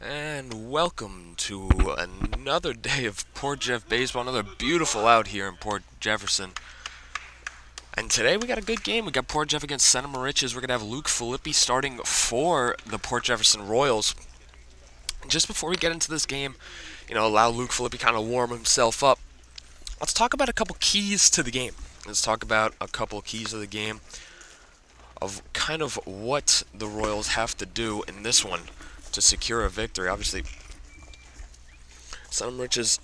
And welcome to another day of Port Jeff baseball. Another beautiful out here in Port Jefferson. And today we got a good game. We got Port Jeff against Center Moriches. We're going to have Luke Filippi starting for the Port Jefferson Royals. And just before we get into this game, allow Luke Filippi kind of warm himself up. Let's talk about a couple keys to the game. Let's talk about a couple keys of the game of kind of what the Royals have to do in this one to secure a victory. Obviously, Center Moriches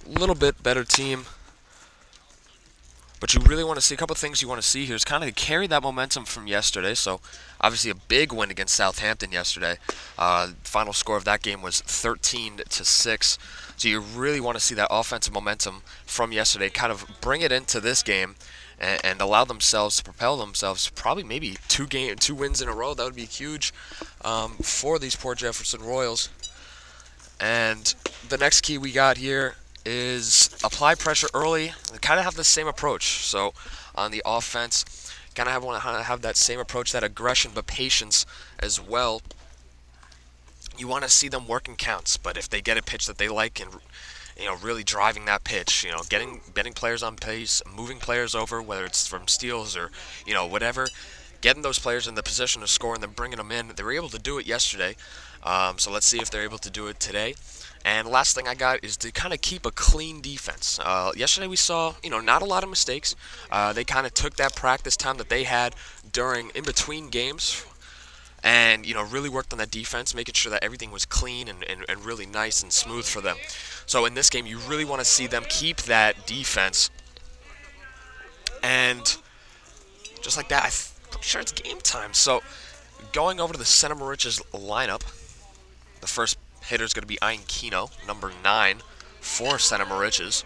a little bit better team, but you really want to see a couple things you want to see here is kind of carry that momentum from yesterday. So obviously a big win against Southampton yesterday. Final score of that game was 13-6. So you really want to see that offensive momentum from yesterday, kind of bring it into this game and allow themselves to propel themselves. Probably maybe two wins in a row. That would be huge for these Port Jefferson Royals. And the next key we got here is apply pressure early and kind of have the same approach. So on the offense, kind of want to have that same approach, that aggression, but patience as well. You want to see them working counts, but if they get a pitch that they like and really driving that pitch, getting players on pace, moving players over, whether it's from steals or, whatever, getting those players in the position to score and then bringing them in. They were able to do it yesterday, so let's see if they're able to do it today. And last thing I got is to kind of keep a clean defense. Yesterday we saw, not a lot of mistakes. They kind of took that practice time that they had in between games and really worked on that defense, making sure that everything was clean and really nice and smooth for them. So in this game, you really want to see them keep that defense, and just like that, I'm pretty sure it's game time. So going over to the Center Moriches lineup, the first hitter is going to be Ian Kino, number 9 for Center Moriches.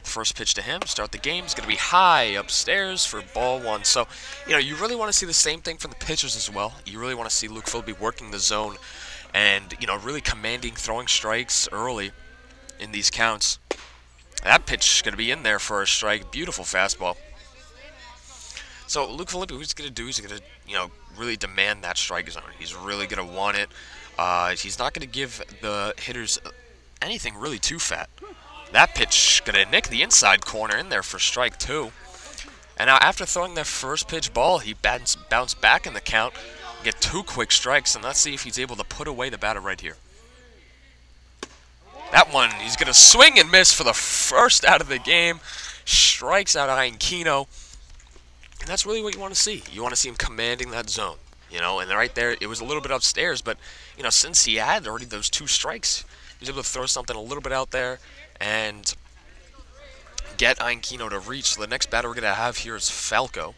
First pitch to him, start the game, is going to be high upstairs for ball 1. So, you really want to see the same thing from the pitchers as well. You really want to see Luke Filippi working the zone and, really commanding throwing strikes early in these counts. That pitch is going to be in there for a strike. Beautiful fastball. So Luke Filippi, what he's going to do is he's going to, really demand that strike zone. He's really going to want it. He's not going to give the hitters anything really too fat. That pitch going to nick the inside corner in there for strike 2. And now after throwing that first pitch ball, he bounced back in the count, get 2 quick strikes, and let's see if he's able to put away the batter right here. That one, he's going to swing and miss for the first out of the game. Strikes out Ian Kino. And that's really what you want to see. You want to see him commanding that zone. And right there, it was a little bit upstairs, but, since he had already those 2 strikes, he was able to throw something a little bit out there and get Ian Kino to reach. So the next batter we're going to have here is Falco.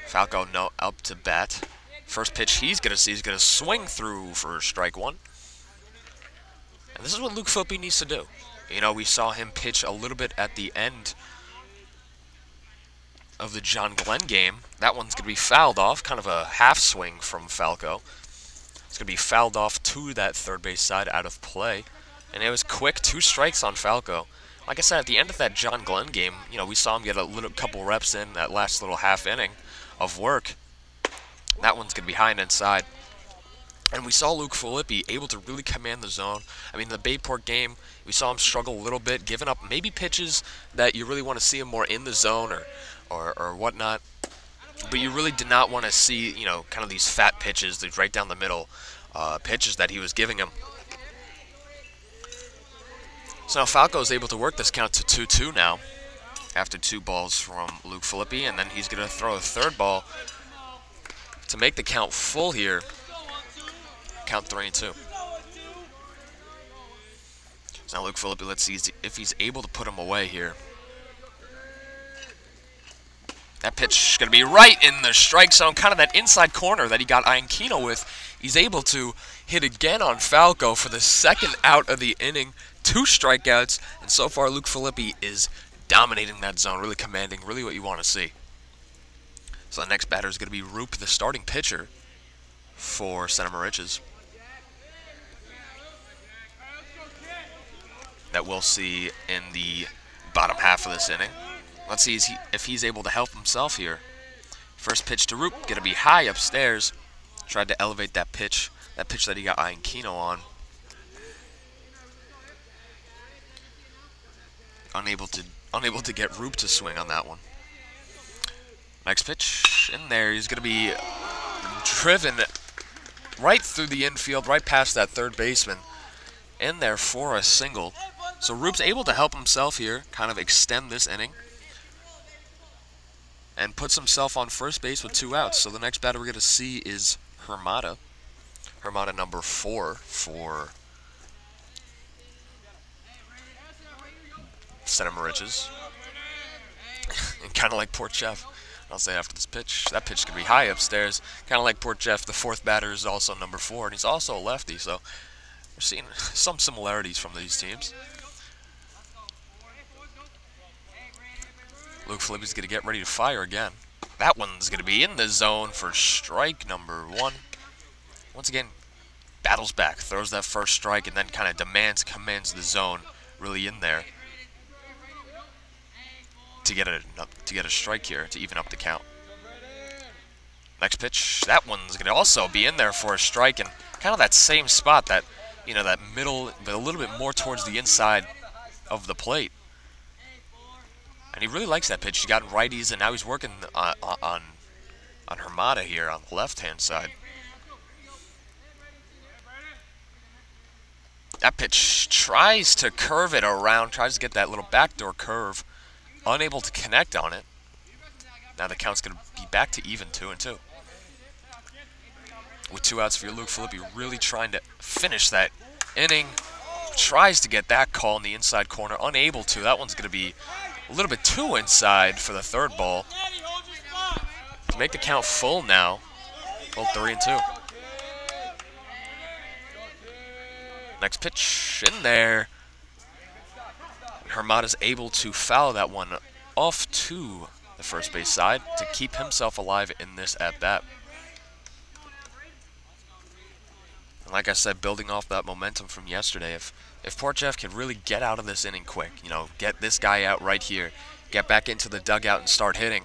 Falco up to bat. First pitch he's going to see is going to swing through for strike 1. And this is what Luke Filippi needs to do. We saw him pitch a little bit at the end of the John Glenn game. That one's going to be fouled off, kind of a half swing from Falco. It's going to be fouled off to that third base side, out of play. And it was quick, 2 strikes on Falco. Like I said, at the end of that John Glenn game, we saw him get a couple reps in that last little half inning of work. That one's going to be high and inside. And we saw Luke Filippi able to really command the zone. I mean, the Bayport game, we saw him struggle a little bit, giving up maybe pitches that you really want to see him more in the zone or whatnot. But you really did not want to see, kind of these fat pitches, these right down the middle pitches that he was giving him. So now Falco is able to work this count to 2-2 now, after 2 balls from Luke Filippi, and then he's going to throw a third ball to make the count full here. Count 3-2. So now Luke Filippi, let's see if he's able to put him away here. That pitch is going to be right in the strike zone, kind of that inside corner that he got Ian Kino with. He's able to hit again on Falco for the second out of the inning. 2 strikeouts, and so far Luke Filippi is dominating that zone, really commanding, really what you want to see. So the next batter is going to be Roop, the starting pitcher for Center Moriches. That we'll see in the bottom half of this inning. Let's see if he's able to help himself here. First pitch to Roop, going to be high upstairs. Tried to elevate that pitch that he got Ian Kino on. Unable to get Roop to swing on that one. Next pitch in there. He's going to be driven right through the infield, right past that third baseman. In there for a single. So Roop's able to help himself here, kind of extend this inning. And puts himself on first base with 2 outs. So the next batter we're going to see is Hermada. Hermada number 4 for Center Moriches. And kind of like Port Jeff, I'll say after this pitch, that pitch could be high upstairs. Kind of like Port Jeff, the 4th batter is also number 4, and he's also a lefty, so we're seeing some similarities from these teams. Luke Filippi's going to get ready to fire again. That one's going to be in the zone for strike number 1. Once again, battles back, throws that first strike, and then kind of commands the zone really in there to get a strike here to even up the count. Next pitch, that one's going to also be in there for a strike, and kind of that same spot, that that middle, but a little bit more towards the inside of the plate. And he really likes that pitch. He's gotten righties, and now he's working on Hermada here on the left-hand side. That pitch tries to curve it around, tries to get that little backdoor curve. Unable to connect on it. Now the count's going to be back to even 2-2. With 2 outs for Luke Filippi, really trying to finish that inning. Tries to get that call in the inside corner, unable to. That one's going to be a little bit too inside for the 3rd ball. To make the count full now. Both 3-2. Next pitch in there. Hermada's able to foul that one off to the first base side to keep himself alive in this at-bat. And like I said, building off that momentum from yesterday, if Port Jeff can really get out of this inning quick, get this guy out right here, get back into the dugout and start hitting,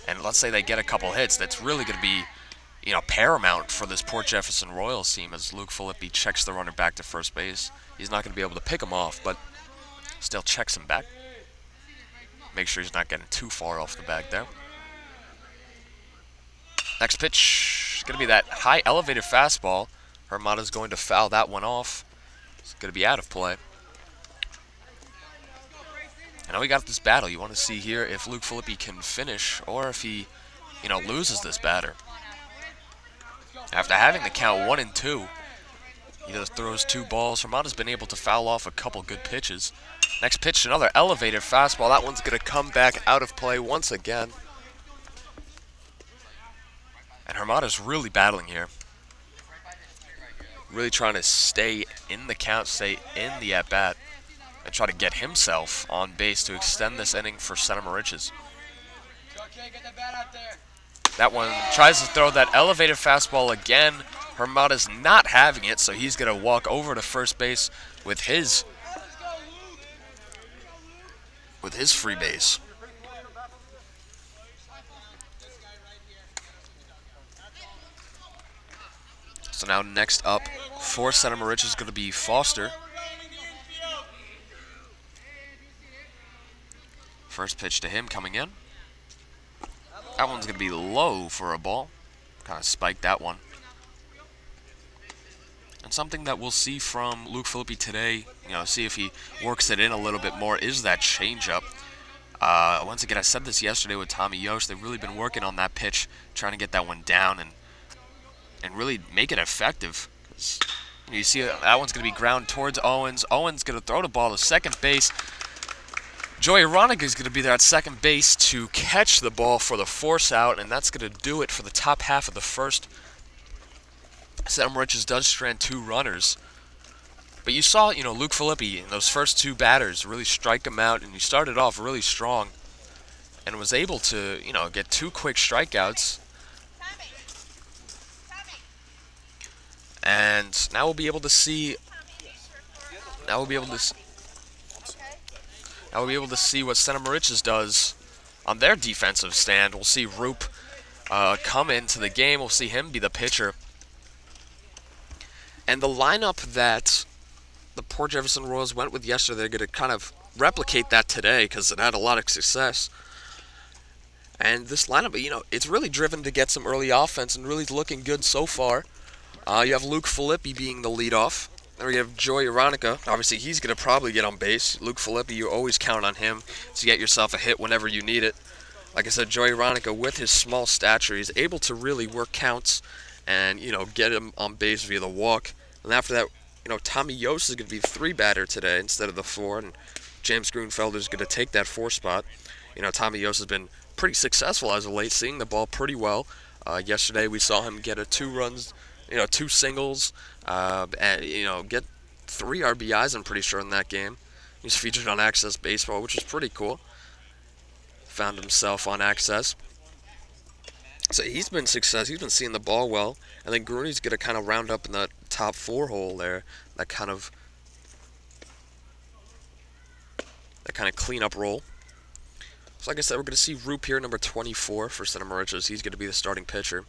and let's say they get a couple hits, that's really going to be, paramount for this Port Jefferson Royals team as Luke Filippi checks the runner back to first base. He's not going to be able to pick him off, but still checks him back. Make sure he's not getting too far off the bag there. Next pitch is going to be that high elevated fastball. Hermada's going to foul that one off. It's going to be out of play. And now we got this battle. You want to see here if Luke Filippi can finish or if he, loses this batter. After having the count 1-2, he just throws 2 balls. Hermada's been able to foul off a couple good pitches. Next pitch, another elevated fastball. That one's going to come back out of play once again. And Hermada's really battling here. Really trying to stay in the count, stay in the at-bat, and try to get himself on base to extend this inning for Center Moriches. That one tries to throw that elevated fastball again. Hermada's not having it, so he's going to walk over to first base with his free base. So now next up for Center Moriches is going to be Foster. First pitch to him coming in. That one's going to be low for a ball. Kind of spiked that one. And something that we'll see from Luke Filippi today, see if he works it in a little bit more, is that changeup. Once again, I said this yesterday with Tommy Yost. They've really been working on that pitch, trying to get that one down and really make it effective. You see that one's going to be ground towards Owens. Owens going to throw the ball to second base. Joey Ronica is going to be there at second base to catch the ball for the force out, and that's going to do it for the top half of the first. Center Moriches does strand 2 runners. But you saw, Luke Filippi in those first 2 batters really strike him out, and he started off really strong and was able to, get 2 quick strikeouts. And now we'll be able to see what Center Moriches does on their defensive stand. We'll see Roop come into the game. We'll see him be the pitcher. And the lineup that the Port Jefferson Royals went with yesterday, they're going to kind of replicate that today because it had a lot of success. And this lineup, you know, it's really driven to get some early offense and really looking good so far. You have Luke Filippi being the leadoff. Then we have Joey Aronica. Obviously, he's going to probably get on base. Luke Filippi, you always count on him to get yourself a hit whenever you need it. Like I said, Joey Aronica, with his small stature, he's able to really work counts and, you know, get him on base via the walk. And after that, you know, Tommy Yost is going to be the 3-batter today instead of the 4, and James Grunfelder is going to take that 4 spot. You know, Tommy Yost has been pretty successful as of late, seeing the ball pretty well. Yesterday we saw him get 2 singles, and, you know, get 3 RBIs, I'm pretty sure, in that game. He's featured on Access Baseball, which is pretty cool. Found himself on Access. So he's been successful. He's been seeing the ball well. And then Grooney's going to kind of round up in the top 4 hole there. That kind of cleanup role. So like I said, we're going to see Roop here, number 24 for Center Moriches. He's going to be the starting pitcher.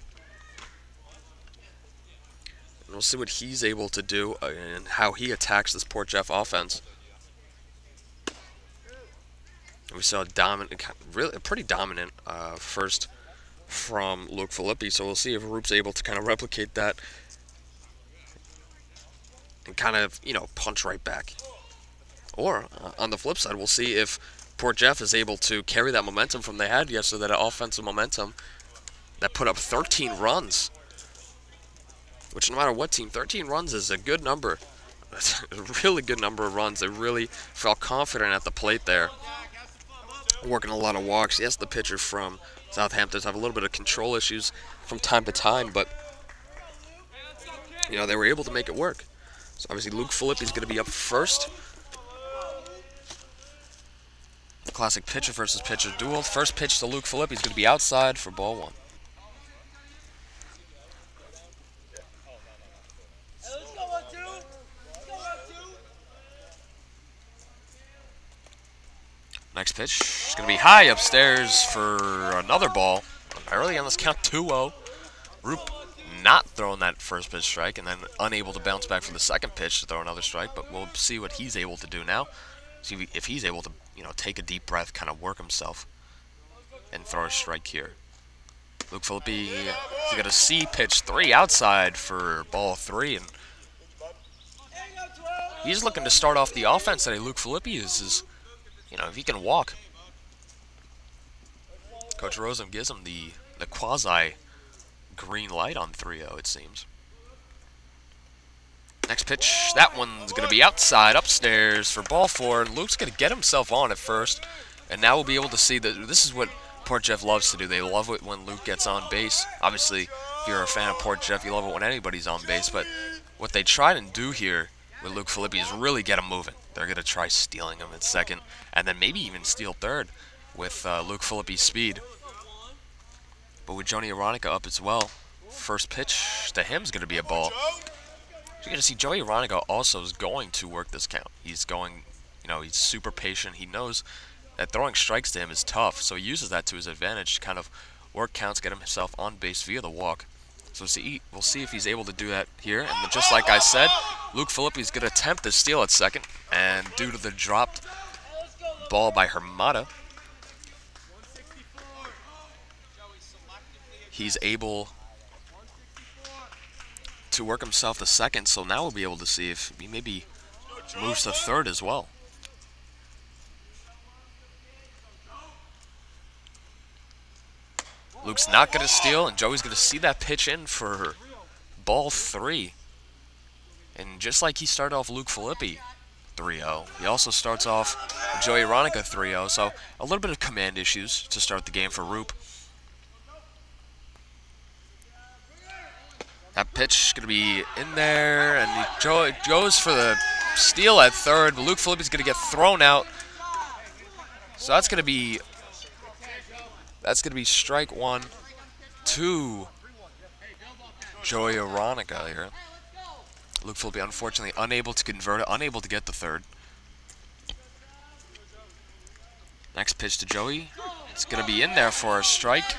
And we'll see what he's able to do and how he attacks this Port Jeff offense. We saw a pretty dominant first from Luke Filippi, so we'll see if Roop's able to kind of replicate that and kind of, you know, punch right back. Or, on the flip side, we'll see if Port Jeff is able to carry that momentum from they had yesterday, that offensive momentum that put up 13 runs. Which, no matter what team, 13 runs is a good number. That's a really good number of runs. They really felt confident at the plate there. Working a lot of walks. Yes, the pitcher from Southampton have a little bit of control issues from time to time, but, you know, they were able to make it work. So obviously Luke Filippi is going to be up first. The classic pitcher versus pitcher duel. First pitch to Luke Filippi is going to be outside for ball 1. Next pitch is going to be high upstairs for another ball. Early on this count, 2-0. Roop not throwing that first pitch strike and then unable to bounce back for the second pitch to throw another strike, but we'll see what he's able to do now. See if he's able to, you know, take a deep breath, kind of work himself, and throw a strike here. Luke Filippi, he's got a C pitch 3 outside for ball 3, and he's looking to start off the offense today. Luke Filippi is you know, if he can walk. Coach Rosen gives him the quasi-green light on 3-0, it seems. Next pitch, that one's going to be outside, upstairs for ball 4, and Luke's going to get himself on at first, and now we'll be able to see that this is what Port Jeff loves to do. They love it when Luke gets on base. Obviously, if you're a fan of Port Jeff, you love it when anybody's on base, but what they try to do here with Luke Filippi is really get him moving. They're going to try stealing him at second, and then maybe even steal third with Luke Filippi's speed. But with Joey Aronica up as well, first pitch to him is going to be a ball. So you're going to see Joey Aronica also is going to work this count. He's going, you know, he's super patient. He knows that throwing strikes to him is tough, so he uses that to his advantage to kind of work counts, get himself on base via the walk. So we'll see if he's able to do that here. And just like I said, Luke Filippi is going to attempt to steal at second. And due to the dropped ball by Hermata, he's able to work himself to second. So now we'll be able to see if he maybe moves to third as well. Luke's not going to steal, and Joey's going to see that pitch in for ball 3. And just like he started off Luke Filippi 3-0, he also starts off Joey Aronica 3-0. So a little bit of command issues to start the game for Roop. That pitch is going to be in there, and Joey goes for the steal at third. But Luke Filippi's going to get thrown out. So that's going to be strike 1 to Joey Aronica here. Luke Filippi unfortunately unable to convert it, unable to get the third. Next pitch to Joey. It's going to be in there for a strike.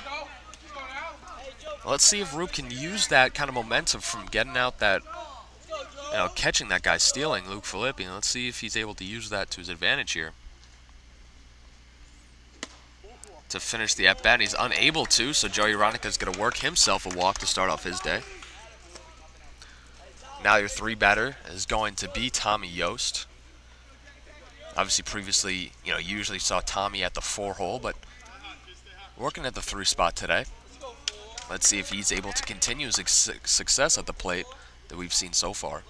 Let's see if Roop can use that kind of momentum from getting out that catching that guy stealing, Luke Filippi. Let's see if he's able to use that to his advantage here. To finish the at-bat, he's unable to, so Joey Ioannika's going to work himself a walk to start off his day. Now your 3-batter is going to be Tommy Yost. Obviously, previously, you usually saw Tommy at the 4 hole, but working at the 3 spot today. Let's see if he's able to continue his success at the plate that we've seen so far.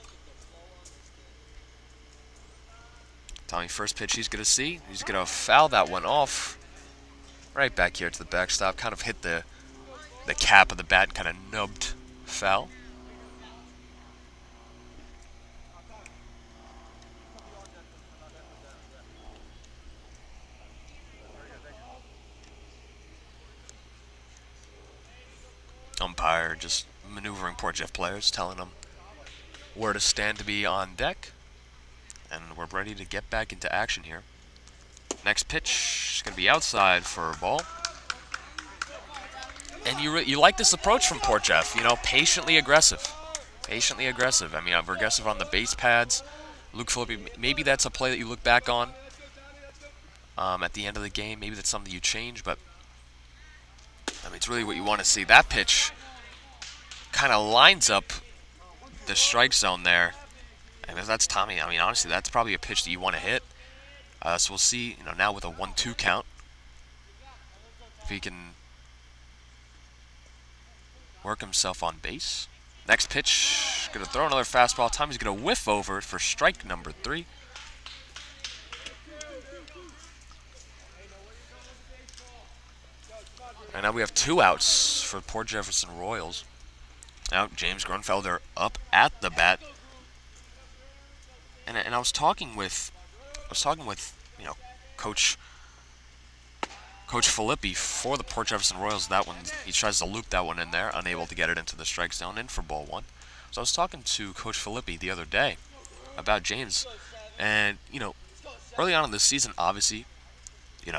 Tommy, first pitch he's going to see. He's going to foul that one off. Right back here to the backstop. Kind of hit the cap of the bat and kind of nubbed foul. Umpire just maneuvering Port Jeff players, telling them where to stand to be on deck. And we're ready to get back into action here. Next pitch is going to be outside for a ball. And you like this approach from Port Jeff, patiently aggressive. Patiently aggressive. I mean, we're aggressive on the base pads. Luke Filippi, maybe that's a play that you look back on at the end of the game. Maybe that's something you change, but I mean, it's really what you want to see. That pitch kind of lines up the strike zone there. And if that's Tommy, I mean, honestly, that's probably a pitch that you want to hit. So we'll see, now with a 1-2 count, if he can work himself on base. Next pitch, going to throw another fastball. Tommy's going to whiff over for strike number 3. And now we have 2 outs for Port Jefferson Royals. Now James Grunfelder up at the bat. And I was talking with Coach Filippi for the Port Jefferson Royals. That one, he tries to loop that one in there, unable to get it into the strike zone, in for ball 1. So I was talking to Coach Filippi the other day about James, and early on in this season, obviously,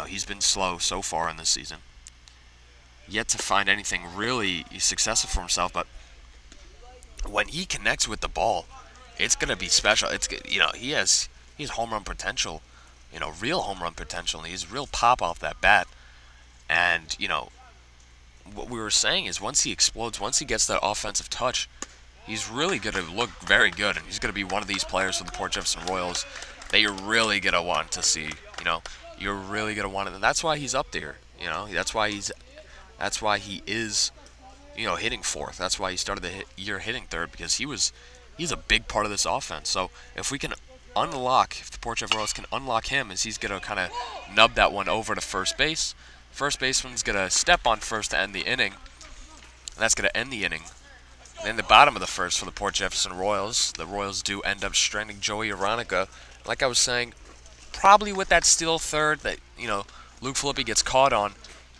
he's been slow so far in this season. Yet to find anything really successful for himself, but when he connects with the ball, it's gonna be special. It's he has home run potential, real home run potential, and he's real pop off that bat. And what we were saying is once he explodes, once he gets that offensive touch, he's really gonna look very good, and he's gonna be one of these players for the Port Jefferson Royals that you're really gonna want to see. You're really gonna want it, and that's why he's up there. That's why he is, hitting 4th. That's why he started the year hitting 3rd, because he's a big part of this offense. So if we can if the Port Jeff Royals can unlock him, as he's going to kind of nub that one over to first base. First baseman's going to step on first to end the inning. And that's going to end the inning. And in the bottom of the 1st for the Port Jefferson Royals, the Royals do end up stranding Joey Ioannika. Like I was saying, probably with that steal 3rd that, Luke Filippi gets caught on.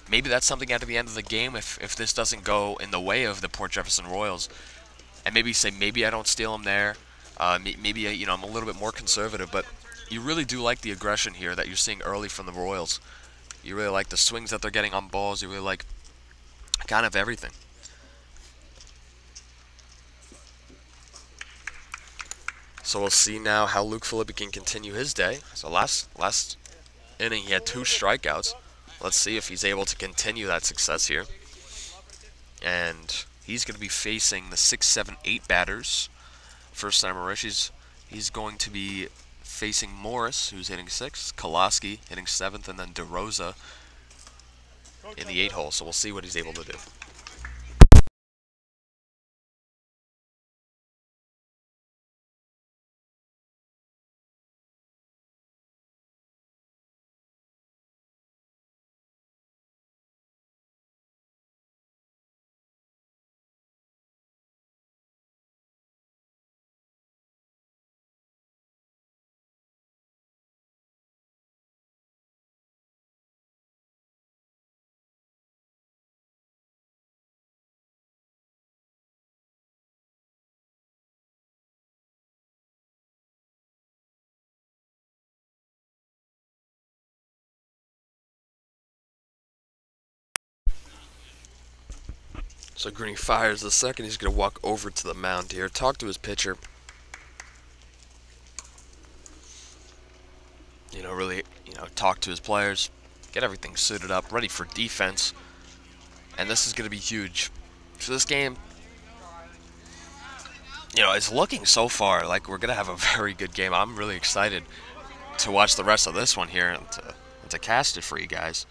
Maybe that's something at the end of the game if this doesn't go in the way of the Port Jefferson Royals. And maybe say, maybe I don't steal him there. Maybe, I'm a little bit more conservative. But you really do like the aggression here that you're seeing early from the Royals. You really like the swings that they're getting on balls. You really like kind of everything. So we'll see now how Luke Filippi can continue his day. So last inning he had 2 strikeouts. Let's see if he's able to continue that success here. And he's going to be facing the 6, 7, 8 batters for Center Moriches. He's going to be facing Morris, who's hitting 6th, Koloski hitting 7th, and then DeRosa in the 8 hole. So we'll see what he's able to do. So Greeny fires the second. He's going to walk over to the mound here, talk to his pitcher, really, talk to his players, get everything suited up, ready for defense. And this is going to be huge. So this game, it's looking so far like we're going to have a very good game. I'm really excited to watch the rest of this one here and to cast it for you guys.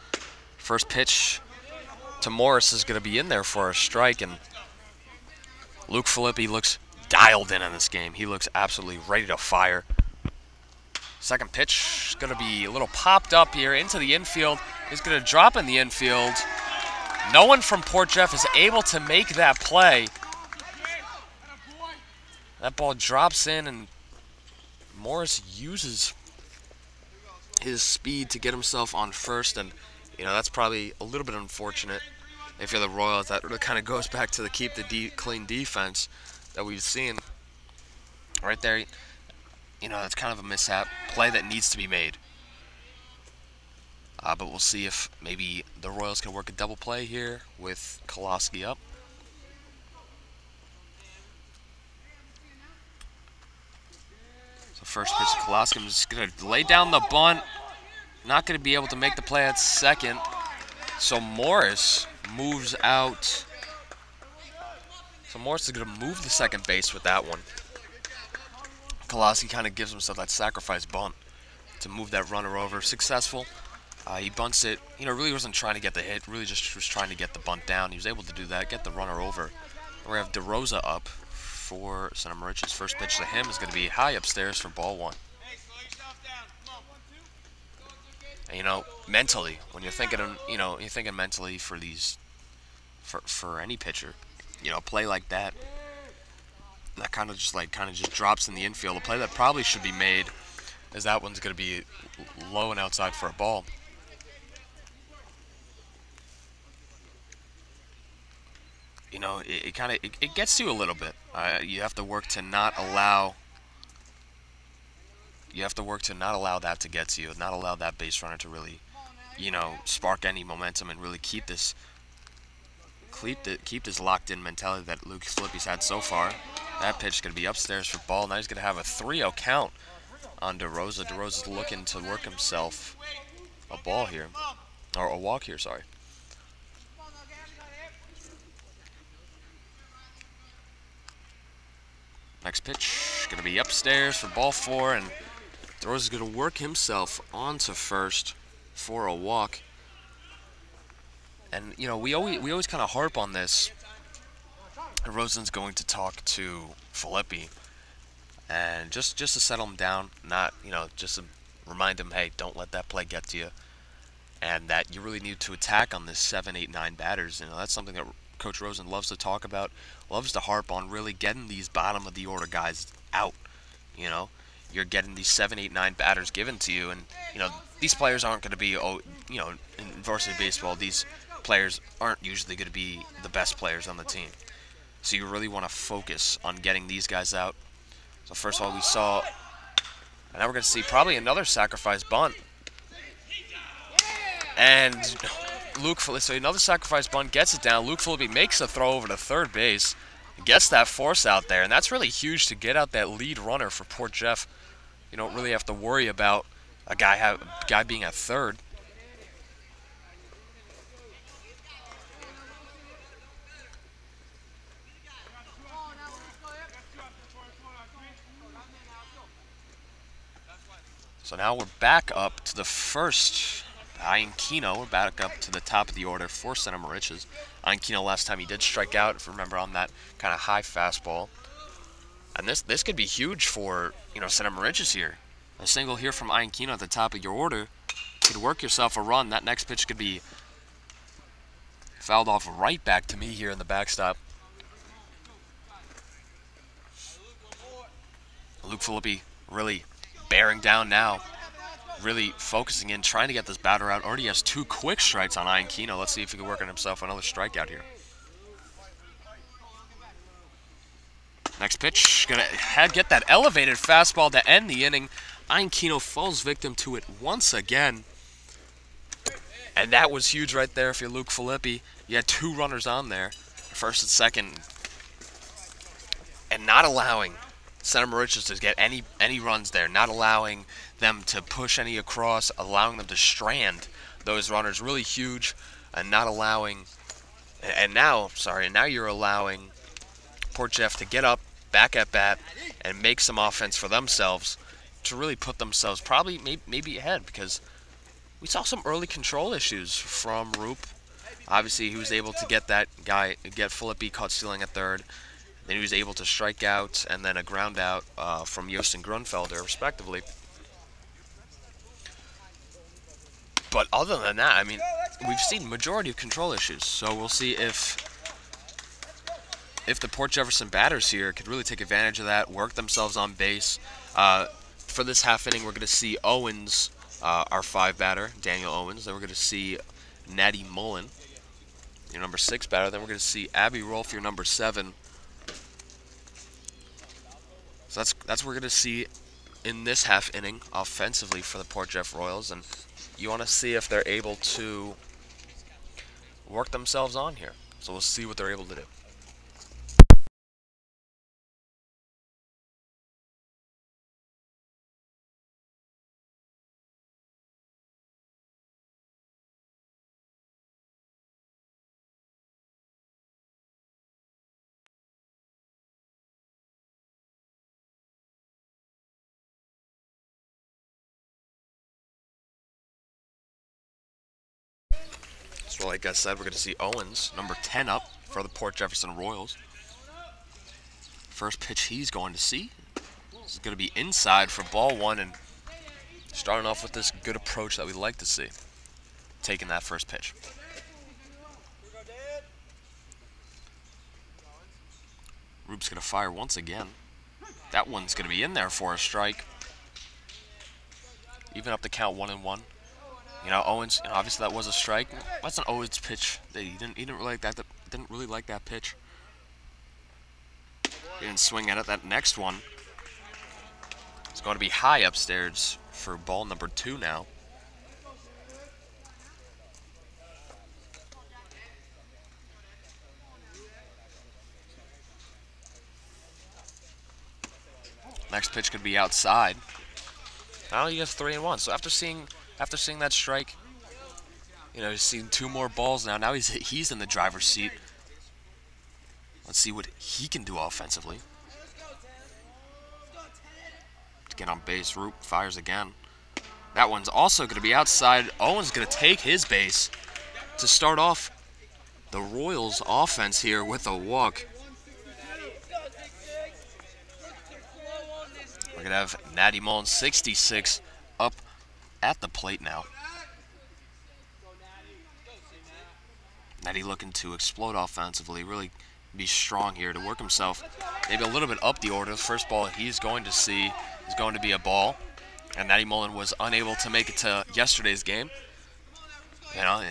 First pitch to Morris is going to be in there for a strike, and Luke Filippi looks dialed in this game. He looks absolutely ready to fire. Second pitch is going to be a little popped up here into the infield. He's going to drop in the infield. No one from Port Jeff is able to make that play. That ball drops in, and Morris uses his speed to get himself on first, and that's probably a little bit unfortunate if you're the Royals. That kind of goes back to the keep the clean defense that we've seen right there. That's kind of a mishap play that needs to be made. But we'll see if maybe the Royals can work a double play here with Koloski up. So first pitch to Koloski, is going to lay down the bunt. Not going to be able to make the play at second. So Morris moves out. So Morris is going to move to second base with that one. Koloski kind of gives himself that sacrifice bunt to move that runner over. Successful. He bunts it. Really wasn't trying to get the hit. Really just was trying to get the bunt down. He was able to do that, get the runner over. We have DeRosa up for Center Moriches. First pitch to him is going to be high upstairs for ball one. And, mentally, when you're thinking, you're thinking mentally for these, for any pitcher, a play like that, that kind of just drops in the infield. A play that probably should be made, is that one's going to be low and outside for a ball. It gets to you a little bit. You have to work to not allow. You have to work to not allow that to get to you, not allow that base runner to really, spark any momentum and really keep this locked-in mentality that Luke Filippi's had so far. That pitch is going to be upstairs for ball. Now he's going to have a 3-0 count on DeRosa. DeRosa's looking to work himself a ball here, or a walk here, sorry. Next pitch going to be upstairs for ball 4, and DeRosa's going to work himself onto first for a walk. And we always kind of harp on this. DeRosa's going to talk to Filippi, and just to settle him down, not just to remind him, hey, don't let that play get to you, and that you really need to attack on this 7, 8, 9 batters. That's something that Coach Rosen loves to talk about, loves to harp on, really getting these bottom of the order guys out. You're getting these 7, 8, 9 batters given to you, and these players aren't going to be, in varsity baseball, these players aren't usually going to be the best players on the team. So you really want to focus on getting these guys out. So first of all, we saw, and now we're going to see probably another sacrifice bunt. And so another sacrifice bunt gets it down. Luke Filippi makes a throw over to third base, gets that force out there, and that's really huge to get out that lead runner for Port Jeff. You don't really have to worry about a guy being at third. So now we're back up to the first. Ian Kino, we're back up to the top of the order for Center Moriches. Ian Kino, last time he did strike out, if you remember, on that kind of high fastball. And this could be huge for, Center Moriches here. A single here from Ian Kino at the top of your order could work yourself a run. That next pitch could be fouled off right back to me here in the backstop. Luke Filippi really bearing down now. Really focusing in, trying to get this batter out. Already has 2 quick strikes on Ian Kino. Let's see if he can work on himself another strikeout here. Next pitch, gonna get that elevated fastball to end the inning. Ian Kino falls victim to it once again. And that was huge right there for Luke Filippi. You had 2 runners on there, first and second. And not allowing Center Moriches to get any runs there, not allowing them to push any across, allowing them to strand those runners really huge, and not allowing. And now you're allowing Port Jeff to get up, back at bat, and make some offense for themselves to really put themselves probably maybe ahead, because we saw some early control issues from Roop. Obviously, he was able to get Filippi caught stealing at third. Then he was able to strike out, and then a ground out from Yost and Grunfelder, respectively. But other than that, I mean, we've seen majority of control issues. So we'll see if the Port Jefferson batters here could really take advantage of that, work themselves on base. For this half inning, we're going to see Owens, our 5 batter, Daniel Owens. Then we're going to see Natty Mullen, your number 6 batter. Then we're going to see Abby Rolfe, your number 7. So that's what we're going to see in this half inning offensively for the Port Jeff Royals, and you want to see if they're able to work themselves on here. So we'll see what they're able to do. So like I said, we're going to see Owens, number 10, up for the Port Jefferson Royals. First pitch he's going to see is going to be inside for ball 1, and starting off with this good approach that we like to see, taking that first pitch. Roop's going to fire once again. That one's going to be in there for a strike. Even up the count 1-1. You know, Owens, obviously that was a strike. That's an Owens pitch. He didn't really like that. Didn't really like that pitch. He didn't swing at it. That next one is going to be high upstairs for ball number 2 now. Next pitch could be outside. Now he has 3-1. So after seeing that strike, you know, he's seen 2 more balls now. Now he's in the driver's seat. Let's see what he can do offensively. To get on base, Roop fires again. That one's also going to be outside. Owen's going to take his base to start off the Royals offense here with a walk. We're going to have Natty Mullen, 66, up at the plate now. Natty looking to explode offensively, really be strong here to work himself maybe a little bit up the order. The first ball he's going to see is going to be a ball, and Natty Mullen was unable to make it to yesterday's game. You know,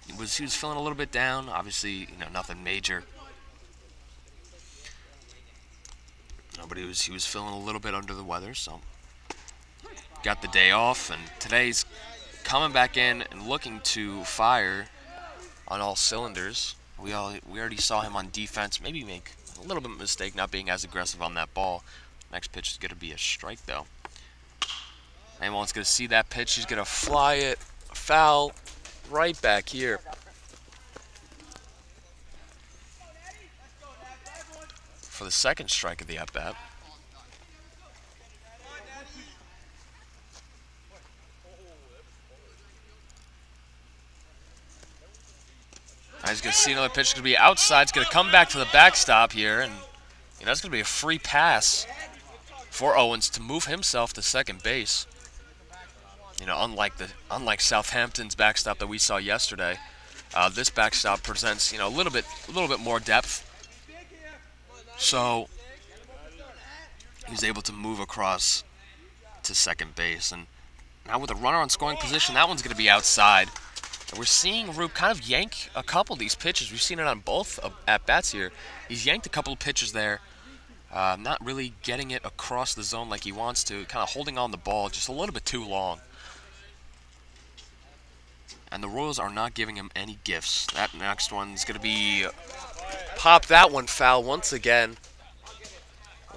he was feeling a little bit down. Obviously, you know, nothing major. No, but he was feeling a little bit under the weather, so got the day off, and today's coming back in and looking to fire on all cylinders. We already saw him on defense maybe make a little bit of a mistake not being as aggressive on that ball. Next pitch is going to be a strike, though. Anyone's going to see that pitch. He's going to fly it foul right back here. For the second strike of the at-bat. He's going to see another pitch. It's going to be outside. It's going to come back to the backstop here, and you know, it's going to be a free pass for Owens to move himself to second base. You know, unlike Southampton's backstop that we saw yesterday, this backstop presents, you know, a little bit more depth. So he was able to move across to second base, and now with a runner on scoring position, that one's going to be outside. And we're seeing Roop kind of yank a couple of these pitches. We've seen it on both at-bats here. He's yanked a couple of pitches there, not really getting it across the zone like he wants to, kind of holding on the ball just a little bit too long. And the Royals are not giving him any gifts. That next one's going to be pop that one foul once again.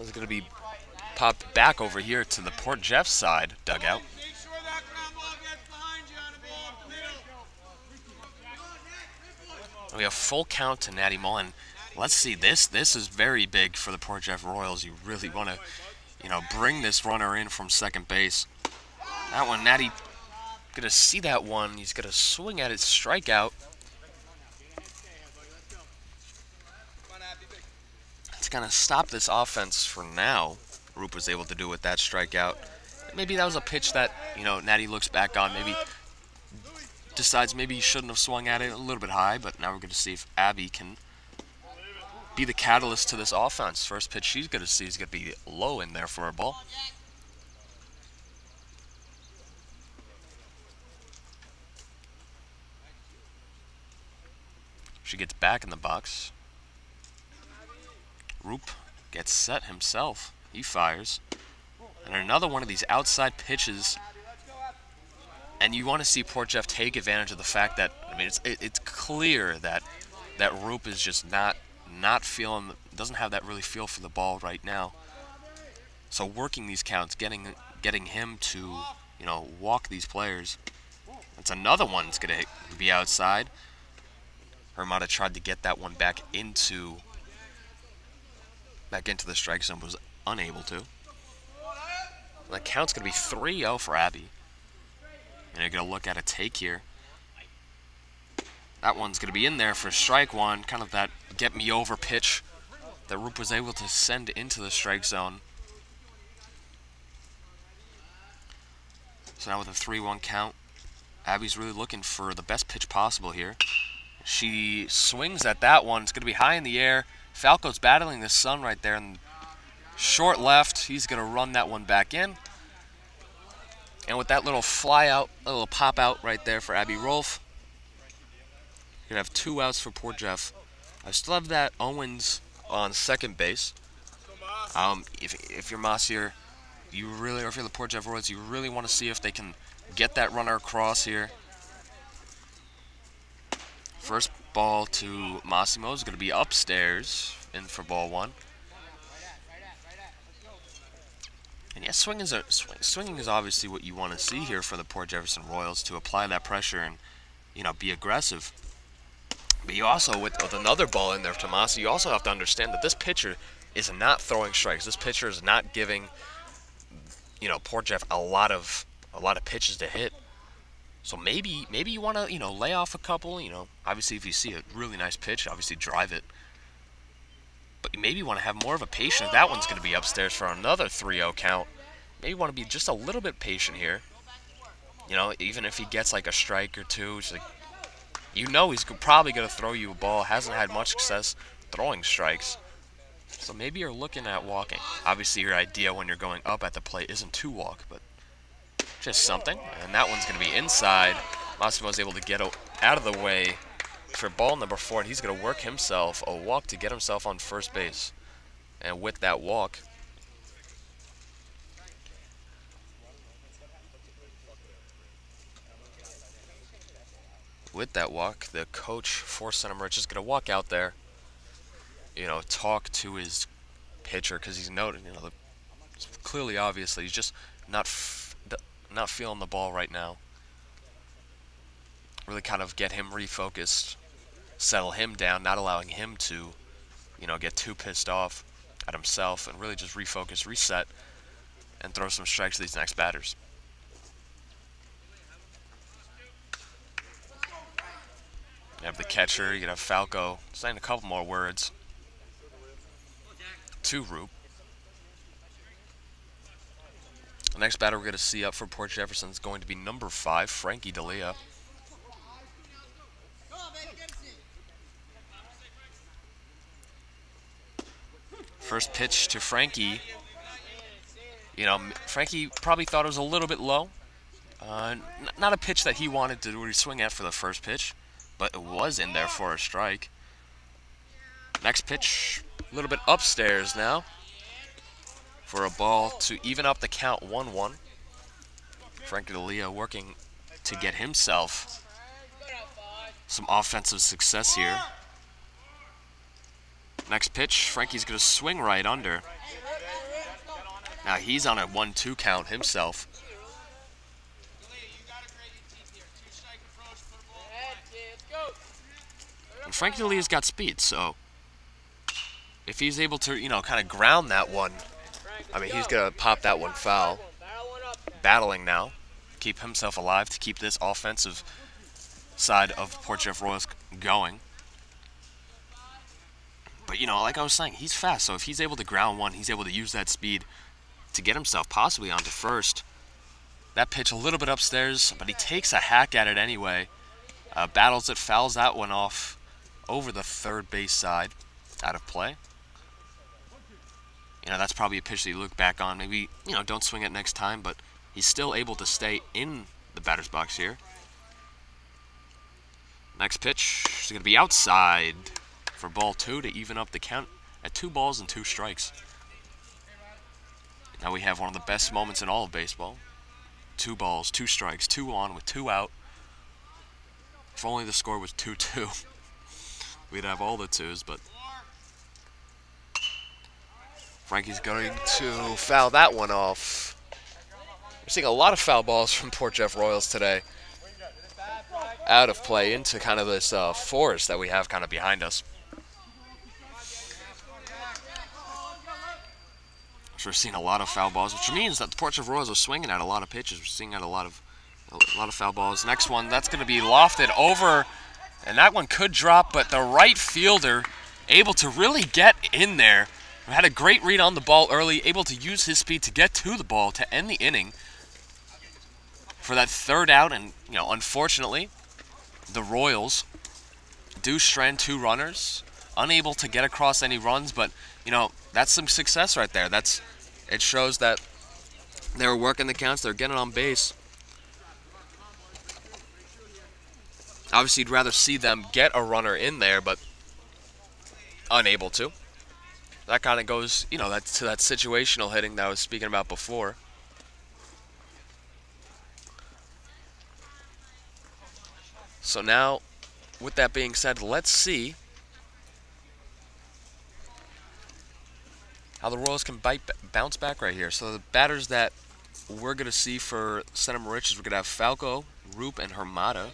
It's going to be pop back over here to the Port Jeff side dugout. We have full count to Natty Mullen. Let's see this. This is very big for the Port Jeff Royals. You really want to, bring this runner in from second base. That one, Natty, gonna see that one. He's gonna swing at it, strike out. It's gonna stop this offense for now. Roop was able to do with that strikeout. Maybe that was a pitch that, Natty looks back on. Maybe decides maybe he shouldn't have swung at it a little bit high, but now we're going to see if Abby can be the catalyst to this offense. First pitch she's going to see is going to be low in there for a ball. She gets back in the box. Roop gets set himself. He fires. And another one of these outside pitches. And you want to see Port Jeff take advantage of the fact that, it's clear that Roop is just not feeling, doesn't have that really feel for the ball right now. So working these counts, getting him to, walk these players. That's another one that's going to be outside. Hermata tried to get that one back into the strike zone, but was unable to. That count's going to be 3-0 for Abby. And you're going to look at a take here. That one's going to be in there for strike one. Kind of that get-me-over pitch that Roop was able to send into the strike zone. So now with a 3-1 count, Abby's really looking for the best pitch possible here. She swings at that one. It's going to be high in the air. Falco's battling the sun right there. And short left. He's going to run that one back in. And with that little fly out, a little pop out right there for Abby Rolfe, you're going to have 2 outs for Port Jeff. I still have that Owens on second base. If you're Mossier, or if you're the Port Jeff Royals, you really want to see if they can get that runner across here. First ball to Massimo is going to be upstairs in for ball 1. And yeah, swinging is obviously what you want to see here for the Port Jefferson Royals, to apply that pressure and, be aggressive. But you also, with another ball in there to Masi, you also have to understand that this pitcher is not throwing strikes. This pitcher is not giving, Port Jeff a lot of pitches to hit. So maybe you want to, lay off a couple. Obviously if you see a really nice pitch, obviously drive it. But you maybe want to have more of a patience. That one's going to be upstairs for another 3-0 count. Maybe want to be just a little bit patient here. Even if he gets like a strike or two, it's like, he's probably going to throw you a ball. Hasn't had much success throwing strikes. So maybe you're looking at walking. Obviously your idea when you're going up at the plate isn't to walk, but just something. And that one's going to be inside. Massimo's able to get out of the way for ball number 4, and he's going to work himself a walk to get himself on first base. And with that walk, the coach for Center Moriches is going to walk out there, talk to his pitcher, because he's noted, clearly, obviously, he's just not feeling the ball right now. Really kind of get him refocused, settle him down, not allowing him to, get too pissed off at himself, and really just refocus, reset, and throw some strikes to these next batters. You have the catcher, you have Falco saying a couple more words to Roop. The next batter we're going to see up for Port Jefferson is going to be number 5, Frankie D'Elia. First pitch to Frankie. Frankie probably thought it was a little bit low. Not a pitch that he wanted to really swing at for the first pitch, but it was in there for a strike. Next pitch, a little bit upstairs now for a ball to even up the count, 1-1. Frankie D'Elia working to get himself some offensive success here. Next pitch, Frankie's going to swing right under. Now he's on a 1-2 count himself. And Frankie Lee's got speed, so if he's able to, kind of ground that one, I mean, he's going to pop that one foul. Battling now, keep himself alive to keep this offensive side of Port Jeff Royals going. But, like I was saying, he's fast, so if he's able to ground one, he's able to use that speed to get himself possibly onto first. That pitch a little bit upstairs, but he takes a hack at it anyway. Battles it, fouls that one off over the third base side, out of play. That's probably a pitch that you look back on. Maybe, don't swing it next time, but he's still able to stay in the batter's box here. Next pitch is going to be outside for ball 2 to even up the count at 2 balls and 2 strikes. Now we have one of the best moments in all of baseball. 2 balls, 2 strikes, 2 on with 2 out. If only the score was 2-2, we'd have all the 2s, but Frankie's going to foul that one off. We're seeing a lot of foul balls from Port Jeff Royals today. Out of play into kind of this forest that we have kind of behind us. So we're seeing a lot of foul balls, which means that the Port Jeff Royals are swinging at a lot of pitches. We're seeing at a lot of foul balls. Next one, that's going to be lofted over, and that one could drop, but the right fielder able to really get in there. Had a great read on the ball early, able to use his speed to get to the ball to end the inning for that third out. And, unfortunately, the Royals do strand 2 runners, unable to get across any runs, but, that's some success right there. It shows that they were working the counts, they're getting on base. Obviously, you'd rather see them get a runner in there, but unable to. That kind of goes, to that situational hitting that I was speaking about before. So now, with that being said, let's see how the Royals can bounce back right here. So the batters that we're going to see for Center Moriches, we're going to have Falco, Roop, and Hermata.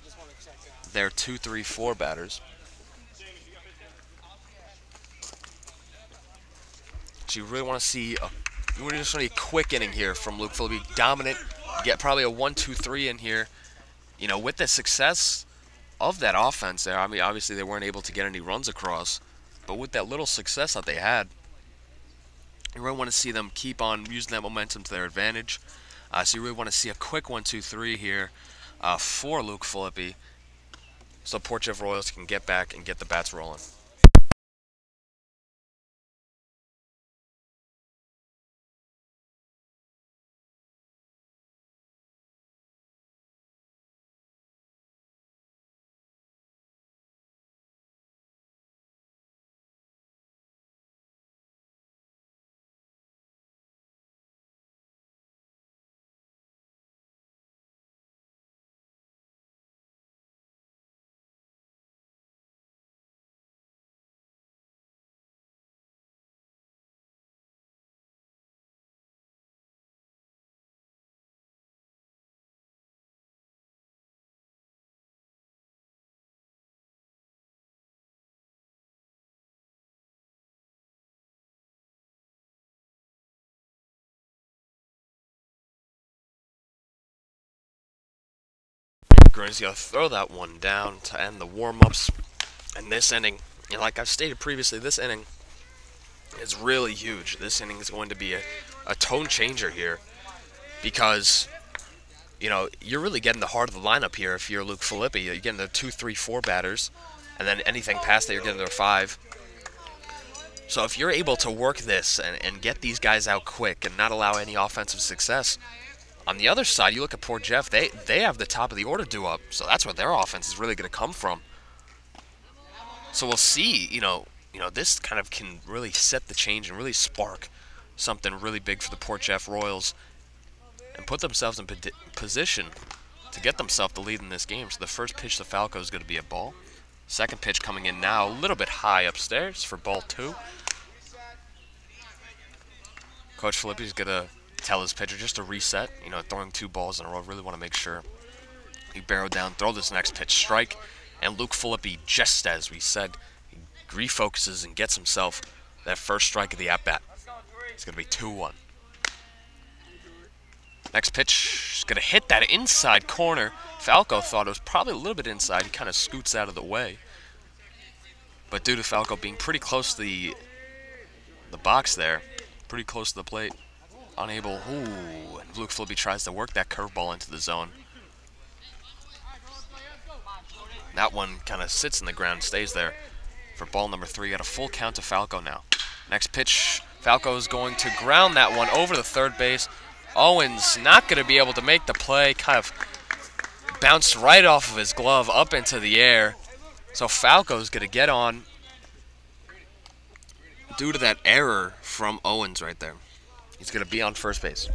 They're 2, 3, 4 batters. So you really want to see a quick inning here from Luke Filippi. Dominant, get probably a 1-2-3 in here. With the success of that offense there, I mean, obviously they weren't able to get any runs across, but with that little success that they had, you really want to see them keep on using that momentum to their advantage. So you really want to see a quick 1-2-3 here for Luke Filippi, so Port Jeff Royals can get back and get the bats rolling. He's going to throw that one down to end the warm-ups. And this inning, like I've stated previously, this inning is really huge. This inning is going to be a tone changer here because, you're really getting the heart of the lineup here if you're Luke Filippi. You're getting the 2, 3, 4 batters, and then anything past that, you're getting their 5. So if you're able to work this and get these guys out quick and not allow any offensive success, on the other side, you look at Port Jeff, they have the top of the order due up, so that's where their offense is really going to come from. So we'll see, this kind of can really set the change and really spark something really big for the Port Jeff Royals and put themselves in position to get themselves the lead in this game. So the first pitch to Falco is going to be a ball. Second pitch coming in now, a little bit high upstairs for ball 2. Coach Filippi is going to tell his pitcher just to reset. You know, throwing 2 balls in a row. Really want to make sure he barreled down, throw this next pitch, strike. And Luke Filippi, just as we said, he refocuses and gets himself that first strike of the at-bat. It's going to be 2-1. Next pitch is going to hit that inside corner. Falco thought it was probably a little bit inside. He kind of scoots out of the way. But due to Falco being pretty close to the box there, pretty close to the plate, unable. Ooh, and Luke Filippi tries to work that curveball into the zone. That one kind of sits in the ground, stays there for ball number 3. Got a full count to Falco now. Next pitch, Falco is going to ground that one over the third base. Owens not going to be able to make the play. Kind of bounced right off of his glove up into the air. So Falco's going to get on due to that error from Owens right there. He's going to be on first base.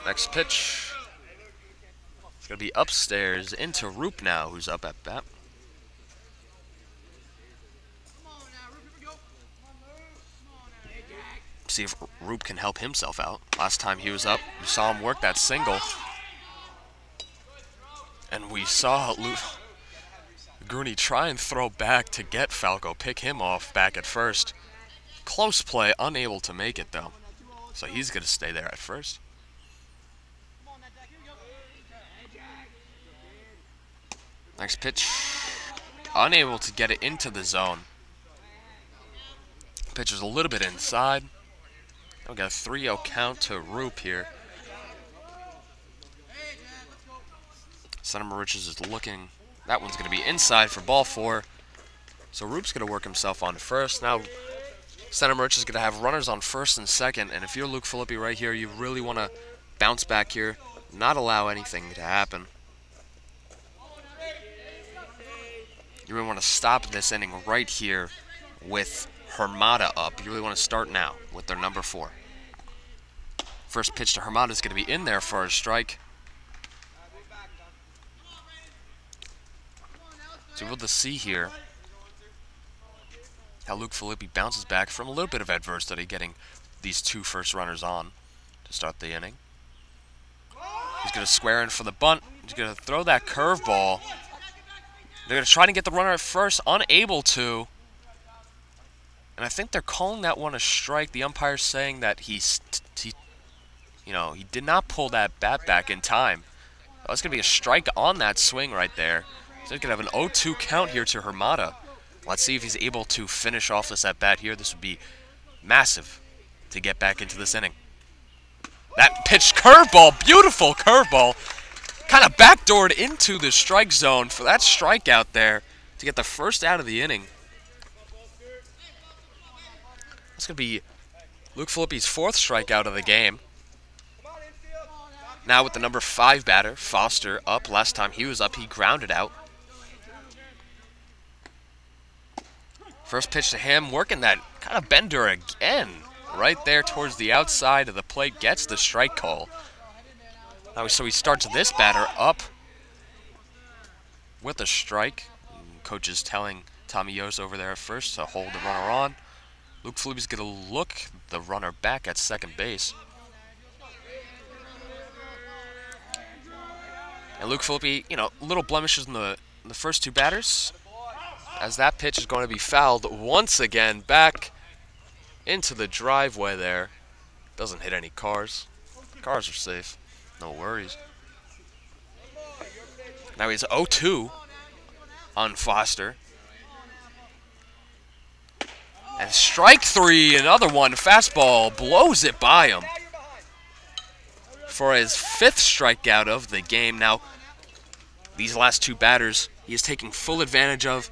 Next pitch. It's going to be upstairs into Roop now, who's up at bat. See if Roop can help himself out. Last time he was up, we saw him work that single. And we saw Grooney try and throw back to get Falco, pick him off back at first. Close play, unable to make it though. So he's going to stay there at first. Next pitch, unable to get it into the zone. Pitch is a little bit inside. We got a 3-0 count to Roop here. Center Moriches is looking. That one's going to be inside for ball 4. So Roop's going to work himself on first. Now Center Moriches is going to have runners on first and second. And if you're Luke Filippi right here, you really want to bounce back here, not allow anything to happen. You really want to stop this inning right here with Hermada up. You really want to start now with their number 4. First pitch to Hermada is going to be in there for a strike. So we'll just see here how Luke Filippi bounces back from a little bit of adversity, getting these 2 first runners on to start the inning. He's going to square in for the bunt. He's going to throw that curveball. They're going to try to get the runner at first, unable to. And I think they're calling that one a strike. The umpire's saying that he did not pull that bat back in time. That's going to be a strike on that swing right there. So he's going to have an 0-2 count here to Hermada. Let's see if he's able to finish off this at bat here. This would be massive to get back into this inning. That pitch curveball, beautiful curveball. Kind of backdoored into the strike zone for that strikeout there to get the first out of the inning. That's going to be Luke Filippi's 4th strikeout of the game. Now with the number 5 batter, Foster, up. Last time he was up, he grounded out. First pitch to him, working that kind of bender again. Right there towards the outside of the plate, gets the strike call. Now, so he starts this batter up with a strike. Coach is telling Tommy Yost over there at first to hold the runner on. Luke Filippi's going to look the runner back at second base. And Luke Filippi, little blemishes in the first 2 batters, as that pitch is going to be fouled once again back into the driveway there. Doesn't hit any cars. Cars are safe. No worries. Now he's 0-2 on Foster. And strike 3, another one. Fastball blows it by him for his 5th strikeout of the game. Now, these last 2 batters, he is taking full advantage of.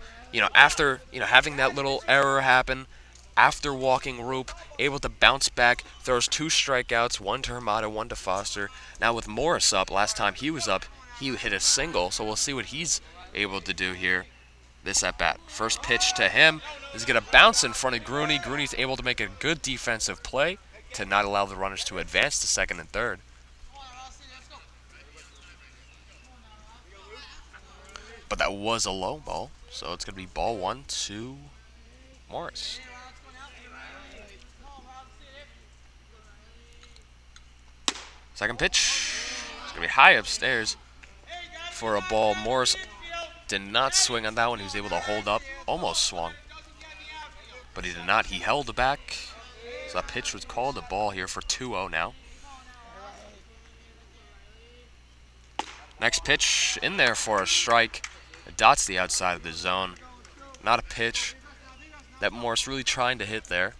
After having that little error happen, after walking Roop, able to bounce back, throws 2 strikeouts, 1 to Hermada, 1 to Foster. Now with Morris up, last time he was up, he hit a single, so we'll see what he's able to do here this at-bat. First pitch to him is going to bounce in front of Grooney. Grooney's able to make a good defensive play to not allow the runners to advance to second and third. But that That was a low ball, so it's going to be ball 1 to Morris. Second pitch. It's going to be high upstairs for a ball. Morris did not swing on that one. He was able to hold up. Almost swung. But he did not. He held back. So that pitch was called a ball here for 2-0 now. Next pitch in there for a strike. It dots the outside of the zone. Not a pitch that Morris really trying to hit there.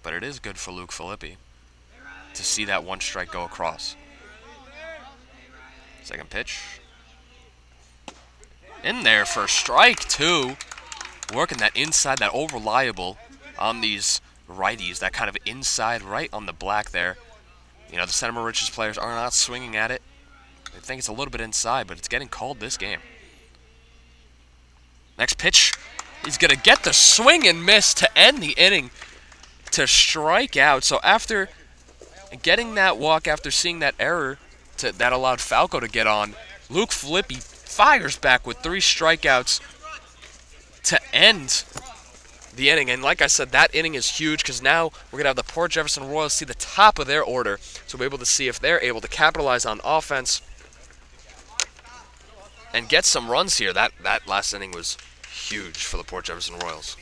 But it is good for Luke Filippi to see that one strike go across. Second pitch. In there for a strike, too. Working that inside, that over-reliable on these righties. That kind of inside right on the black there. You know, the Center Moriches players are not swinging at it. They think it's a little bit inside, but it's getting called this game. Next pitch. He's going to get the swing and miss to end the inning to strike out. So after getting that walk, after seeing that error that allowed Falco to get on, Luke Filippi fires back with 3 strikeouts to end the inning. And like I said, that inning is huge because now we're going to have the Port Jefferson Royals see the top of their order. So we're able to see if they're able to capitalize on offense and get some runs here. That last inning was huge for the Port Jefferson Royals.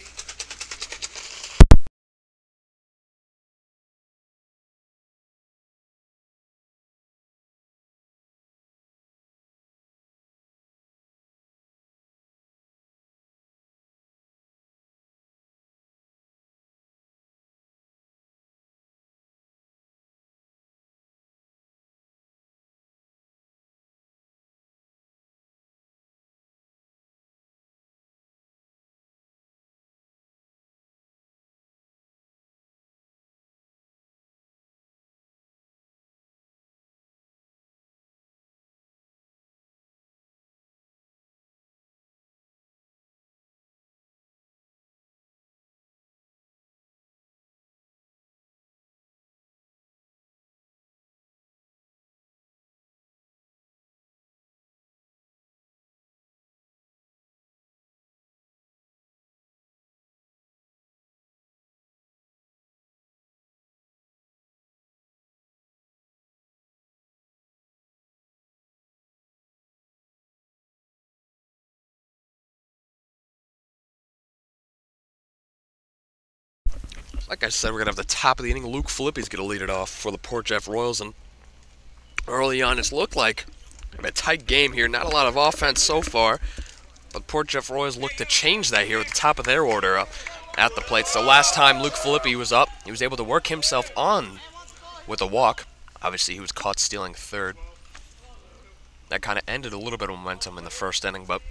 Like I said, we're going to have the top of the inning. Luke Filippi's going to lead it off for the Port Jeff Royals. And early on, it's looked like a tight game here. Not a lot of offense so far. But Port Jeff Royals look to change that here at the top of their order at the plate. So last time Luke Filippi was up, he was able to work himself on with a walk. Obviously, he was caught stealing third. That kind of ended a little bit of momentum in the first inning, but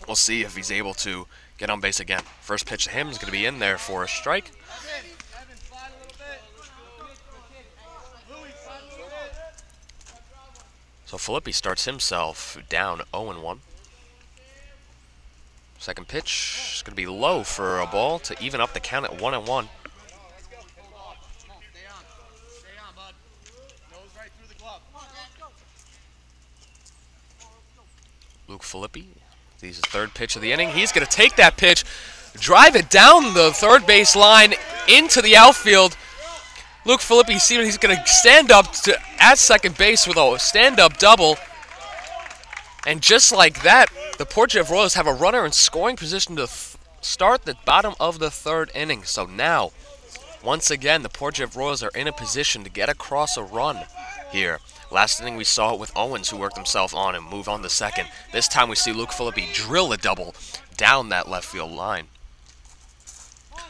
we'll see if he's able to get on base again. First pitch to him is going to be in there for a strike. So Filippi starts himself down 0-1. Second pitch is going to be low for a ball to even up the count at 1-1. Luke Filippi, he's the third pitch of the inning. He's going to take that pitch, drive it down the third base line into the outfield. Luke Filippi, he's going to stand up at second base with a stand-up double. And just like that, the Port Jeff Royals have a runner in scoring position to start the bottom of the third inning. So now, once again, the Port Jeff Royals are in a position to get across a run here. Last inning we saw it with Owens, who worked himself on and moved on to second. This time we see Luke Filippi drill a double down that left field line.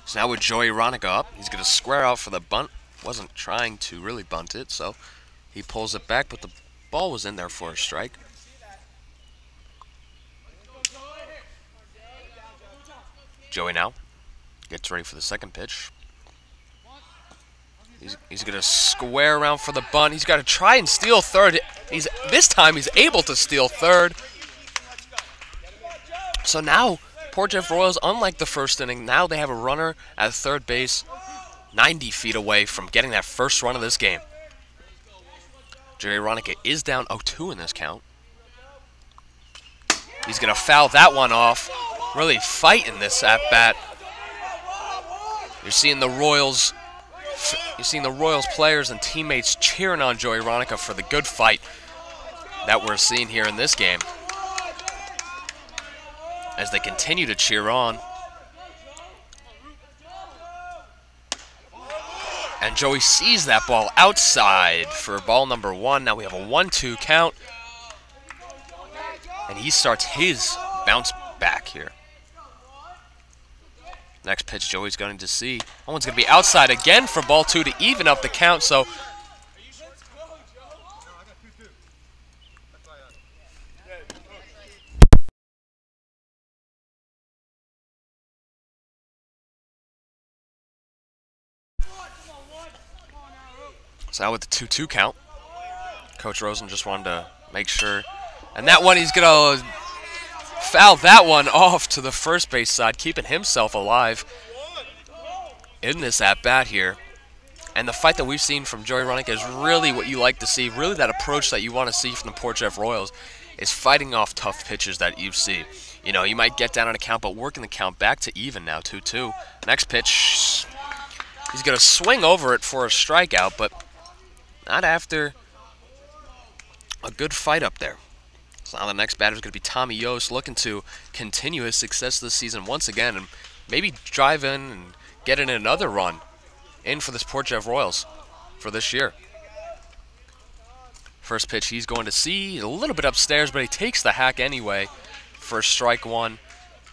So now with Joey Ronica up, he's going to square out for the bunt. Wasn't trying to really bunt it, so he pulls it back, but the ball was in there for a strike. Joey now gets ready for the second pitch. He's going to square around for the bunt. He's got to try and steal third. This time he's able to steal third. So now, Port Jeff Royals, unlike the first inning, now they have a runner at third base 90 feet away from getting that first run of this game. Jerry Ronica is down 0-2 in this count. He's going to foul that one off. Really fighting this at-bat. You're seeing the Royals players and teammates cheering on Joey Ronica for the good fight that we're seeing here in this game. As they continue to cheer on. And Joey sees that ball outside for ball number 1. Now we have a 1-2 count. And he starts his bounce back here. Next pitch Joey's going to see. That one's going to be outside again for ball 2 to even up the count. So now with the 2-2 count, Coach Rosen just wanted to make sure. And that one, he's going to foul that one off to the first base side, keeping himself alive in this at-bat here. And the fight that we've seen from Joey Ronica is really what you like to see, really that approach that you want to see from the Port Jeff Royals is fighting off tough pitches that you see. You know, you might get down on a count, but working the count back to even now, 2-2. Next pitch, he's going to swing over it for a strikeout, but not after a good fight up there. So now the next batter is going to be Tommy Yost, looking to continue his success this season once again and maybe drive in and get in another run in for this Port Jeff Royals for this year. First pitch he's going to see, a little bit upstairs, but he takes the hack anyway for strike 1.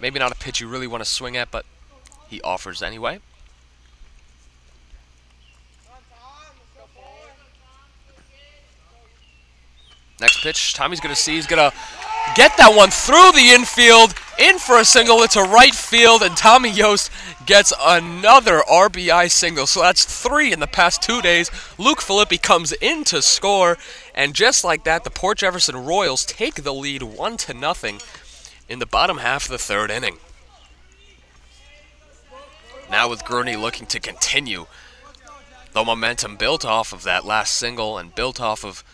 Maybe not a pitch you really want to swing at, but he offers anyway. Next pitch, Tommy's going to see, he's going to get that one through the infield, in for a single, it's a right field, and Tommy Yost gets another RBI single. So that's 3 in the past 2 days. Luke Filippi comes in to score, and just like that, the Port Jefferson Royals take the lead 1-0 in the bottom half of the 3rd inning. Now with Gurney looking to continue the momentum built off of that last single and built off of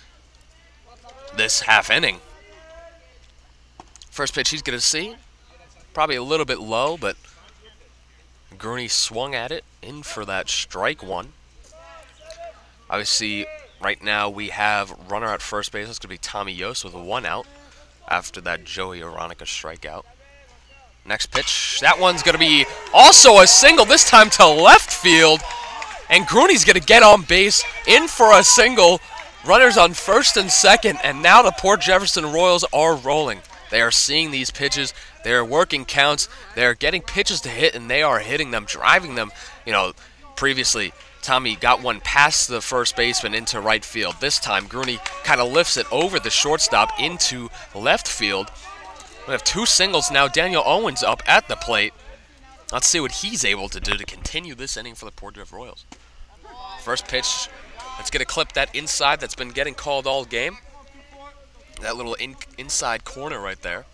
this half inning. First pitch he's going to see, probably a little bit low, but Gurney swung at it, in for that strike 1. Obviously, right now we have runner at first base. That's going to be Tommy Yost with a 1 out after that Joey Ronica strikeout. Next pitch, that one's going to be also a single, this time to left field, and Gurney's going to get on base, in for a single. Runners on first and second, and now the Port Jefferson Royals are rolling. They are seeing these pitches. They are working counts. They are getting pitches to hit, and they are hitting them, driving them. You know, previously, Tommy got one past the first baseman into right field. This time, Gurney kind of lifts it over the shortstop into left field. We have 2 singles now. Daniel Owens up at the plate. Let's see what he's able to do to continue this inning for the Port Jeff Royals. First pitch. Let's get a clip that inside that's been getting called all game. That little inside corner right there.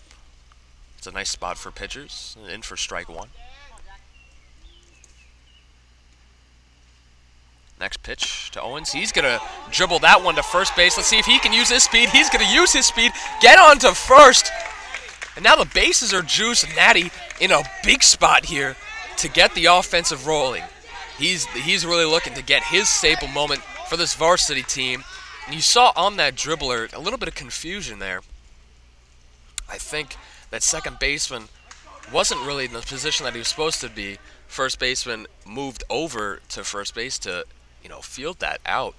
It's a nice spot for pitchers. In for strike 1. Next pitch to Owens. He's going to dribble that one to first base. Let's see if he can use his speed. He's going to use his speed. Get on to first. And now the bases are juiced. Natty in a big spot here to get the offensive rolling. He's really looking to get his staple moment for this varsity team. And you saw on that dribbler a little bit of confusion there. I think that second baseman wasn't really in the position that he was supposed to be. First baseman moved over to first base to, you know, field that out.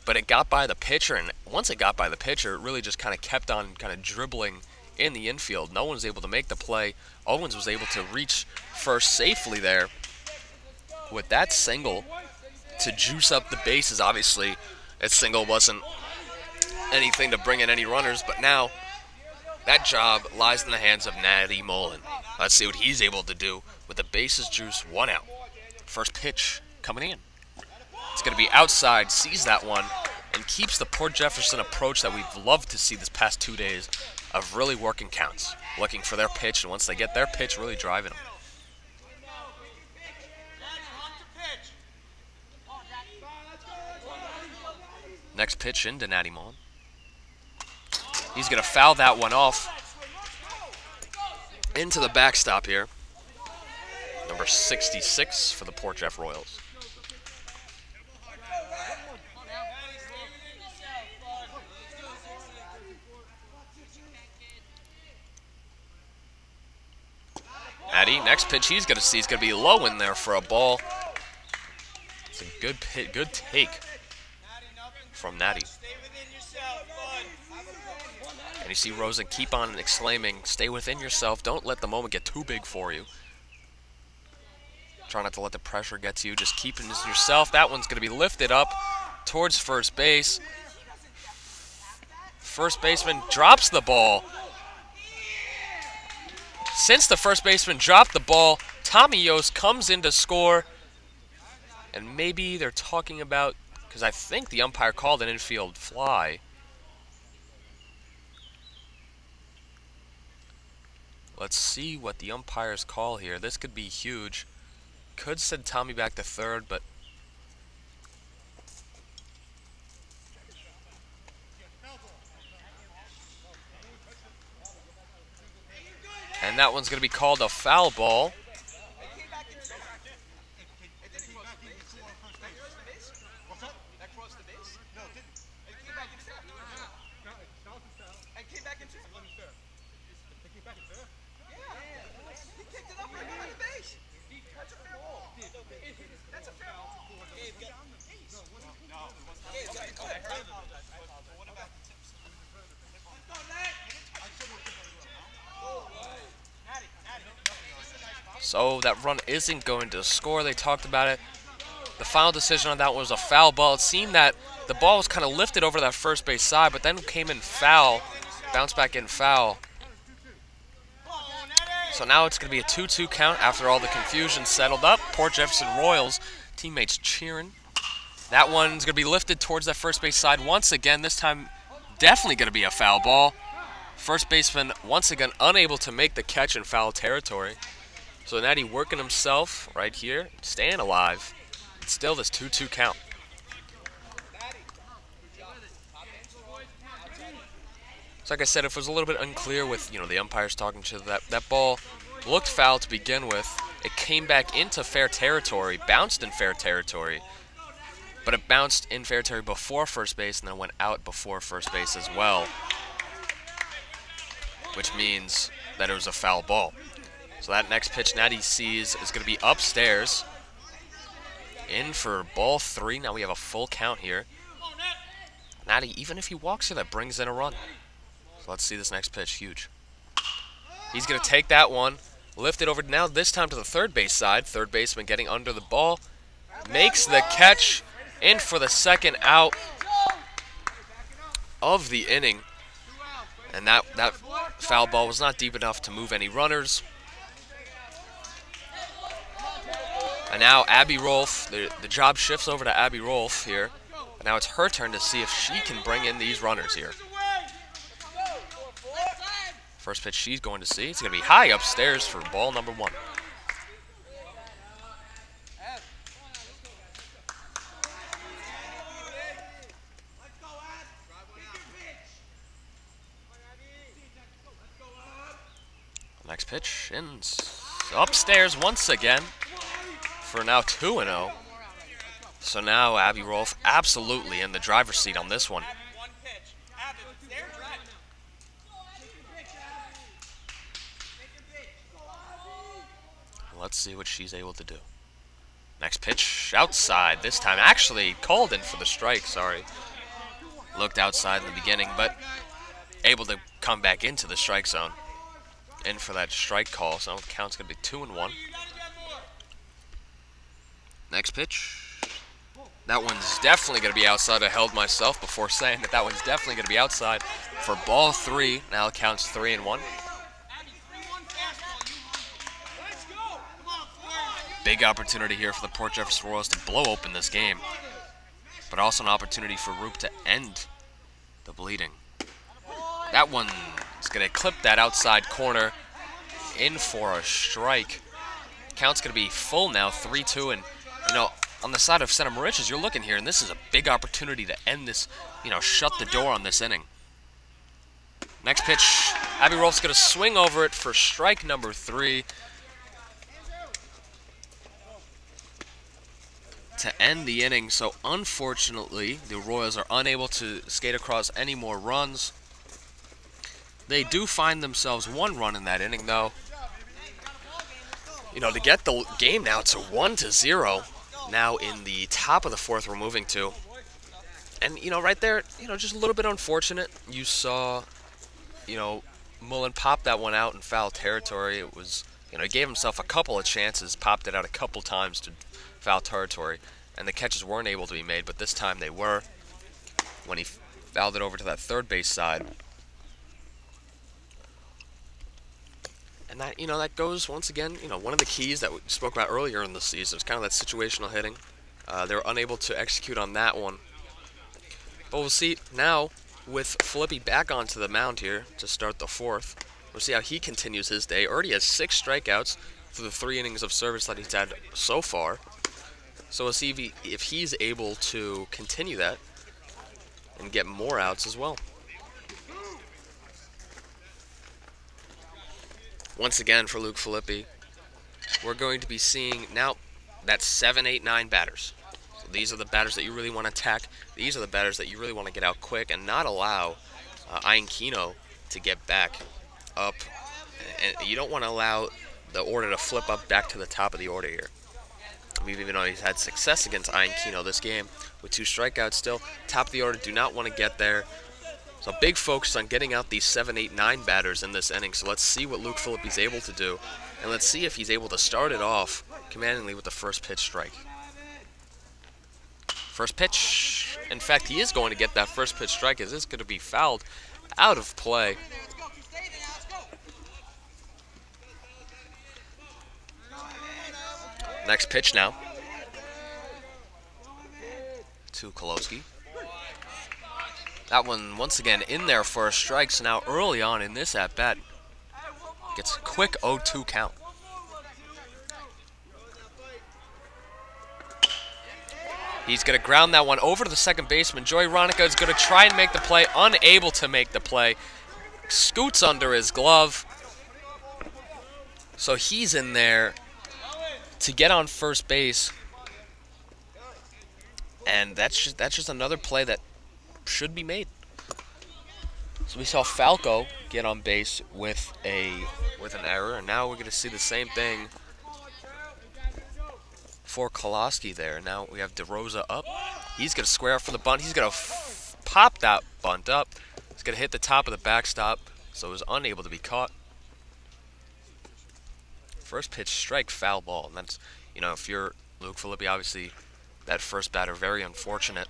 But it got by the pitcher, and once it got by the pitcher, it really just kind of kept on kind of dribbling in the infield. No one was able to make the play. Owens was able to reach first safely there with that single to juice up the bases. Obviously, that single wasn't anything to bring in any runners, but now that job lies in the hands of Natty Mullen. Let's see what he's able to do with the bases juice, 1 out. First pitch coming in. It's going to be outside, sees that one, and keeps the Port Jefferson approach that we've loved to see this past 2 days of really working counts, looking for their pitch, and once they get their pitch, really driving them. Next pitch into Natty Mullen. He's going to foul that one off. into the backstop here. Number 66 for the Port Jeff Royals. Natty, next pitch he's going to see is going to be low in there for a ball. It's a good take from Natty. And you see Rosen keep on exclaiming, stay within yourself. Don't let the moment get too big for you. Try not to let the pressure get to you. Just keep it in yourself. That one's going to be lifted up towards first base. First baseman drops the ball. Since the first baseman dropped the ball, Tommy Yost comes in to score. And maybe they're talking about, because I think the umpire called an infield fly. Let's see what the umpires call here. This could be huge. Could send Tommy back to third, but and that one's going to be called a foul ball. So that run isn't going to score. They talked about it. The final decision on that was a foul ball. It seemed that the ball was kind of lifted over that first base side, but then came in foul, bounced back in foul. So now it's going to be a 2-2 count after all the confusion settled up. Port Jefferson Royals teammates cheering. That one's going to be lifted towards that first base side once again. This time definitely going to be a foul ball. First baseman once again unable to make the catch in foul territory. So Natty working himself right here, staying alive. It's still this 2-2 count. So like I said, it was a little bit unclear with the umpires talking to that ball looked foul to begin with. It came back into fair territory, bounced in fair territory, but it bounced in fair territory before first base and then went out before first base as well, which means that it was a foul ball. So that next pitch Natty sees is going to be upstairs. In for ball 3. Now we have a full count here. Natty, even if he walks it, that brings in a run. So let's see this next pitch. Huge. He's going to take that one, lift it over now this time to the third base side. Third baseman getting under the ball. Makes the catch. In for the second out of the inning. And that foul ball was not deep enough to move any runners. And now Abby Rolfe, the job shifts over to Abby Rolfe here. And now it's her turn to see if she can bring in these runners here. First pitch she's going to see. It's going to be high upstairs for ball number 1. Next pitch, in upstairs once again. For now 2-0. So now Abby Rolfe absolutely in the driver's seat on this one. Let's see what she's able to do. Next pitch outside this time. Actually called in for the strike, sorry. Looked outside in the beginning, but able to come back into the strike zone. In for that strike call, so the count's going to be 2-1. Next pitch. That one's definitely going to be outside. I held myself before saying that one's definitely going to be outside for ball 3. Now it counts 3-1. Big opportunity here for the Port Jefferson Royals to blow open this game. But also an opportunity for Roop to end the bleeding. That one is going to clip that outside corner. In for a strike. Count's going to be full now, 3-2. And, on the side of Center Moriches, you're looking here, and this is a big opportunity to end this, shut the door on this inning. Next pitch, Abby Rolf's going to swing over it for strike number 3 to end the inning. So unfortunately, the Royals are unable to skate across any more runs. They do find themselves 1 run in that inning, though. You know, to get the game now to 1-0. Now in the top of the 4th we're moving to. And, you know, right there, you know, just a little bit unfortunate. You saw, you know, Mullen pop that one out in foul territory. It was, you know, he gave himself a couple of chances, popped it out a couple times to foul territory, and the catches weren't able to be made, but this time they were when he fouled it over to that third base side. And that, you know, that goes, once again, you know, one of the keys that we spoke about earlier in the season is kind of that situational hitting. They were unable to execute on that one. But we'll see now with Filippi back onto the mound here to start the 4th. We'll see how he continues his day. Already has 6 strikeouts for the 3 innings of service that he's had so far. So we'll see if he's able to continue that and get more outs as well. Once again for Luke Filippi, we're going to be seeing now that 7, 8, 9 batters. So these are the batters that you really want to attack. These are the batters that you really want to get out quick and not allow Ianquino to get back up. And you don't want to allow the order to flip up back to the top of the order here. Even though he's had success against Ianquino this game with 2 strikeouts still, top of the order do not want to get there. So big focus on getting out these 7, 8, 9 batters in this inning. So let's see what Luke Filippi's able to do. And let's see if he's able to start it off commandingly with the first pitch strike. First pitch. In fact, he is going to get that first pitch strike as it's going to be fouled out of play. Next pitch now to Kolosky. That one, once again, in there for a strike. So now early on in this at-bat, gets a quick 0-2 count. He's going to ground that one over to the second baseman. Joey Ronica is going to try and make the play, unable to make the play. Scoots under his glove. So he's in there to get on first base. And that's just another play that should be made. So we saw Falco get on base with an error, and now we're going to see the same thing for Kolosky there. Now we have DeRosa up. He's going to square up for the bunt. He's going to pop that bunt up. He's going to hit the top of the backstop, so it was unable to be caught. First pitch strike, foul ball. And that's, you know, if you're Luke Filippi, obviously that first batter, very unfortunate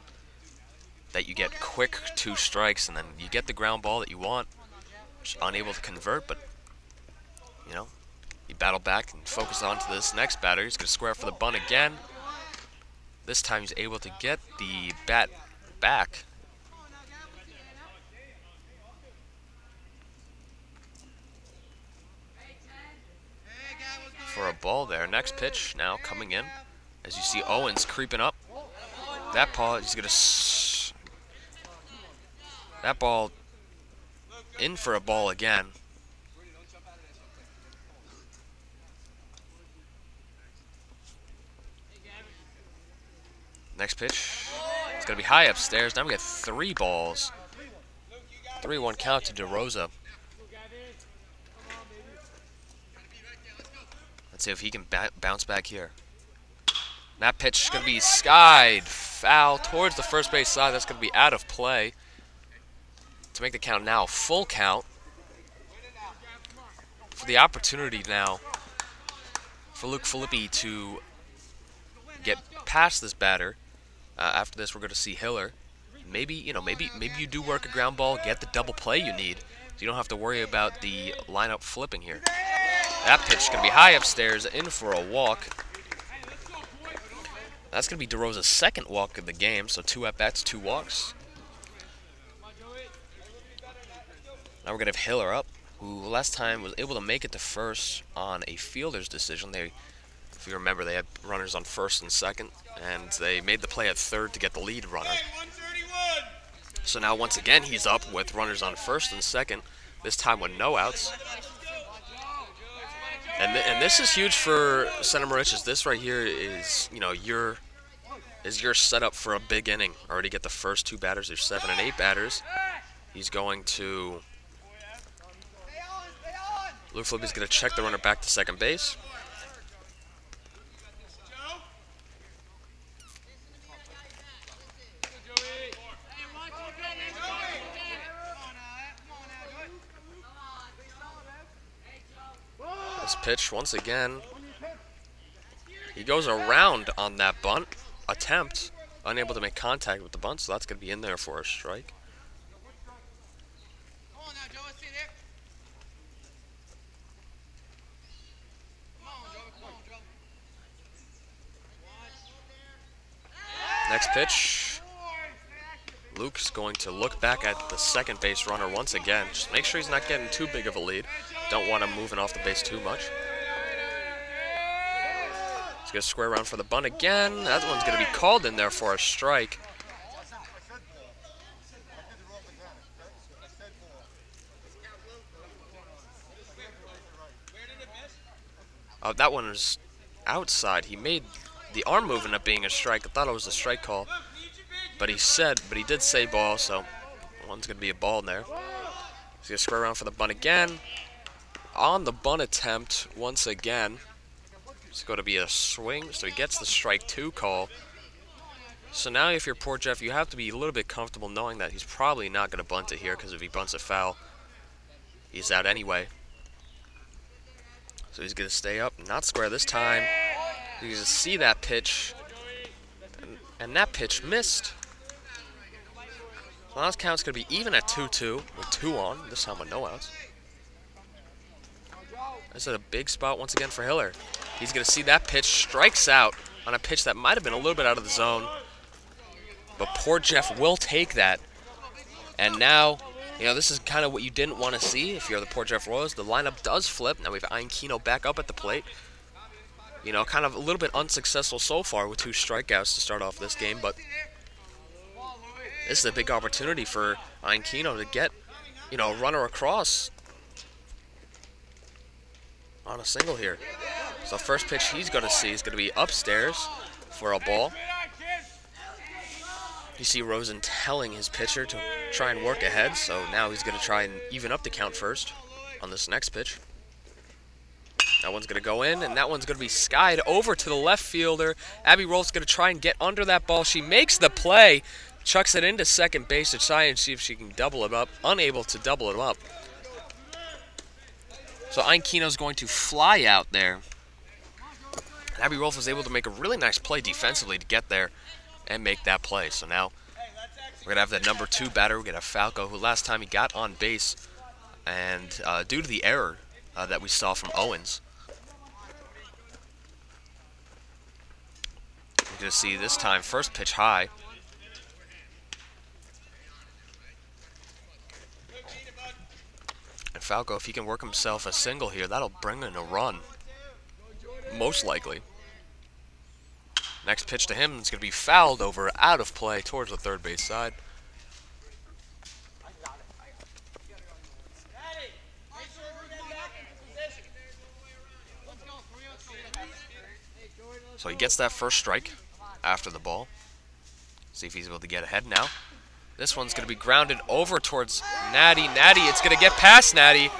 that you get quick 2 strikes and then you get the ground ball that you want. Just unable to convert, but, you know, he battled back and focused on to this next batter. He's going to square for the bunt again. This time he's able to get the bat back. For a ball there. Next pitch now coming in. As you see Owens creeping up. That ball, he's going to... That ball in for a ball again. Next pitch. It's going to be high upstairs. Now we get 3 balls. 3-1 count to DeRosa. Let's see if he can bounce back here. That pitch is going to be skied foul towards the first base side. That's going to be out of play. To make the count now full count. For the opportunity now for Luke Filippi to get past this batter. After this, we're going to see Hiller. Maybe, you know, maybe you do work a ground ball, get the double play you need, so you don't have to worry about the lineup flipping here. That pitch is going to be high upstairs, in for a walk. That's going to be DeRosa's second walk of the game, so 2 at-bats, 2 walks. Now we're going to have Hiller up, who last time was able to make it to first on a fielder's decision. If you remember, they had runners on first and second, and they made the play at third to get the lead runner. So now once again he's up with runners on first and second. this time with no outs. And this is huge for Center Moriches. This right here is, you know, your setup for a big inning. Already get the first 2 batters. There's 7 and 8 batters. He's going to... Filippi's going to check the runner back to second base. This pitch, once again, he goes around on that bunt attempt, unable to make contact with the bunt, so that's going to be in there for a strike. Next pitch, Luke's going to look back at the second base runner once again. Just make sure he's not getting too big of a lead. Don't want him moving off the base too much. He's going to square around for the bunt again. That one's going to be called in there for a strike. Oh, that one was outside. He made the arm movement up being a strike. I thought it was a strike call. But he did say ball, so one's going to be a ball in there. He's going to square around for the bunt again. On the bunt attempt, once again, it's going to be a swing, so he gets the strike 2 call. So now if you're poor Jeff, you have to be a little bit comfortable knowing that he's probably not going to bunt it here, because if he bunts it foul, he's out anyway. So he's going to stay up, not square this time. You can see that pitch, and that pitch missed. So now this count's going to be even at 2-2, with 2 on, this time with no outs. This is a big spot once again for Hiller. He's going to see that pitch, strikes out on a pitch that might have been a little bit out of the zone. But poor Jeff will take that. And now, you know, this is kind of what you didn't want to see if you're the poor Jeff Royals. The lineup does flip. Now we have Ian back up at the plate. You know, kind of a little bit unsuccessful so far with 2 strikeouts to start off this game. But this is a big opportunity for Ian to get, you know, a runner across on a single here. So first pitch he's going to see is going to be upstairs for a ball. You see Rosen telling his pitcher to try and work ahead, so now he's going to try and even up the count first on this next pitch. That one's going to go in, and that one's going to be skied over to the left fielder. Abby Rolf's going to try and get under that ball. She makes the play, chucks it into second base to try and see if she can double it up. Unable to double it up. So Ian going to fly out there. And Abby Rolf was able to make a really nice play defensively to get there and make that play. So now we're going to have that number 2 batter. We're going to have Falco, who last time he got on base, and due to the error that we saw from Owens, we're going to see this time first pitch high. And Falco, if he can work himself a single here, that'll bring in a run, most likely. Next pitch to him is going to be fouled over, out of play towards the third base side. So he gets that first strike after the ball. See if he's able to get ahead now. This one's going to be grounded over towards Natty. Natty, it's going to get past Natty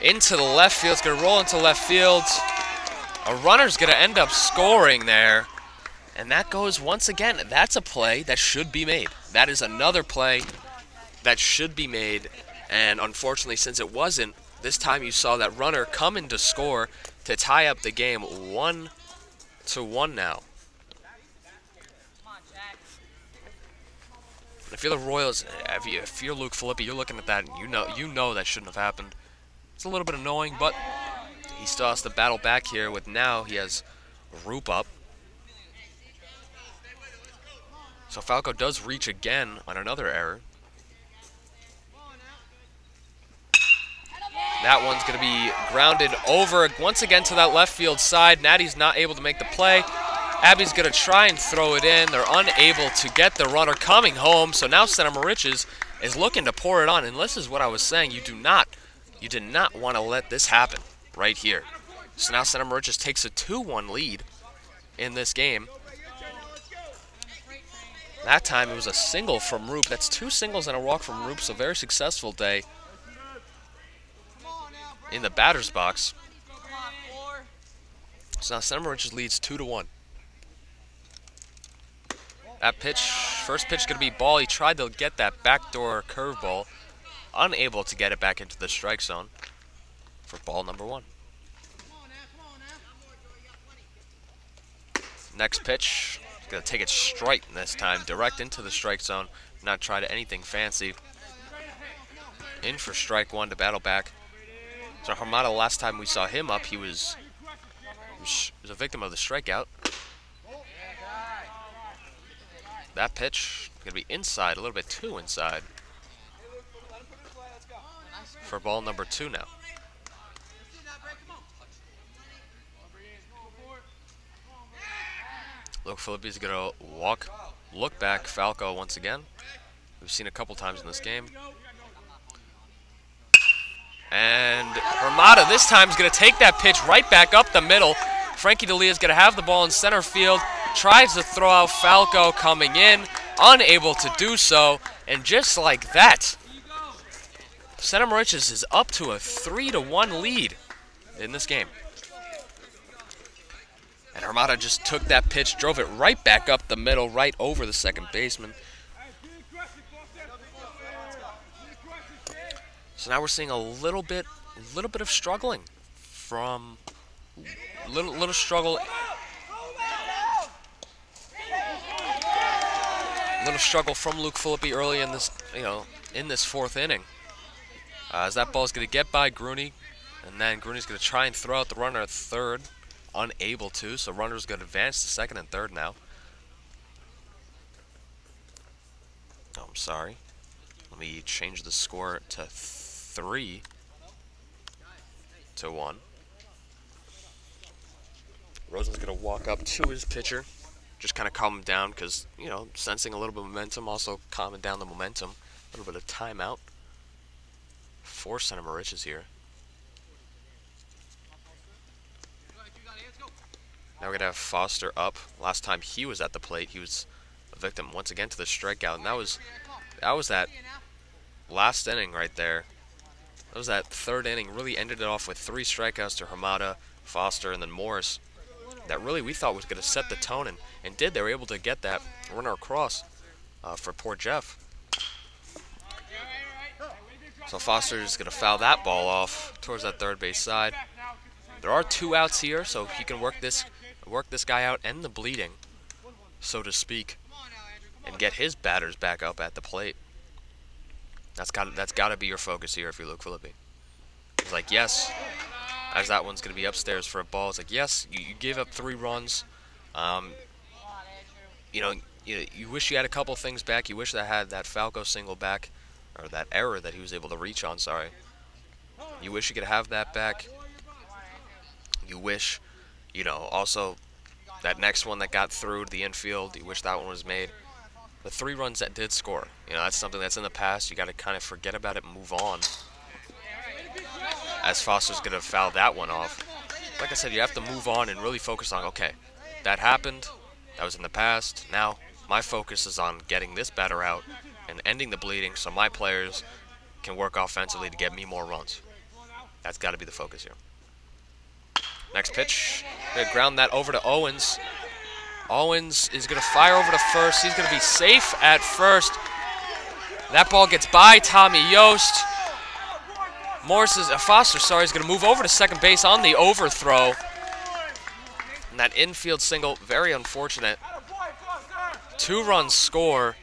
into the left field. It's going to roll into left field. A runner's going to end up scoring there. And that goes once again. That's a play that should be made. That is another play that should be made. And unfortunately, since it wasn't, this time you saw that runner come in to score to tie up the game 1-1 now. If you're the Royals, if you're Luke Filippi, you're looking at that and you know that shouldn't have happened. It's a little bit annoying, but he still has to battle back here with now he has Roop up. So Falco does reach again on another error. That one's going to be grounded over once again to that left field side. Natty's not able to make the play. Abby's going to try and throw it in. They're unable to get the runner coming home. So now Center Moriches is looking to pour it on, and this is what I was saying. You did not want to let this happen right here. So now Center Moriches takes a 2-1 lead in this game. That time it was a single from Roop. That's 2 singles and a walk from Roop, so very successful day in the batter's box. So now Center Moriches leads 2-1. That pitch, first pitch going to be ball. He tried to get that backdoor curveball, unable to get it back into the strike zone for ball number 1. Next pitch, going to take it straight this time, direct into the strike zone, not try to anything fancy. In for strike 1 to battle back. So Hamada, last time we saw him up, he was a victim of the strikeout. That pitch going to be inside, a little bit too inside for ball number 2 now. Look, Filippi's going to look back Falco once again. We've seen a couple times in this game. And Hamada this time is going to take that pitch right back up the middle. Frankie D'Elia is going to have the ball in center field. Tries to throw out Falco coming in, unable to do so, and just like that, Center Moriches is up to a 3-1 lead in this game. And Hamada just took that pitch, drove it right back up the middle, right over the second baseman. So now we're seeing a little bit of struggling from little struggle. Little struggle from Luke Filippi early in this, in this 4th inning. As that ball is going to get by Grooney, and then Grooney's going to try and throw out the runner at third, unable to. So runner's going to advance to second and third now. Oh, I'm sorry. Let me change the score to 3-1. Rosen's going to walk up to his pitcher. Just kind of calm him down because, sensing a little bit of momentum, also calming down the momentum. A little bit of timeout for Center Moriches here. Now we're going to have Foster up. Last time he was at the plate, he was a victim once again to the strikeout. And that was that last inning right there. That was that 3rd inning. Really ended it off with 3 strikeouts to Hamada, Foster, and then Morris. That really we thought was going to set the tone, and did. They were able to get that runner across for poor Jeff. So Foster is going to foul that ball off towards that third base side. There are 2 outs here, so he can work this guy out, end the bleeding, so to speak, and get his batters back up at the plate. That's got to be your focus here if you're Luke Filippi. It's like, yes, as that one's going to be upstairs for a ball. It's like, yes, you gave up 3 runs. You wish you had a couple things back. You wish that had that Falco single back, or that error that he was able to reach on, sorry. You wish you could have that back. You wish, also that next one that got through to the infield, you wish that one was made. The 3 runs that did score, that's something that's in the past. You got to kind of forget about it and move on. As Foster's going to foul that one off. Like I said, you have to move on and really focus on, okay, that happened, that was in the past. Now, my focus is on getting this batter out and ending the bleeding so my players can work offensively to get me more runs. That's got to be the focus here. Next pitch, going to ground that over to Owens. Owens is going to fire over to first. He's going to be safe at first. That ball gets by Tommy Yost. Foster is going to move over to second base on the overthrow. And that infield single, very unfortunate. 2-run score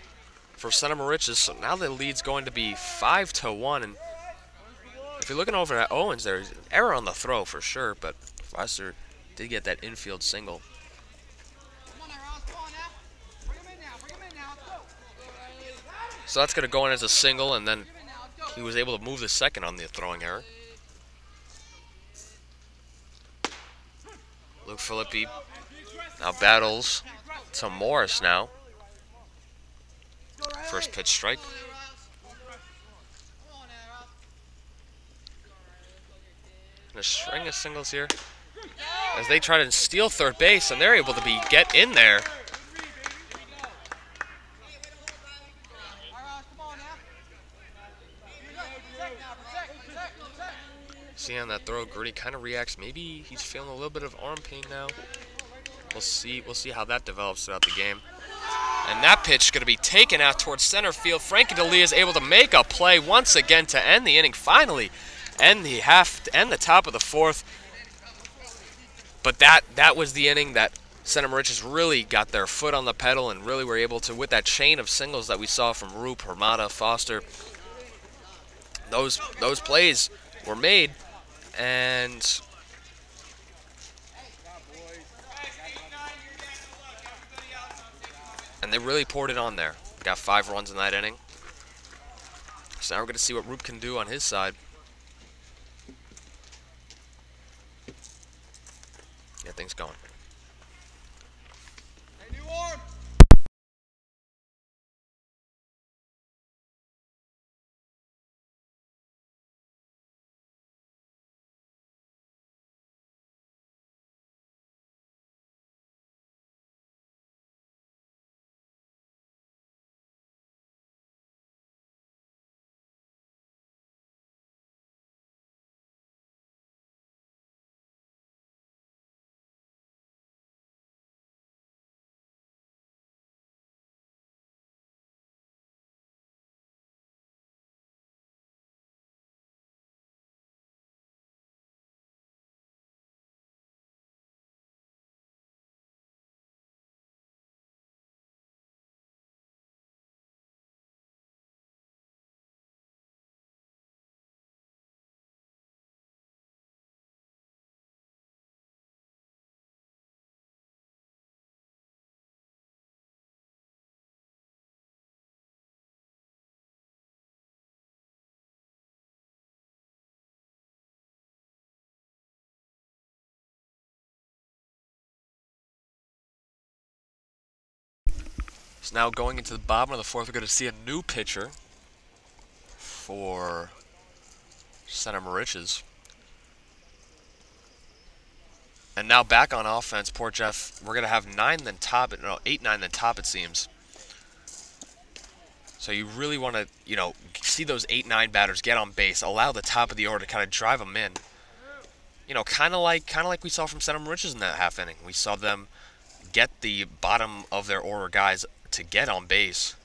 for Center Moriches. So now the lead's going to be 5-1. And if you're looking over at Owens, there's an error on the throw for sure, but Foster did get that infield single. So that's going to go in as a single, and then he was able to move the second on the throwing error. Luke Filippi now battles to Morris now. First pitch strike. a string of singles here as they try to steal third base, and they're able to get in there. See on that throw, Gritty kind of reacts. Maybe he's feeling a little bit of arm pain now. We'll see how that develops throughout the game. And that pitch is going to be taken out towards center field. Frankie D'Elia is able to make a play once again to end the inning. Finally, end the top of the fourth. But that was the inning that Center Moriches really got their foot on the pedal and really were able to, with that chain of singles that we saw from Roop, Hermata, Foster, those plays were made, and they really poured it on there. Got 5 runs in that inning. So now we're going to see what Roop can do on his side. Get things going. So now going into the bottom of the fourth, we're going to see a new pitcher for Center Moriches. And now back on offense, Port Jeff, we're going to have 8, 9, then top, it seems. So you really want to, see those 8, 9 batters get on base, allow the top of the order to kind of drive them in. Kind of like we saw from Center Moriches in that half inning. We saw them get the bottom of their order guys to get on base,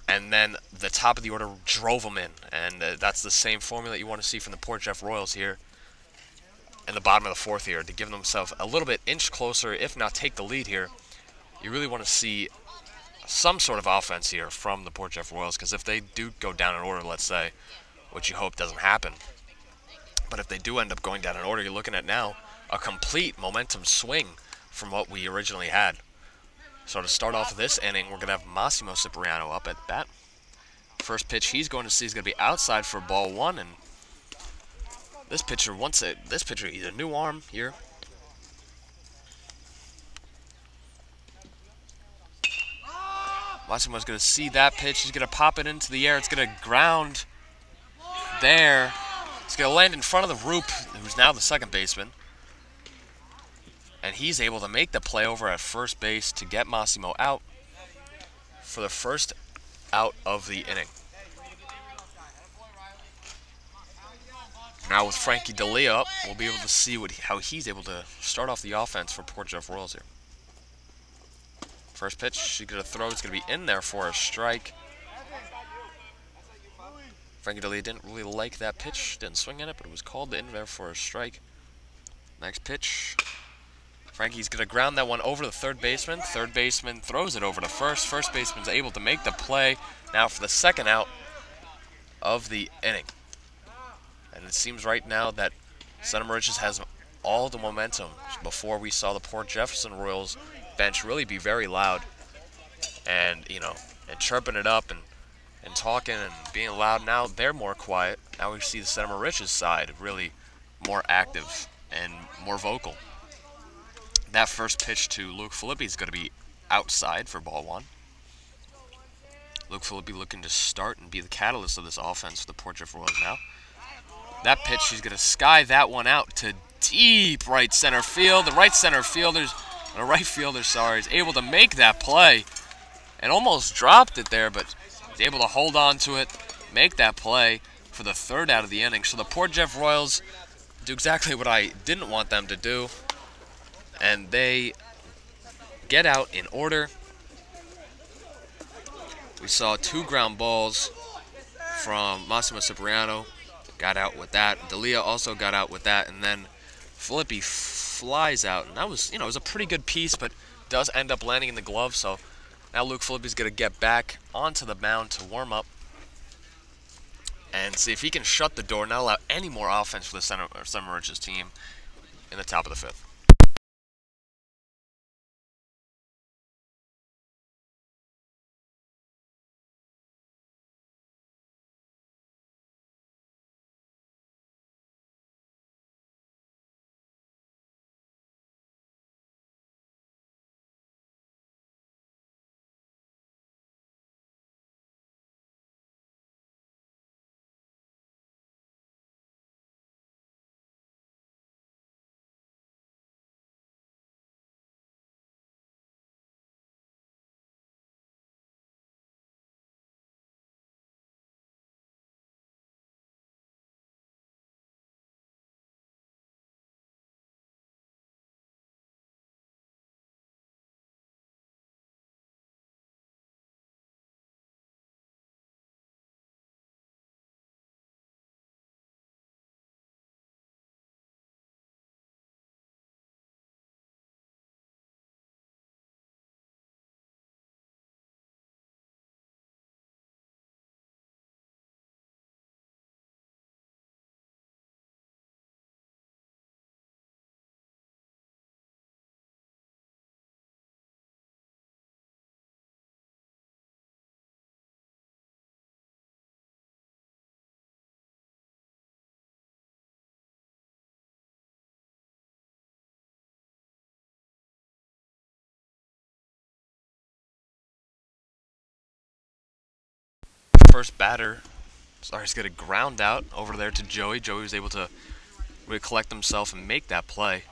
and then the top of the order drove them in, and that's the same formula you want to see from the Port Jeff Royals here in the bottom of the fourth here to give themselves a little bit inch closer, if not take the lead here. You really want to see some sort of offense here from the Port Jeff Royals, because if they do go down in order, let's say, which you hope doesn't happen, but if they do end up going down in order, you're looking at now a complete momentum swing from what we originally had. So to start off this inning, we're going to have Massimo Cipriano up at bat. First pitch he's going to see is going to be outside for ball 1, and this pitcher he's a new arm here. Massimo's going to see that pitch. He's going to pop it into the air. It's going to ground there. It's going to land in front of the Roop, who's now the second baseman. And he's able to make the play over at first base to get Massimo out for the first out of the inning. Now with Frankie D'Elia up, we'll be able to see how he's able to start off the offense for Port Jeff Royals here. First pitch, she's going to throw. It's going to be in there for a strike. Frankie D'Elia didn't really like that pitch, didn't swing at it, but it was called in there for a strike. Next pitch. Frankie's going to ground that one over to the third baseman. Third baseman throws it over to first. First baseman's able to make the play now for the second out of the inning. And it seems right now that Center Moriches has all the momentum. Before we saw the Port Jefferson Royals bench really be very loud and, and chirping it up and talking and being loud. Now they're more quiet. Now we see the Center Moriches side really more active and more vocal. That first pitch to Luke Filippi is going to be outside for ball 1. Luke Filippi looking to start and be the catalyst of this offense for the Port Jeff Royals now. That pitch, she's going to sky that one out to deep right center field. The right fielder, is able to make that play and almost dropped it there, but he's able to hold on to it, make that play for the third out of the inning. So the Port Jeff Royals do exactly what I didn't want them to do, and they get out in order. We saw 2 ground balls from Massimo Cipriano, got out with that. D'Elia also got out with that, and then Filippi flies out, and that was, it was a pretty good piece, but does end up landing in the glove. So now Luke Filippi's going to get back onto the mound to warm up and see if he can shut the door, not allow any more offense for the Center Moriches team in the top of the 5th. First batter, he's going to ground out over there to Joey. Joey was able to recollect himself and make that play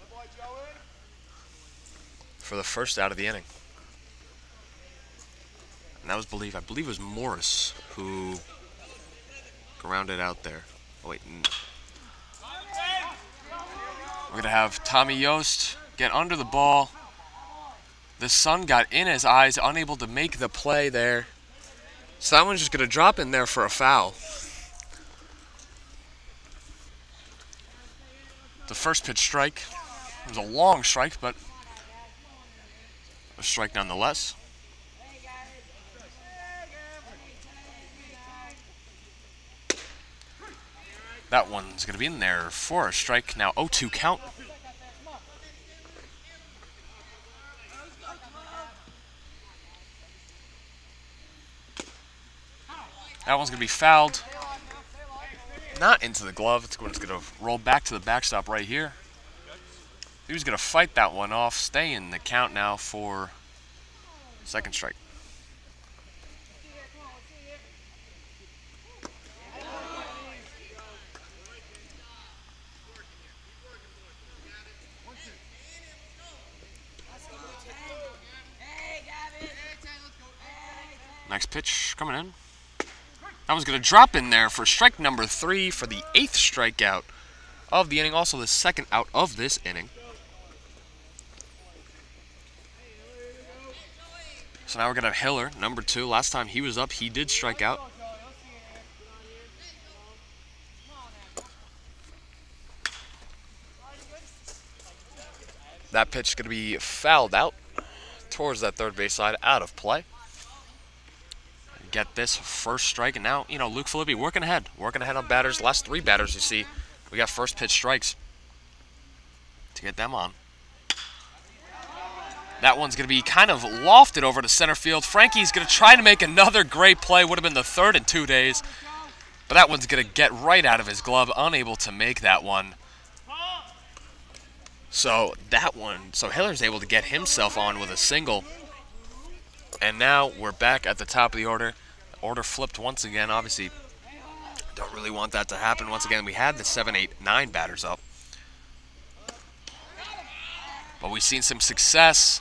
for the first out of the inning. And that was, I believe it was Morris who grounded out there. Oh, wait. We're going to have Tommy Yost get under the ball. The sun got in his eyes, unable to make the play there. So that one's just going to drop in there for a foul. The first pitch strike. It was a long strike, but a strike nonetheless. That one's going to be in there for a strike. Now 0-2 count. That one's going to be fouled. Not into the glove. It's going to roll back to the backstop right here. He was going to fight that one off. Stay in the count now for second strike. Next pitch coming in. That one's going to drop in there for strike number 3 for the 8th strikeout of the inning. Also the second out of this inning. So now we're going to have Hiller, number 2. Last time he was up, he did strike out. That pitch is going to be fouled out towards that third base side, out of play. Get this first strike, and now, Luke Filippi working ahead on batters. Last 3 batters, you see, we got first pitch strikes to get them on. That one's going to be kind of lofted over to center field. Frankie's going to try to make another great play. Would have been the 3rd in 2 days, but that one's going to get right out of his glove, unable to make that one. So Hiller's able to get himself on with a single. And now we're back at the top of the order. The order flipped once again. Obviously, Don't really want that to happen. Once again, we had the 7, 8, 9 batters up. But we've seen some success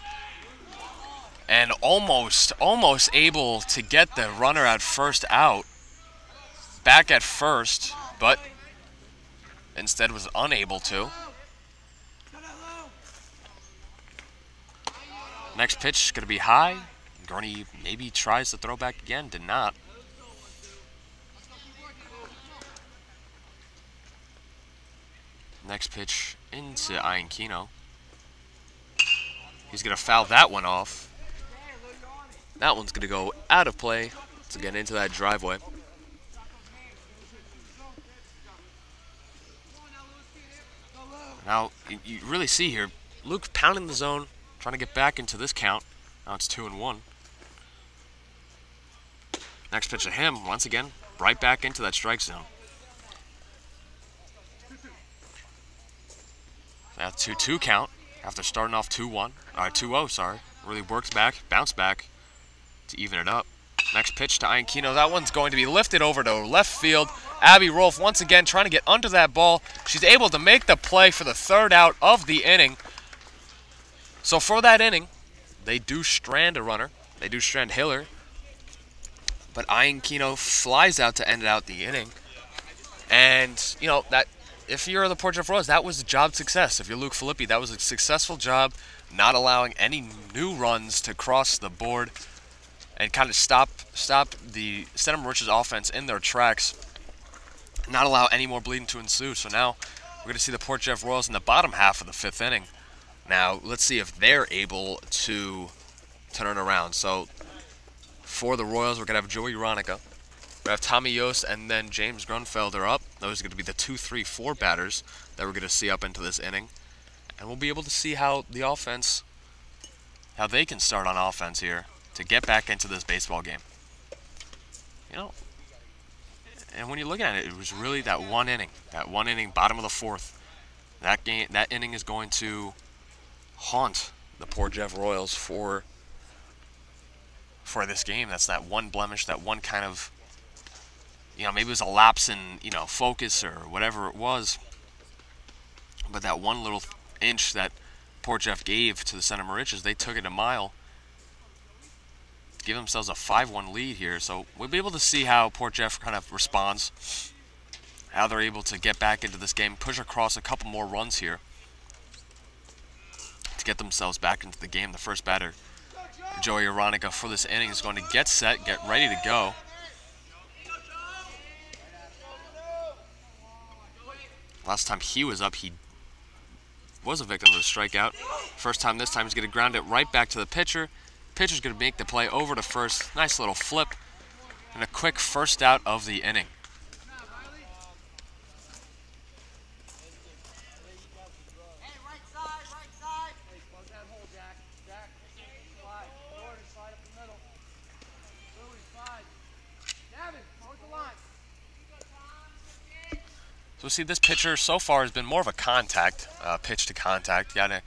and almost able to get the runner at first out, back at first, but instead was unable to. Next pitch is going to be high. Gurney maybe tries to throw back again, did not. Next pitch into Iankino. He's going to foul that one off. That one's going to go out of play to get into that driveway. Now, you really see here, Luke pounding the zone, trying to get back into this count. Now it's 2-1. Next pitch to him, once again, right back into that strike zone. That 2-2 count after starting off 2-0, sorry. Really works back, bounced back to even it up. Next pitch to Iankino. That one's going to be lifted over to left field. Abby Rolfe once again trying to get under that ball. She's able to make the play for the third out of the inning. So for that inning, they do strand a runner. They do strand Hiller. But Iankino flies out to end out the inning. And, you know, that if you're the Port Jeff Royals, that was a job success. If you're Luke Filippi, that was a successful job, not allowing any new runs to cross the board and kind of stop the Center Moriches offense in their tracks, not allow any more bleeding to ensue. So now we're going to see the Port Jeff Royals in the bottom half of the 5th inning. Now, let's see if they're able to turn it around. So for the Royals, we're going to have Joey Ronica. We have Tommy Yost and then James Grunfelder up. Those are going to be the 2, 3, 4 batters that we're going to see up into this inning. And we'll be able to see how the offense, how they can start on offense here to get back into this baseball game. You know, and when you look at it, it was really that one inning, bottom of the 4th. That inning is going to haunt the Port Jeff Royals for this game. That's that one blemish, that one kind of, you know, maybe it was a lapse in, you know, focus or whatever it was. But that one little inch that Port Jeff gave to the Center Moriches, they took it a mile. Give themselves a 5-1 lead here. So we'll be able to see how Port Jeff kind of responds, how they're able to get back into this game, push across a couple more runs here to get themselves back into the game. The first batter, Joey Aronica, for this inning is going to get set, get ready to go. Last time he was up, he was a victim of a strikeout. First time this time, he's going to ground it right back to the pitcher. Pitcher's going to make the play over to first. Nice little flip and a quick first out of the inning. So we see this pitcher so far has been more of a contact, pitch to contact. Got to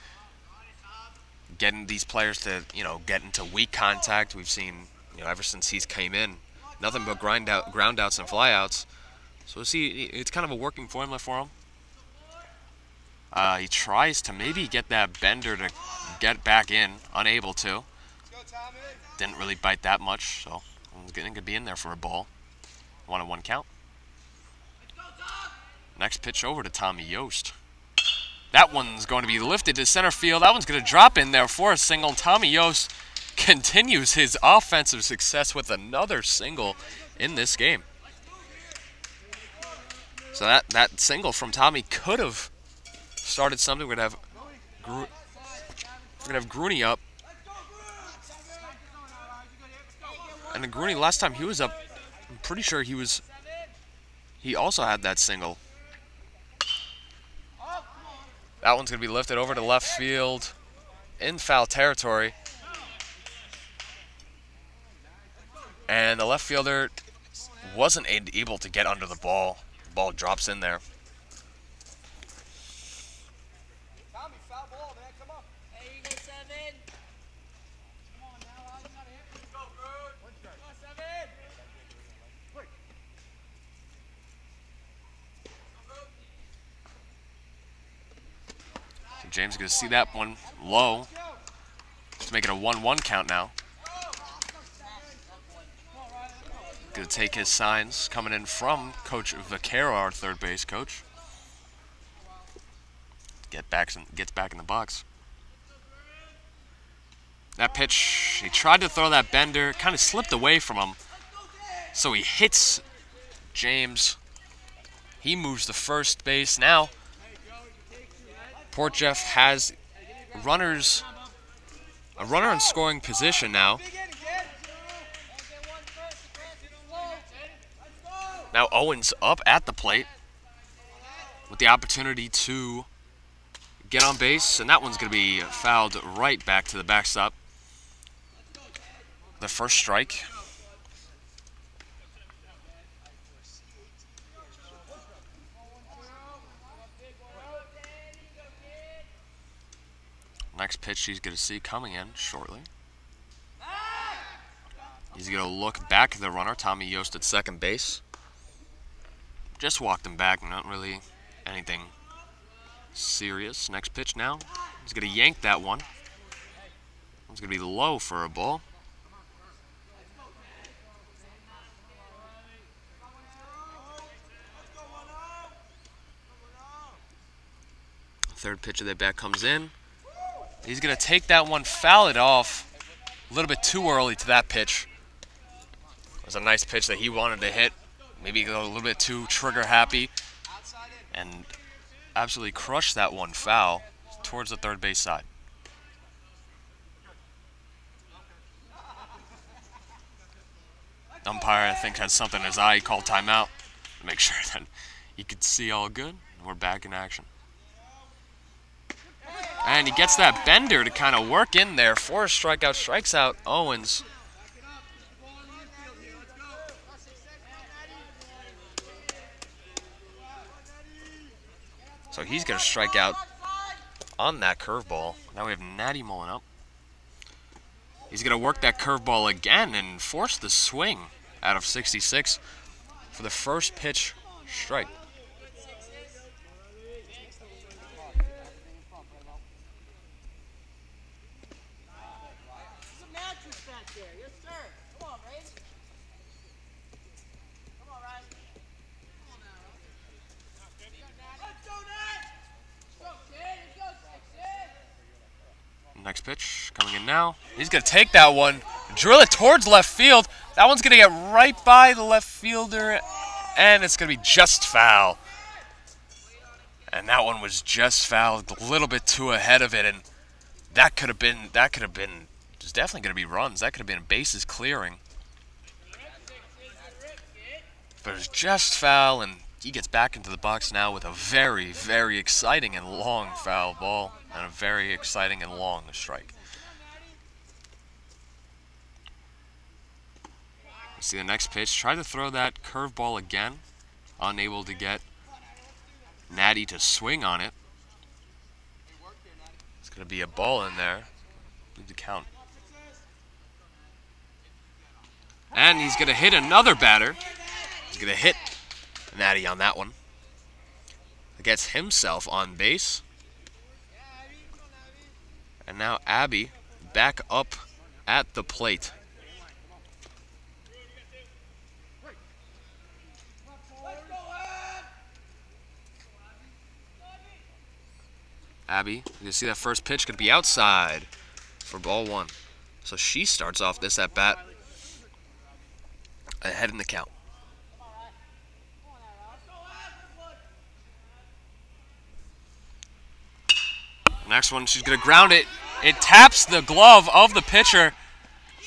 getting these players to, you know, get into weak contact. We've seen, you know, ever since he's came in, nothing but ground outs and flyouts. So we see it's kind of a working formula for him. He tries to maybe get that bender to get back in, unable to. Didn't really bite that much, so he's going to be in there for a ball. 1-1 count. Next pitch over to Tommy Yost. That one's going to be lifted to center field. That one's going to drop in there for a single. Tommy Yost continues his offensive success with another single in this game. So that single from Tommy could have started something. We're going to have Grooney up. And Grooney, last time he was up, I'm pretty sure he also had that single. That one's going to be lifted over to left field in foul territory. And the left fielder wasn't able to get under the ball. The ball drops in there. Tommy, foul ball, man. Come on. Hey, you go 7. Come on now, you gotta hit. Let's go, good. Come on, 7. Quick. James is going to see that one low. Let's make it a 1-1 count now. Going to take his signs coming in from Coach Vaquero, our third base coach. Gets back in the box. That pitch, he tried to throw that bender, kind of slipped away from him. So he hits James. He moves to first base. Now, Port Jeff has a runner in scoring position now. Now Owens up at the plate with the opportunity to get on base, and that one's going to be fouled right back to the backstop. The first strike. Next pitch he's going to see coming in shortly. He's going to look back at the runner, Tommy Yost at second base. Just walked him back, not really anything serious. Next pitch now. He's going to yank that one. It's going to be low for a ball. Third pitch of the bat comes in. He's going to take that one, foul it off. A little bit too early to that pitch. It was a nice pitch that he wanted to hit. Maybe go a little bit too trigger happy. And absolutely crush that one foul towards the third base side. Umpire, I think, had something in his eye. He called timeout to make sure that he could see all good. We're back in action. And he gets that bender to kind of work in there. 4 strikeouts, strikes out Owens. So he's going to strike out on that curveball. Now we have Natty mulling up. He's going to work that curveball again and force the swing out of 66 for the first pitch strike. Next pitch coming in now. He's going to take that one, drill it towards left field. That one's going to get right by the left fielder, and it's going to be just foul. And that one was just fouled, a little bit too ahead of it, and that could have been, there's definitely going to be runs. That could have been bases clearing. But it was just foul, and he gets back into the box now with a very, very exciting and long foul ball. And a very exciting and long strike. See the next pitch. Try to throw that curveball again. Unable to get Natty to swing on it. It's going to be a ball in there. Need to count. And he's going to hit another batter. He's going to hit Natty on that one. Gets himself on base. And now Abby back up at the plate. Abby, you can see that first pitch could be outside for ball 1. So she starts off this at bat ahead in the count. Next one, she's going to ground it. It taps the glove of the pitcher.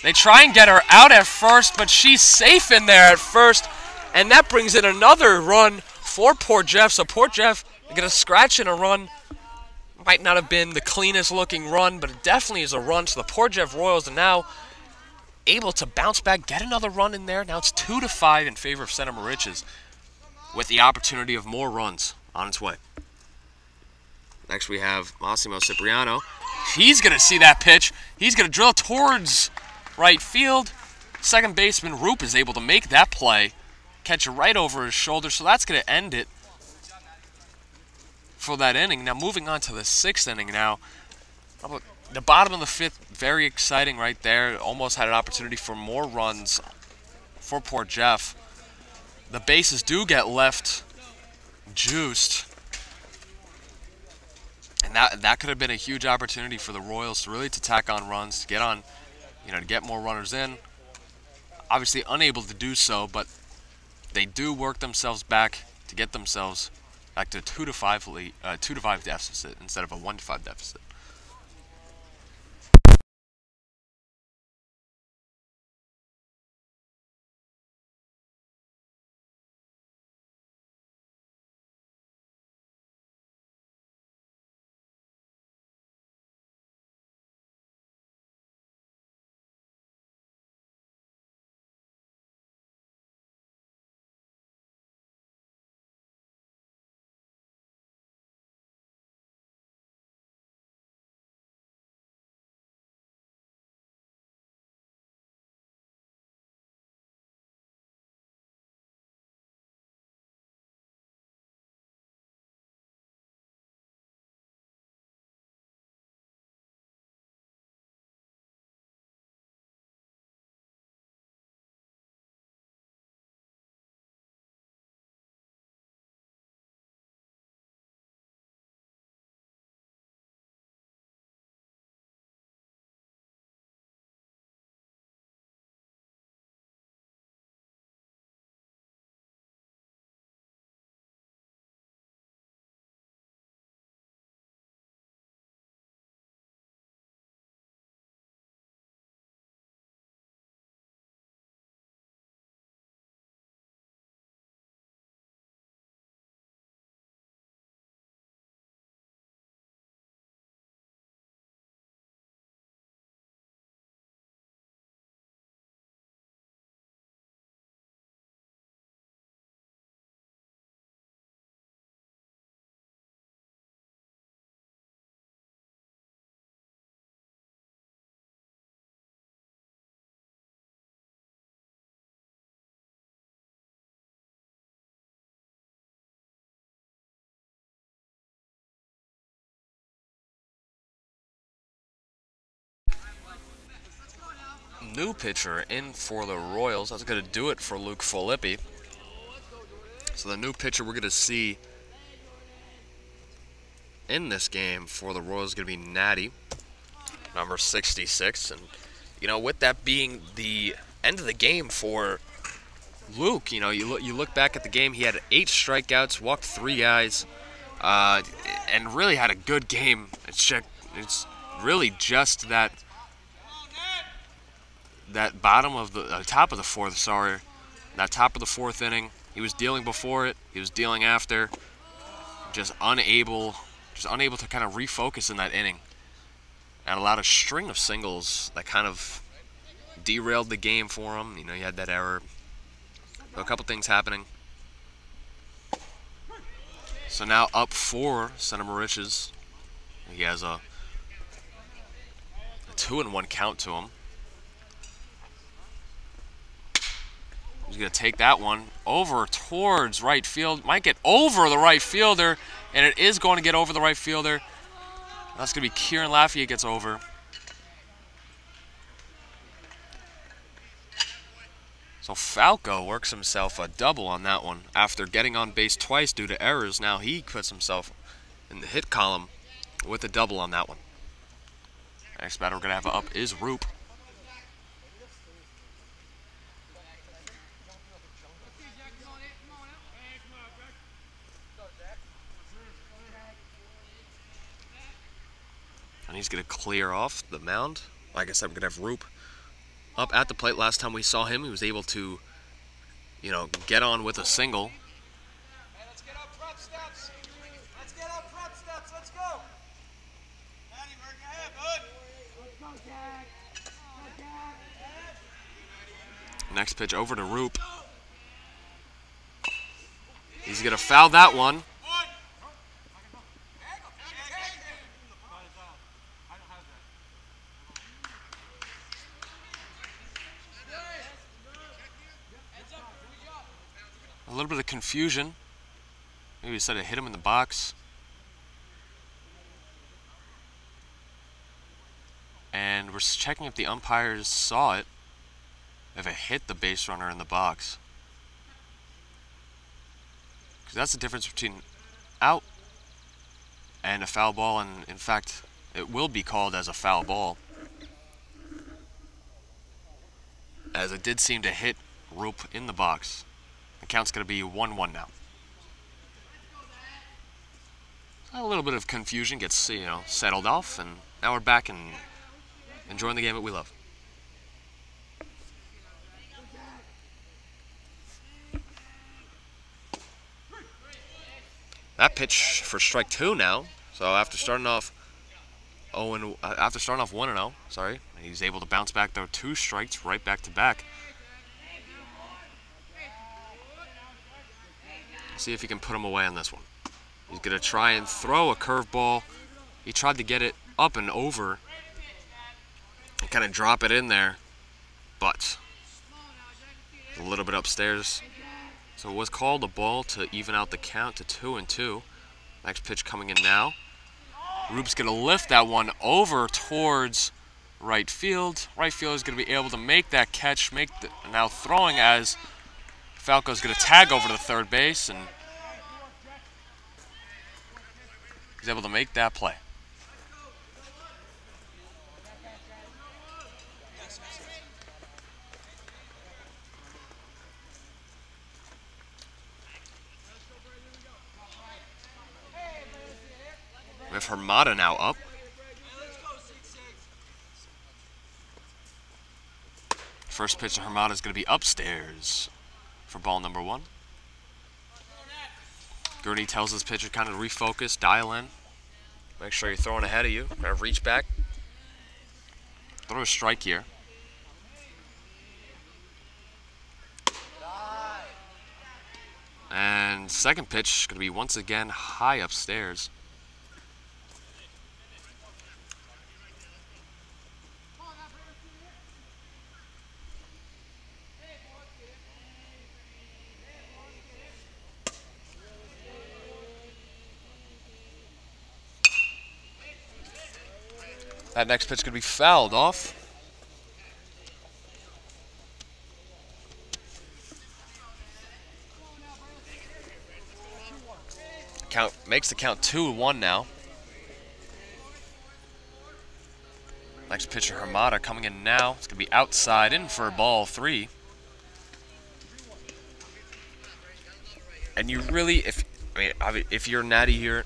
They try and get her out at first, but she's safe in there at first. And that brings in another run for Port Jeff. So Port Jeff going to scratch in a run. Might not have been the cleanest looking run, but it definitely is a run. So the Port Jeff Royals are now able to bounce back, get another run in there. Now it's 2-5 in favor of Center Moriches with the opportunity of more runs on its way. Next we have Massimo Cipriano. He's going to see that pitch. He's going to drill towards right field. Second baseman Roop is able to make that play. Catch it right over his shoulder, so that's going to end it for that inning. Now moving on to the 6th inning now. The bottom of the 5th, very exciting right there. Almost had an opportunity for more runs for poor Jeff. The bases do get left juiced. And that could have been a huge opportunity for the Royals to really tack on runs, to get on, to get more runners in. Obviously unable to do so, but they do work themselves back to get themselves back to a 2-5 deficit instead of a 1-5 deficit. New pitcher in for the Royals. That's going to do it for Luke Filippi. So the new pitcher we're going to see in this game for the Royals is going to be Natty, number 66. And, with that being the end of the game for Luke, you look back at the game, he had 8 strikeouts, walked 3 guys, and really had a good game. It's really just that bottom of the top of the 4th, that top of the 4th inning. He was dealing before it, he was dealing after, just unable to kind of refocus in that inning. And allowed a string of singles that kind of derailed the game for him. He had that error. So a couple things happening. So now up for Center Moriches. He has a 2-1 count to him. He's going to take that one over towards right field. Might get over the right fielder, and it is going to get over the right fielder. That's going to be Kieran Lafayette gets over. So Falco works himself a double on that one. After getting on base twice due to errors, now he puts himself in the hit column with a double on that one. Next batter we're going to have up is Roop. And he's going to clear off the mound. Like I said, we're going to have Roop up at the plate. Last time we saw him, he was able to, get on with a single. Hey, let's get up front steps. Let's get up front steps. Let's go. Matty, work ahead, bud. Let's go, Jack. Go, Jack. Next pitch over to Roop. He's going to foul that one. A little bit of confusion. Maybe he said it hit him in the box. And we're checking if the umpires saw it, if it hit the base runner in the box. Because that's the difference between out and a foul ball, and in fact, it will be called as a foul ball, as it did seem to hit Roop in the box. The count's going to be 1-1 now. A little bit of confusion gets, settled off, and now we're back and enjoying the game that we love. That pitch for strike 2 now. So after starting off 1-0, sorry, he's able to bounce back though 2 strikes right back to back. See if he can put him away on this one. He's gonna try and throw a curveball. He tried to get it up and over and kind of drop it in there, but a little bit upstairs. So it was called a ball to even out the count to 2-2. Next pitch coming in now. Roop's going to lift that one over towards right field. Right field is going to be able to make that catch, now throwing as Falco's going to tag over to third base, and he's able to make that play. We have Hermada now up. First pitch to Hermada is going to be upstairs for ball number 1. Gurney tells his pitcher kind of refocus, dial in. Make sure you're throwing ahead of you. Kind of reach back. Throw a strike here. And second pitch going to be once again high upstairs. That next pitch is going to be fouled off. Makes the count 2-1 now. Next pitcher, Hermada, coming in now. It's going to be outside in for ball 3. And you really, if you're Natty here,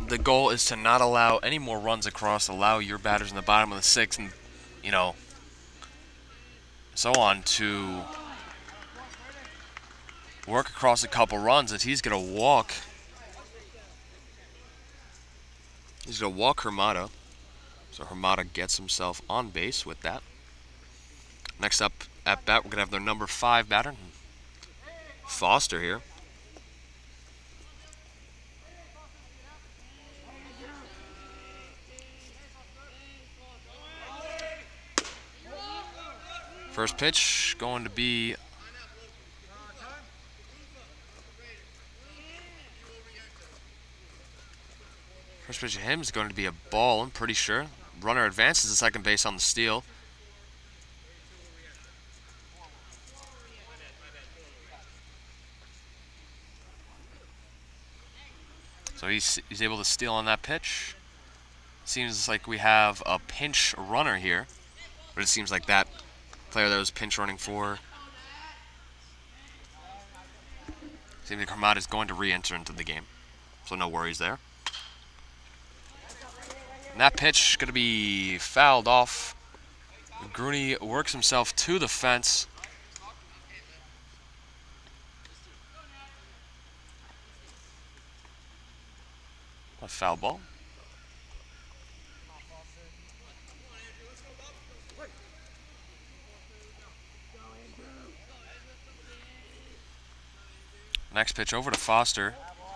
the goal is to not allow any more runs across, allow your batters in the bottom of the 6th and, so on to work across a couple runs, as he's going to walk. He's going to walk Hermada. So Hermada gets himself on base with that. Next up at bat, we're going to have their number 5 batter, Foster here. First pitch going to be first pitch of him is going to be a ball, I'm pretty sure. Runner advances to second base on the steal. So he's able to steal on that pitch. Seems like we have a pinch runner here, but it seems like that player that was pinch running for, seems like Hermada is going to re-enter into the game, so no worries there. And that pitch is going to be fouled off. Gurney works himself to the fence. A foul ball. Next pitch over to Foster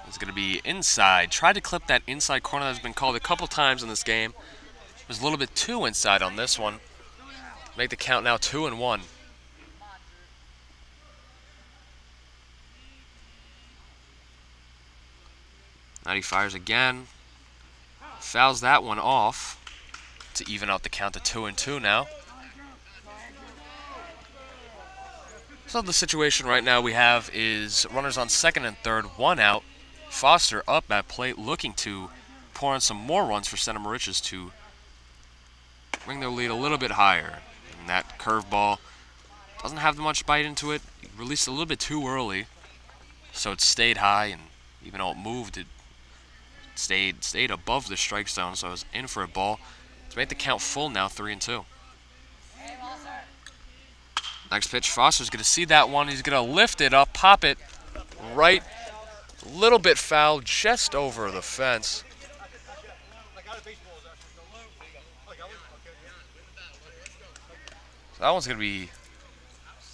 is going to be inside. Tried to clip that inside corner that's been called a couple times in this game. It was a little bit too inside on this one. Make the count now 2-1. Now he fires again. Fouls that one off. to even out the count to 2-2 now. So the situation right now we have is runners on second and third, 1 out. Foster up at plate looking to pour in some more runs for Center Moriches to bring their lead a little bit higher. And that curveball doesn't have much bite into it. He released a little bit too early, so it stayed high, and even though it moved, it stayed above the strike zone, so I was in for a ball. To make the count full now, 3-2. Next pitch, Foster's going to see that one. He's going to lift it up, pop it right, a little bit foul, just over the fence. So that one's going to be,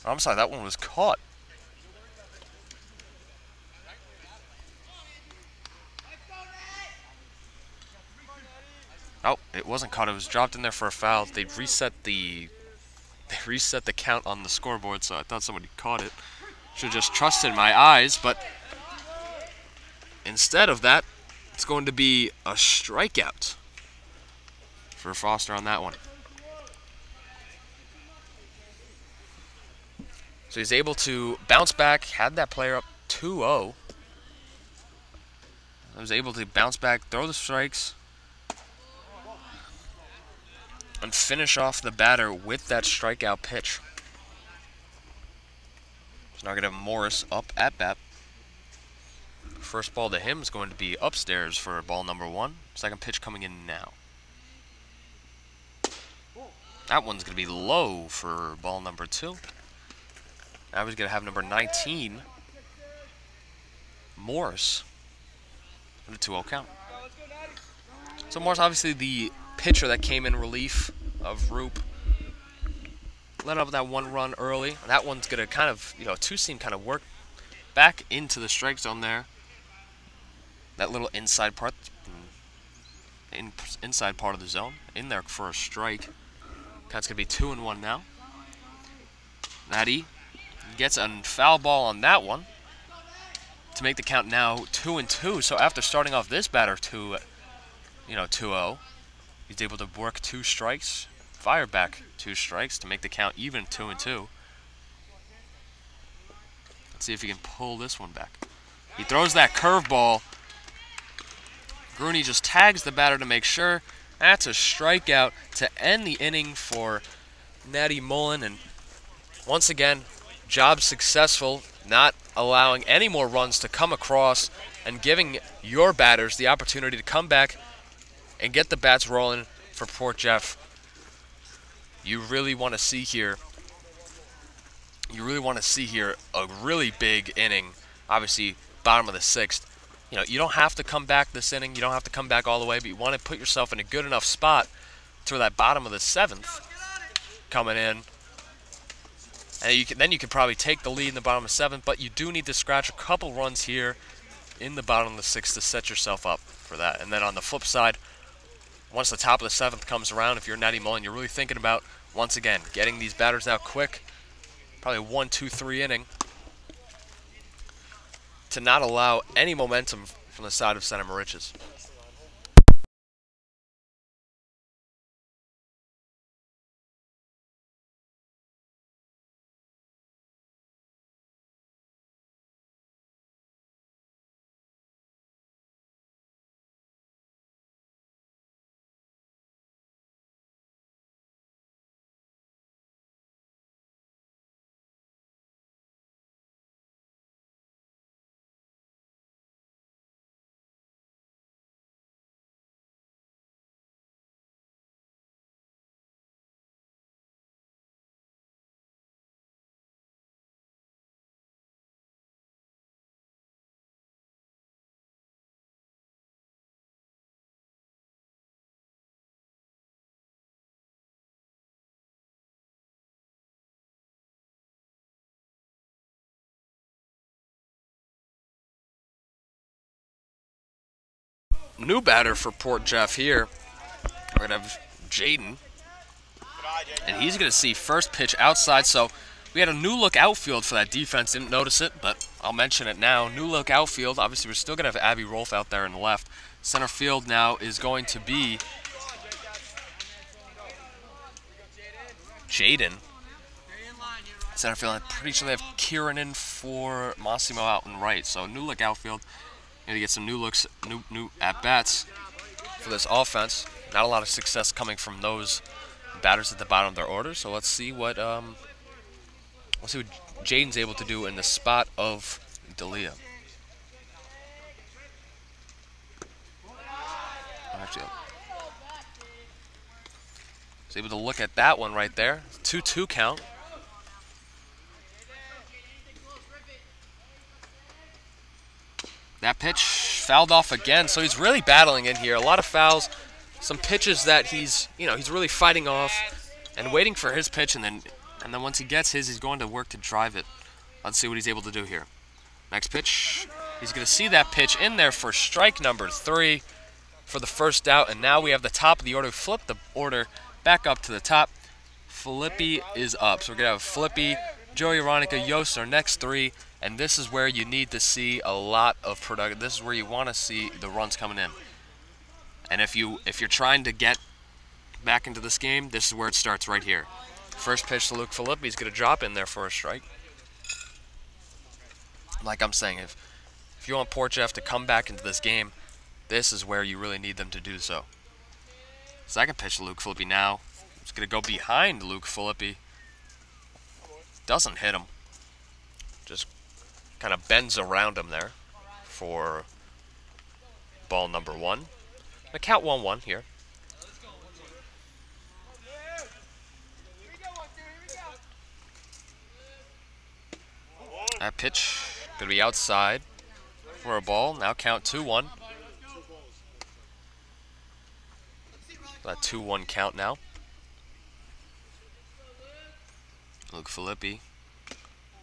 I'm sorry, that one was caught. Oh, it wasn't caught. It was dropped in there for a foul. They reset the count on the scoreboard, so I thought somebody caught it. Should have just trusted my eyes, but instead of that, it's going to be a strikeout for Foster on that one. So he's able to bounce back, had that player up 2-0. I was able to bounce back, throw the strikes, and finish off the batter with that strikeout pitch. So now we're going to have Morris up at bat. First ball to him is going to be upstairs for ball number 1. Second pitch coming in now. That one's going to be low for ball number 2. Now he's going to have number 19, Morris, in a 2-0 count. So Morris, obviously the pitcher that came in relief of Roop, let up that 1 run early. And that one's going to kind of, two-seam kind of work back into the strike zone there. That little inside part, inside part of the zone, in there for a strike. Count's going to be 2-1 now. Natty gets a foul ball on that one to make the count now 2-2. So after starting off this batter 2-0, he's able to work 2 strikes, fire back 2 strikes to make the count even 2-2. Let's see if he can pull this one back. He throws that curveball. Grooney just tags the batter to make sure. That's a strikeout to end the inning for Natty Mullen. And once again, job successful, not allowing any more runs to come across and giving your batters the opportunity to come back and get the bats rolling for Port Jeff. You really want to see here a really big inning. Obviously, bottom of the 6th. You don't have to come back this inning. You don't have to come back all the way, but you want to put yourself in a good enough spot to that bottom of the 7th coming in. And then you can probably take the lead in the bottom of the 7th, but you do need to scratch a couple runs here in the bottom of the 6th to set yourself up for that. And then on the flip side, once the top of the 7th comes around, if you're Natty Mullen, you're really thinking about, once again, getting these batters out quick. Probably 1, 2, 3 inning to not allow any momentum from the side of Center Moriches. New batter for Port Jeff here. We're going to have Jaden. And he's going to see first pitch outside. So we had a new look outfield for that defense. Didn't notice it, but I'll mention it now. New look outfield. Obviously, we're still going to have Abby Rolfe out there in the left. Center field now is going to be Jaden. Center field, I'm pretty sure they have Kieran in for Massimo out and right. So new look outfield. Gonna get some new looks, new at-bats for this offense. Not a lot of success coming from those batters at the bottom of their order. So let's see what Jaden's able to do in the spot of D'Elia. Actually, was able to look at that one right there. 2-2 count. That pitch fouled off again, so he's really battling in here. A lot of fouls, some pitches that he's really fighting off and waiting for his pitch, and then once he gets his, he's going to work to drive it. Let's see what he's able to do here. Next pitch, he's going to see that pitch in there for strike number 3 for the first out, and now we have the top of the order. Flip the order back up to the top. Filippi is up, so we're going to have Filippi, Joey, Veronica, Yost, our next 3. And this is where you need to see a lot of production. This is where you want to see the runs coming in. And if you're trying to get back into this game, this is where it starts right here. First pitch to Luke Filippi. He's going to drop in there for a strike. Like I'm saying, if you want Portjeff to come back into this game, this is where you really need them to do so. Second pitch to Luke Filippi now. He's going to go behind Luke Filippi. Doesn't hit him. Just kind of bends around him there for ball number 1. I count 1-1 here. That pitch going to be outside for a ball. Now count 2-1. That 2-1 count now. Luke Filippi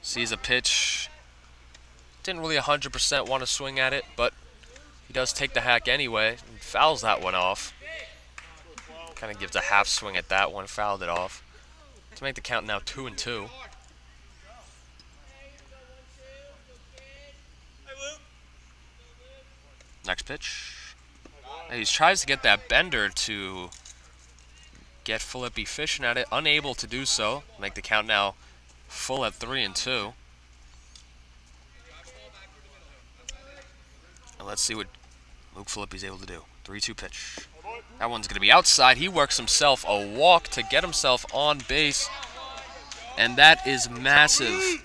sees a pitch. Didn't really 100% want to swing at it, but he does take the hack anyway and fouls that one off. Kind of gives a half swing at that one, fouled it off. To make the count now 2-2. Next pitch. And he tries to get that bender to get Filippi fishing at it. Unable to do so. Make the count now full at 3-2. And let's see what Luke Filippi's able to do. 3-2 pitch. That one's going to be outside. He works himself a walk to get himself on base. And that is massive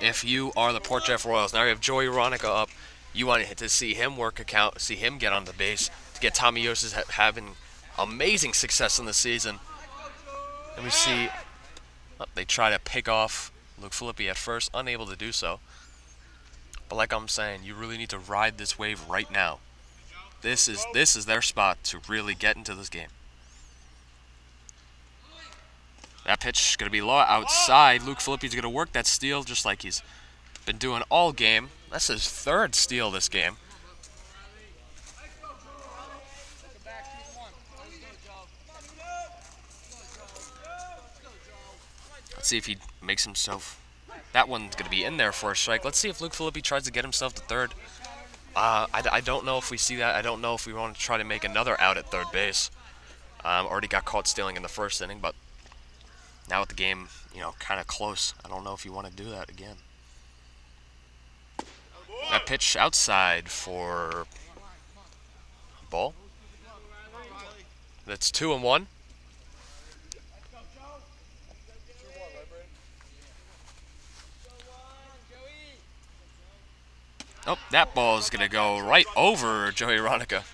if you are the Portjeff Royals. Now you have Joey Veronica up. You want to see him work a count, see him get on the base, to get Tommy Yost having amazing success in the season. And we see they try to pick off Luke Filippi at first, unable to do so. But like I'm saying, you really need to ride this wave right now. This is their spot to really get into this game. That pitch is going to be low outside. Luke Filippi's going to work that steal just like he's been doing all game. That's his 3rd steal this game. Let's see if he makes himself. That one's going to be in there for a strike. Let's see if Luke Filippi tries to get himself to 3rd. I don't know if we see that. I don't know if we want to try to make another out at 3rd base. Already got caught stealing in the 1st inning, but now with the game, kind of close, I don't know if you want to do that again. That pitch outside for a ball. That's 2-1. Oh, that ball is going to go right over Joey Veronica.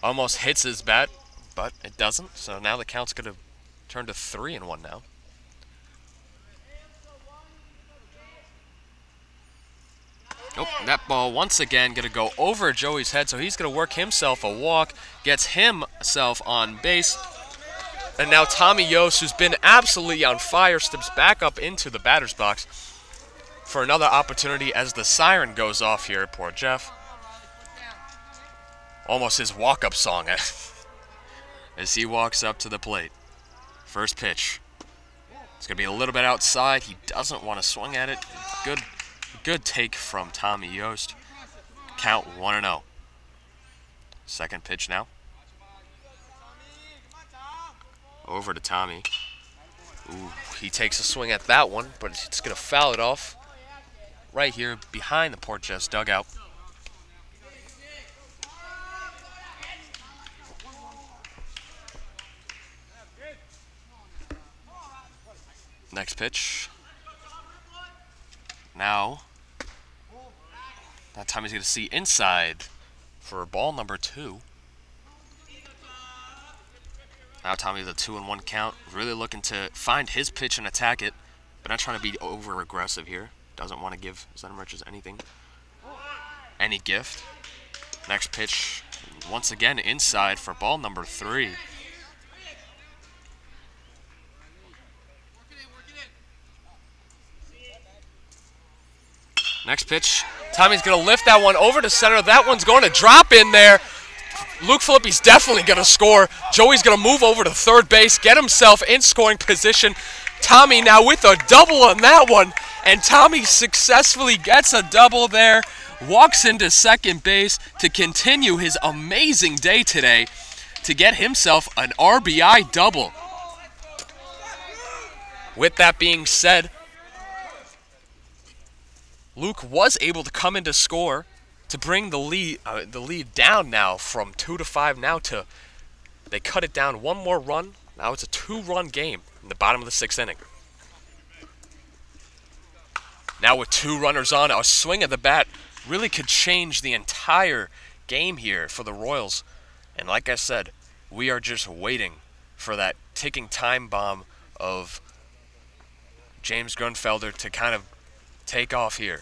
Almost hits his bat, but it doesn't. So now the count's going to turn to 3-1 now. Oh, that ball once again going to go over Joey's head, so he's going to work himself a walk, gets himself on base. And now Tommy Yost, who's been absolutely on fire, steps back up into the batter's box for another opportunity as the siren goes off here. Poor Jeff. Almost his walk-up song as he walks up to the plate. First pitch. It's going to be a little bit outside. He doesn't want to swing at it. Good take from Tommy Yost. Count 1-0. Second pitch now. Over to Tommy. Ooh, he takes a swing at that one, but it's going to foul it off right here behind the Moriches dugout. Next pitch. Now, that time he's going to see inside for ball number 2. Now Tommy's a 2-1 count. Really looking to find his pitch and attack it, but not trying to be over aggressive here. Doesn't want to give Center Moriches anything, any gift. Next pitch, once again inside for ball number 3. Next pitch, Tommy's going to lift that one over to center. That one's going to drop in there. Luke Filippi's definitely going to score. Joey's going to move over to third base, get himself in scoring position. Tommy now with a double on that one, and Tommy successfully gets a double there, walks into second base to continue his amazing day today to get himself an RBI double. With that being said, Luke was able to come in to score to bring the lead down now from 2-5 now to, they cut it down one more run. Now it's a 2-run game in the bottom of the 6th inning. Now with 2 runners on, a swing of the bat really could change the entire game here for the Royals. And like I said, we are just waiting for that ticking time bomb of James Grunfelder to kind of take off here.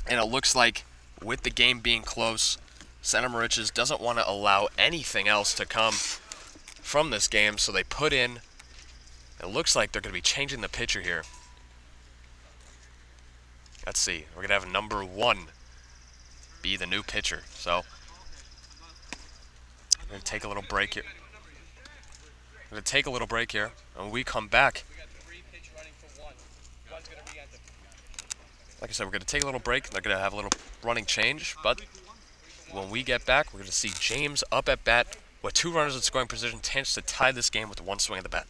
And it looks like with the game being close, Center Moriches doesn't want to allow anything else to come from this game, so they put in, it looks like they're going to be changing the pitcher here. Let's see, we're going to have number 1 be the new pitcher. So, we're going to take a little break here. We're going to take a little break here, and when we come back, like I said, we're going to take a little break. They're going to have a little running change, but when we get back, we're going to see James up at bat with 2 runners in scoring position, chance to tie this game with 1 swing of the bat.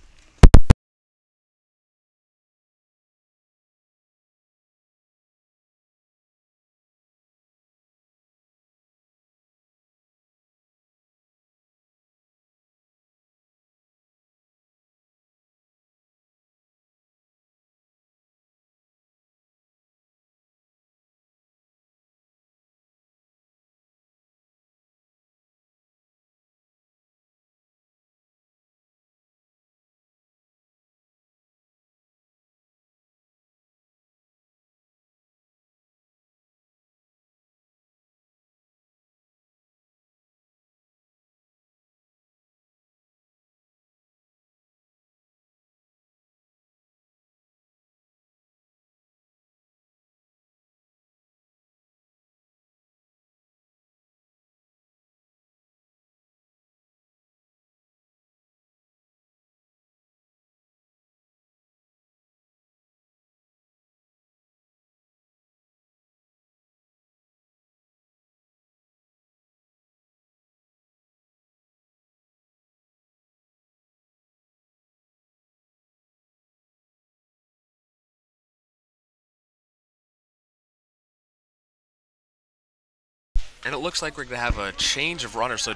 And it looks like we're going to have a change of runners. So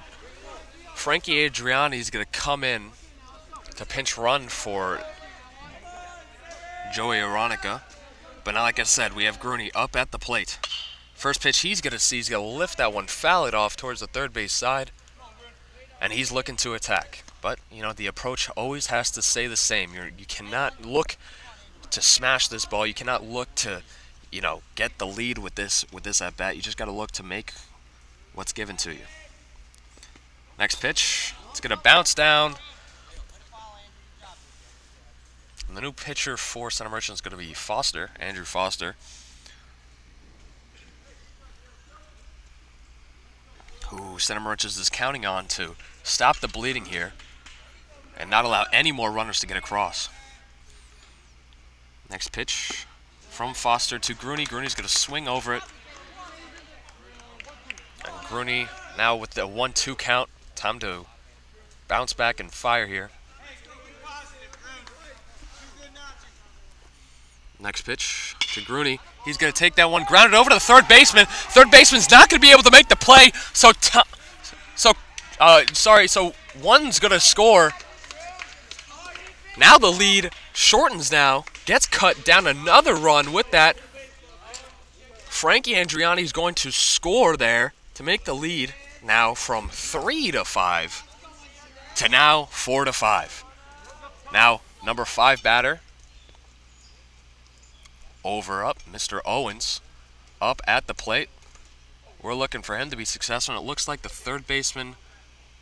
Frankie Adriani is going to come in to pinch run for Joey Aronica. But now, like I said, we have Grooney up at the plate. First pitch he's going to see, he's going to lift that one, foul it off towards the third base side. And he's looking to attack. But, you know, the approach always has to stay the same. You cannot look to smash this ball. You cannot look to, you know, get the lead with this at bat. You just got to look to make what's given to you. Next pitch, it's going to bounce down. And the new pitcher for Center Moriches is going to be Foster, Andrew Foster, who Center Moriches is counting on to stop the bleeding here and not allow any more runners to get across. Next pitch from Foster to Grooney. Grooney's going to swing over it. And Grooney now with the 1-2 count. Time to bounce back and fire here. Next pitch to Grooney. He's going to take that one, ground it over to the third baseman. Third baseman's not going to be able to make the play, so one's going to score. Now the lead shortens now, gets cut down another run with that. Frankie Andriani's going to score there to make the lead now from 3-5 to now 4-5. Now, number 5 batter, over up, Mr. Owens, up at the plate. We're looking for him to be successful, and it looks like the third baseman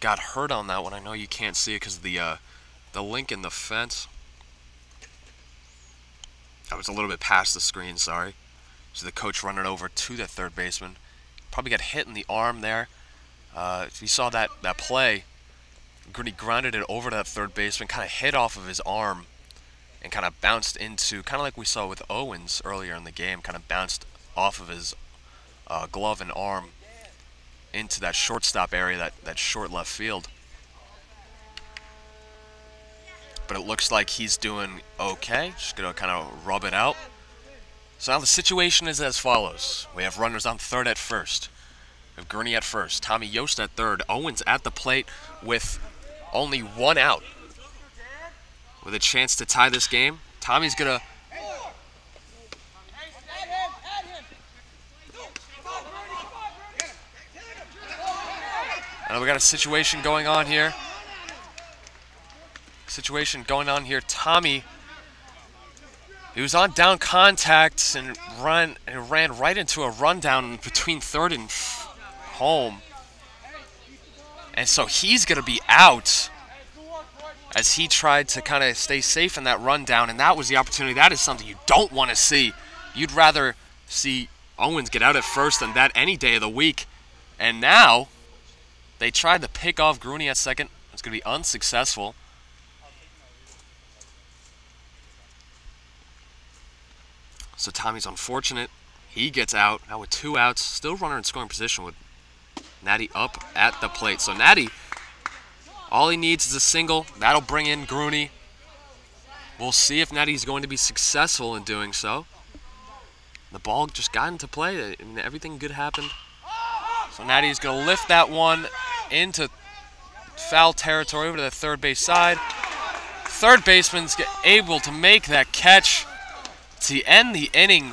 got hurt on that one. I know you can't see it because of the link in the fence. I was a little bit past the screen, sorry. So the coach running over to that third baseman. Probably got hit in the arm there. If you saw that play, Grooney grounded it over to that third baseman, kind of hit off of his arm, and kind of bounced into, kind of like we saw with Owens earlier in the game, kind of bounced off of his glove and arm into that shortstop area, that short left field. But it looks like he's doing okay. Just going to kind of rub it out. So now the situation is as follows. We have runners on third at first. We have Grooney at first. Tommy Yost at third. Owens at the plate with only 1 out. With a chance to tie this game. Tommy's going to... And we got a situation going on here. Tommy, he was on down contact and ran right into a rundown between third and home. And so he's going to be out as he tried to kind of stay safe in that rundown, and that was the opportunity. That is something you don't want to see. You'd rather see Owens get out at first than that any day of the week. And now they tried to pick off Grooney at second. It's going to be unsuccessful. So Tommy's unfortunate. He gets out. Now with 2 outs, still runner in scoring position with Natty up at the plate. So Natty, all he needs is a single. That'll bring in Grooney. We'll see if Natty's going to be successful in doing so. The ball just got into play, and everything good happened. So Natty's going to lift that one into foul territory over to the third base side. Third baseman's able to make that catch to end the inning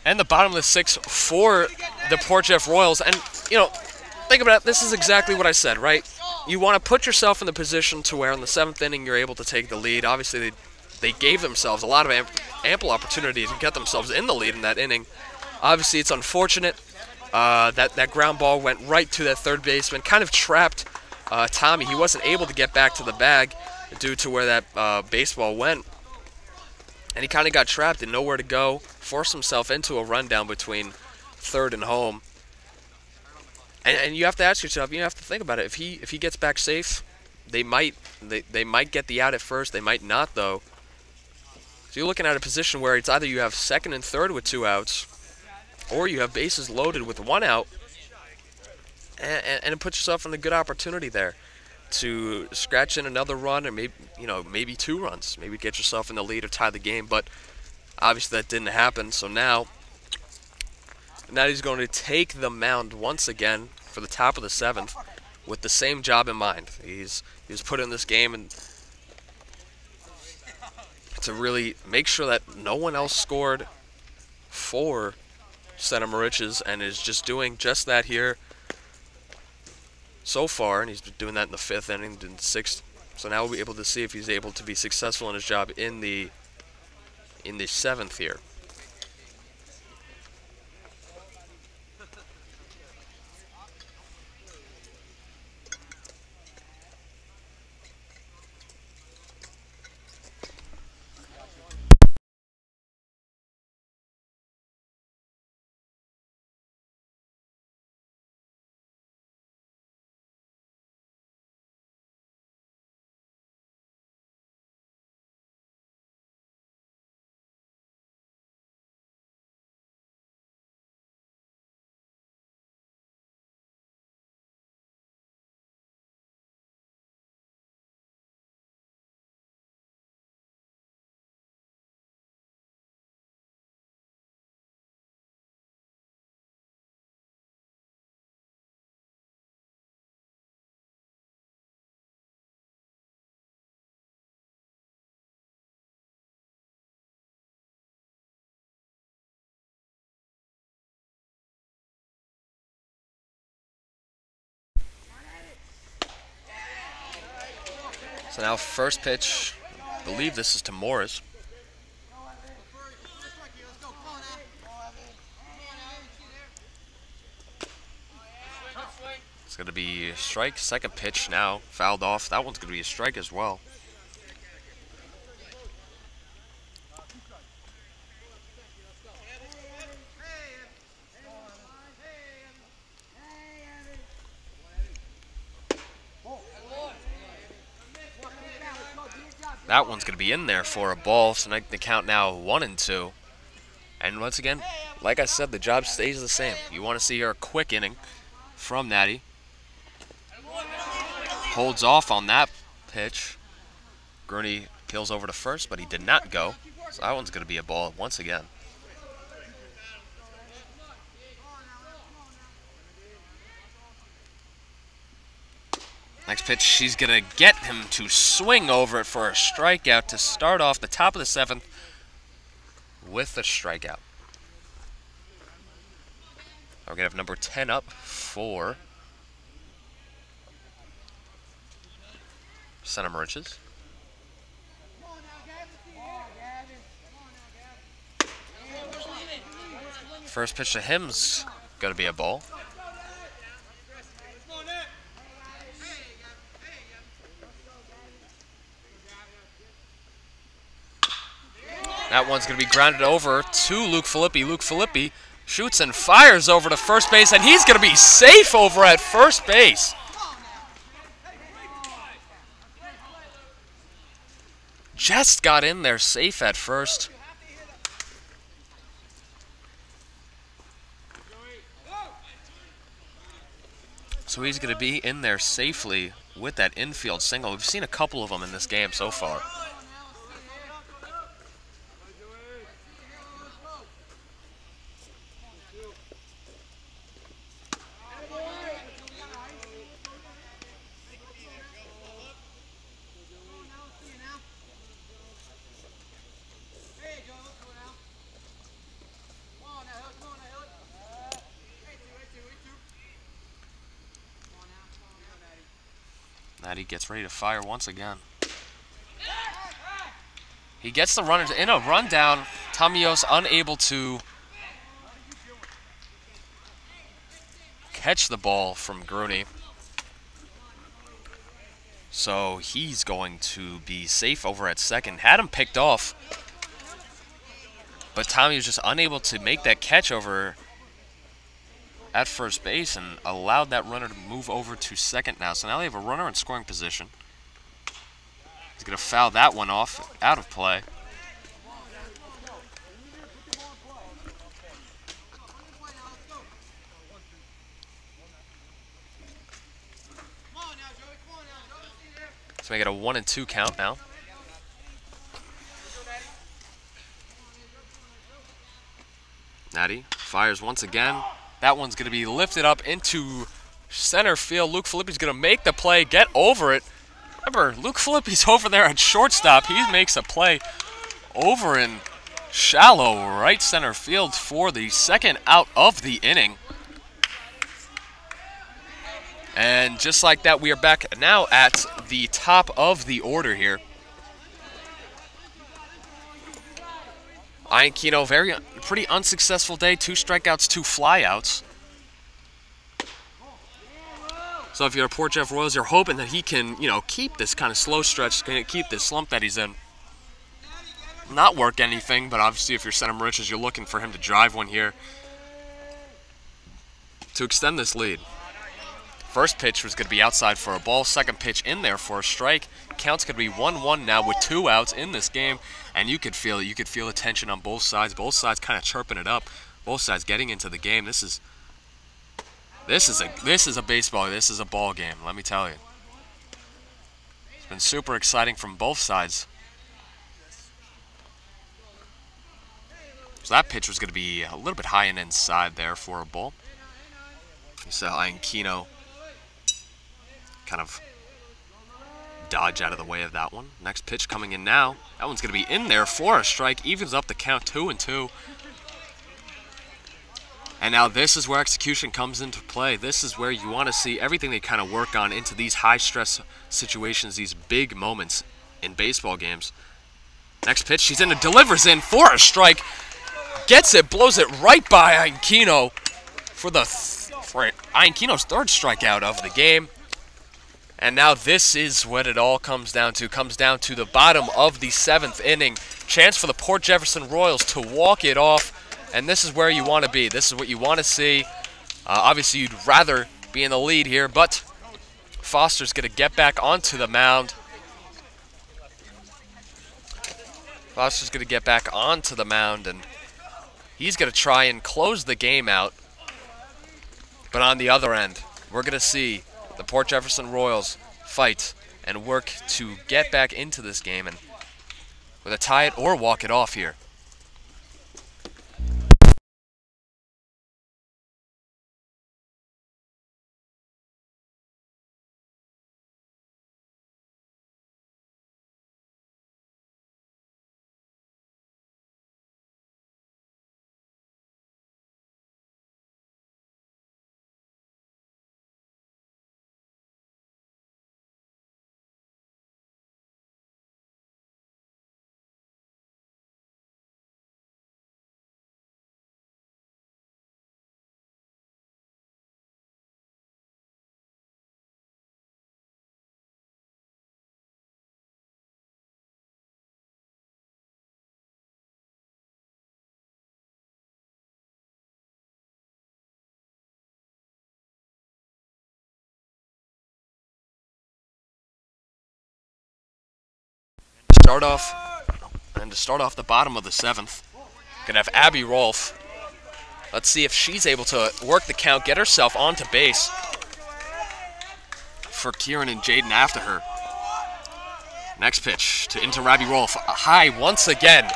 and the bottom of the 6th for the Port Jeff Royals. And, you know, think about it. This is exactly what I said, right? You want to put yourself in the position to where in the 7th inning you're able to take the lead. Obviously, they gave themselves a lot of ample opportunity to get themselves in the lead in that inning. Obviously, it's unfortunate that ground ball went right to that third baseman, kind of trapped Tommy. He wasn't able to get back to the bag due to where that baseball went. And he kind of got trapped and nowhere to go, forced himself into a rundown between third and home. And you have to ask yourself, you have to think about it. If he gets back safe, they might get the out at first. They might not, though. So you're looking at a position where it's either you have second and third with 2 outs, or you have bases loaded with 1 out, and it puts yourself in a good opportunity there to scratch in another run, or maybe 2 runs, maybe get yourself in the lead or tie the game. But obviously that didn't happen. So now he's going to take the mound once again for the top of the 7th with the same job in mind. He was put in this game and to really make sure that no one else scored for Center Moriches, and is just doing just that here so far, and he's been doing that in the 5th inning, in the 6th. So now we'll be able to see if he's able to be successful in his job in the 7th here. So now first pitch, I believe this is to Morris. It's going to be a strike. Second pitch now, fouled off. That one's going to be a strike as well. That one's going to be in there for a ball, so the count now 1-2. And once again, like I said, the job stays the same. You want to see a quick inning from Natty. Holds off on that pitch. Gurney peels over to first, but he did not go. So that one's going to be a ball once again. Next pitch, she's going to get him to swing over it for a strikeout to start off the top of the 7th with the strikeout. We're going to have number 10 up for Center Moriches. First pitch to him's going to be a ball. That one's going to be grounded over to Luke Filippi. Luke Filippi shoots and fires over to first base, and he's going to be safe over at first base. Just got in there safe at first. So he's going to be in there safely with that infield single. We've seen a couple of them in this game so far. Natty gets ready to fire once again. He gets the runners in a rundown. Tamios unable to catch the ball from Gurney. So he's going to be safe over at second. Had him picked off, but Tommy was just unable to make that catch over at first base and allowed that runner to move over to second now. So now they have a runner in scoring position. He's going to foul that one off, out of play. Let's make it a 1-2 count now. Natty fires once again. That one's going to be lifted up into center field. Luke Filippi's going to make the play, get over it. Remember, Luke Filippi's over there at shortstop. He makes a play over in shallow right center field for the second out of the inning. And just like that, we are back now at the top of the order here. Ianchino, pretty unsuccessful day. 2 strikeouts, 2 flyouts. So if you're a Port Jeff Royals, you're hoping that he can, keep this kind of slow stretch, keep this slump that he's in. Not work anything, but obviously if you're Center Moriches, you're looking for him to drive one here to extend this lead. First pitch was going to be outside for a ball. Second pitch in there for a strike. Count's going to be 1-1 now with 2 outs in this game, and you could feel it. You could feel the tension on both sides. Both sides kind of chirping it up. Both sides getting into the game. This is a baseball. This is a ball game. Let me tell you. It's been super exciting from both sides. So that pitch was going to be a little bit high and inside there for a ball. You saw Ianchino kind of dodge out of the way of that one. Next pitch coming in now. That one's going to be in there for a strike. Evens up the count 2-2. And now this is where execution comes into play. This is where you want to see everything they kind of work on into these high-stress situations, these big moments in baseball games. Next pitch, she's in and delivers in for a strike. Gets it, blows it right by Ianquino for Ianquino's third strikeout of the game. And now this is what it all comes down to. Comes down to the bottom of the 7th inning. Chance for the Port Jefferson Royals to walk it off. And this is where you want to be. This is what you want to see. Obviously, you'd rather be in the lead here, but Foster's going to get back onto the mound. Foster's going to get back onto the mound, and he's going to try and close the game out. But on the other end, we're going to see the Port Jefferson Royals fight and work to get back into this game and with a tie it or walk it off here. To start off the bottom of the 7th, gonna have Abby Rolfe. Let's see if she's able to work the count, get herself onto base for Kieran and Jaden after her. Next pitch into Abby Rolfe, a high once again.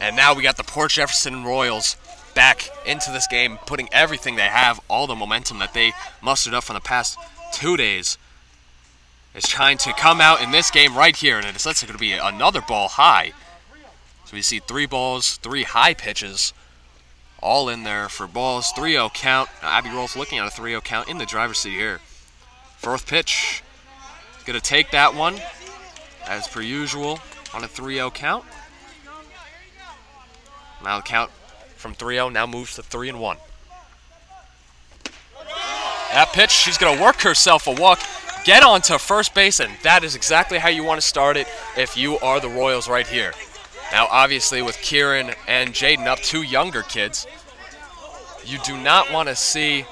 And now we got the Port Jefferson Royals back into this game, putting everything they have, all the momentum that they mustered up from the past 2 days, is trying to come out in this game right here, and it's going to be another ball high. So we see 3 balls, 3 high pitches, all in there for balls. 3-0 count. Abby Rolfe looking at a 3-0 count in the driver's seat here. 4th pitch, going to take that one, as per usual, on a 3-0 count. Now the count from 3-0 now moves to 3-1. That pitch, she's going to work herself a walk, get onto first base, and that is exactly how you want to start it if you are the Royals right here. Now, obviously, with Kieran and Jaden up, 2 younger kids, you do not want to see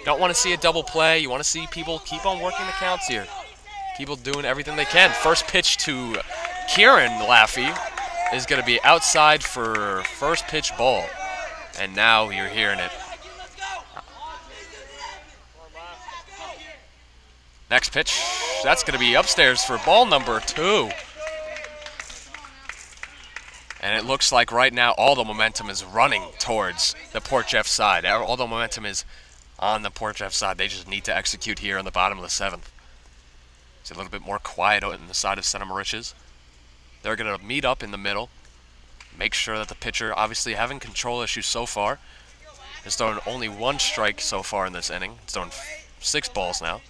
a double play. You want to see people keep on working the counts here. People doing everything they can. First pitch to Kieran Laffey is going to be outside for first pitch ball, and now you're hearing it. Next pitch, that's going to be upstairs for ball number 2. And it looks like right now all the momentum is running towards the Port Jeff side. All the momentum is on the Port Jeff side. They just need to execute here on the bottom of the 7th. It's a little bit more quiet on the side of Center Moriches. They're going to meet up in the middle. Make sure that the pitcher, obviously having control issues so far, has thrown only 1 strike so far in this inning. It's thrown 6 balls now.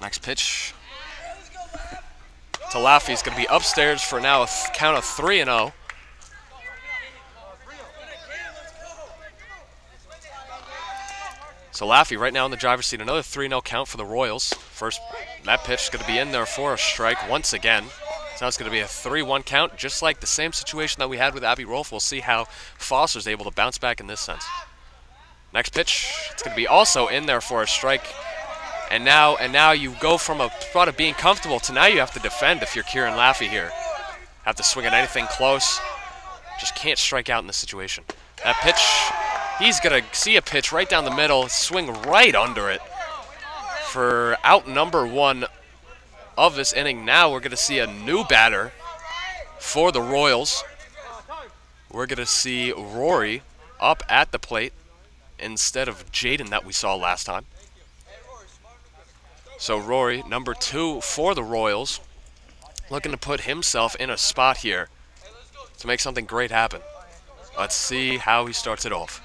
Next pitch to Laffey is going to be upstairs for now a count of 3-0. So Laffey right now in the driver's seat, another 3-0 count for the Royals. First, that pitch is going to be in there for a strike once again. So now it's going to be a 3-1 count, just like the same situation that we had with Abby Rolfe. We'll see how Foster's able to bounce back in this sense. Next pitch, it's going to be also in there for a strike. And now you go from a spot of being comfortable to now you have to defend if you're Kieran Laffey here. Have to swing at anything close. Just can't strike out in this situation. That pitch, he's going to see a pitch right down the middle, swing right under it for out number 1 of this inning. Now we're going to see a new batter for the Royals. We're going to see Rory up at the plate instead of Jaden that we saw last time. So Rory, number 2 for the Royals, looking to put himself in a spot here to make something great happen. Let's see how he starts it off.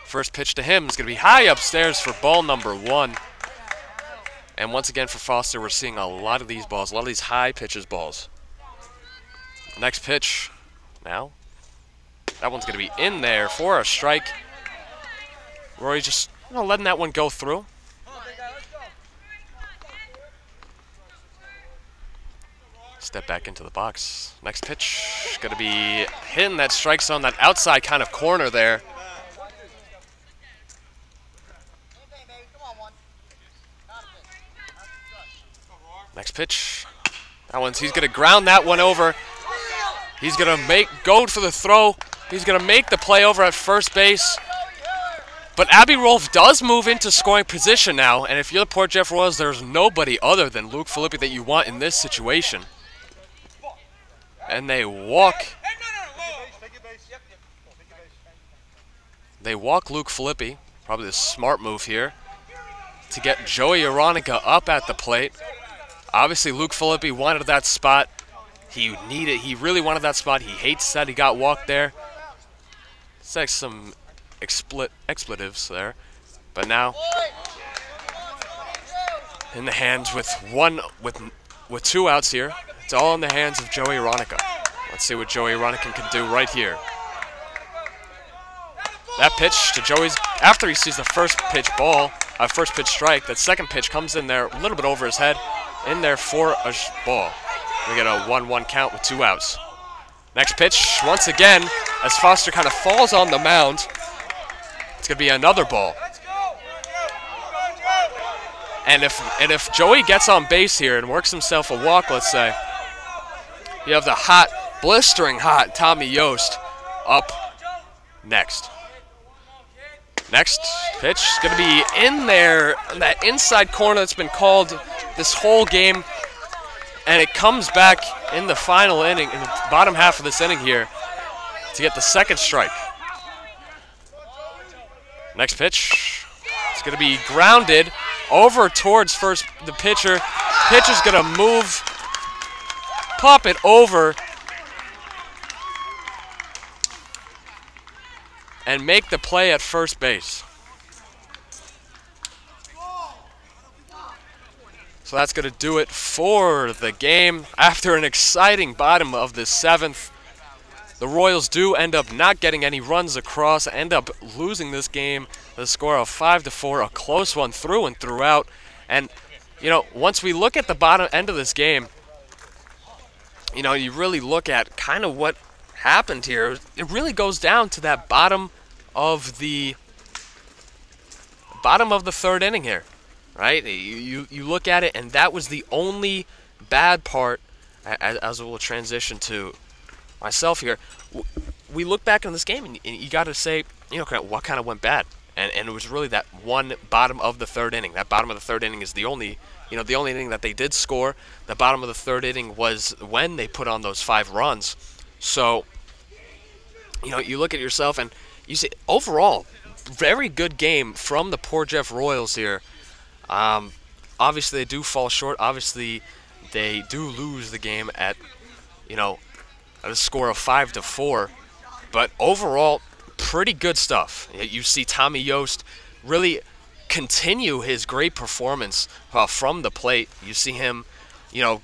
First pitch to him is going to be high upstairs for ball number 1. And once again for Foster, we're seeing a lot of these balls, a lot of these high pitches balls. Next pitch now. That one's going to be in there for a strike. Rory just letting that one go through. Step back into the box. Next pitch going to be hitting that strike zone, that outside kind of corner there. Next pitch. He's going to ground that one over. He's going to go for the throw. He's going to make the play over at first base. But Abbey Rolfe does move into scoring position now. And if you're the Port Jeff Royals, there's nobody other than Luke Filippi that you want in this situation. And they walk. They walk Luke Filippi. Probably the smart move here to get Joey Aronica up at the plate. Obviously, Luke Filippi wanted that spot. He really wanted that spot. He hates that he got walked there. It's like some expletives there. But now, in the hands with 2 outs here. It's all in the hands of Joey Aronica. Let's see what Joey Aronica can do right here. That pitch to Joey's, after he sees the first pitch strike, that second pitch comes in there a little bit over his head, in there for a ball. We get a 1-1 count with 2 outs. Next pitch, once again, as Foster kind of falls on the mound, it's going to be another ball. And if Joey gets on base here and works himself a walk, let's say, you have the blistering hot Tommy Yost up next. Next pitch is going to be in there, that inside corner that's been called this whole game. And it comes back in the final inning, in the bottom half of this inning here, to get the second strike. Next pitch, it's going to be grounded over towards first, the pitcher. Pitcher's going to move, pop it over, and make the play at first base. So that's going to do it for the game. After an exciting bottom of the 7th, the Royals do end up not getting any runs across, end up losing this game. The score of 5-4, a close one through and throughout. And, once we look at the bottom end of this game, you really look at kind of what happened here. It really goes down to that bottom of the 3rd inning here. Right, you look at it, and that was the only bad part. As we'll transition to myself here, we look back on this game, and you got to say, what kind of went bad, and it was really that one bottom of the 3rd inning. That bottom of the 3rd inning is the only inning that they did score. The bottom of the 3rd inning was when they put on those 5 runs. So, you look at yourself, and you see overall, very good game from the Port Jeff Royals here. Obviously, they do fall short. Obviously, they do lose the game at a score of 5-4. But overall, pretty good stuff. You see Tommy Yost really continue his great performance from the plate. You see him,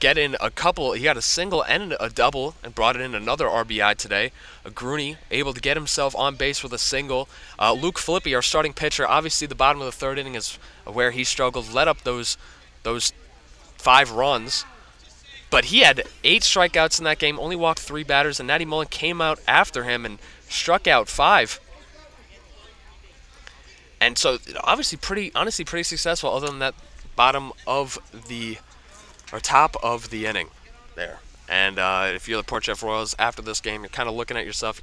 get in a couple. He got a single and a double and brought in another RBI today. Grooney able to get himself on base with a single. Luke Filippi, our starting pitcher, obviously the bottom of the 3rd inning is where he struggled, let up those 5 runs. But he had 8 strikeouts in that game, only walked 3 batters, and Natty Mullen came out after him and struck out 5. And so, obviously, honestly pretty successful, other than that top of the inning there. And if you're the Port Jeff Royals after this game, you're kind of looking at yourself.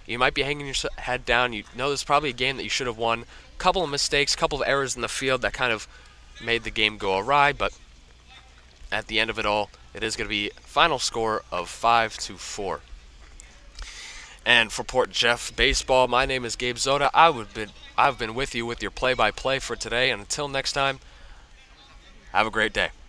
You might be hanging your head down. You know this is probably a game that you should have won. Couple of mistakes, couple of errors in the field that kind of made the game go awry. But at the end of it all, it is going to be final score of 5-4. And for Port Jeff Baseball, my name is Gabe Zoda. I've been with you with your play-by-play for today. And until next time, Have a great day.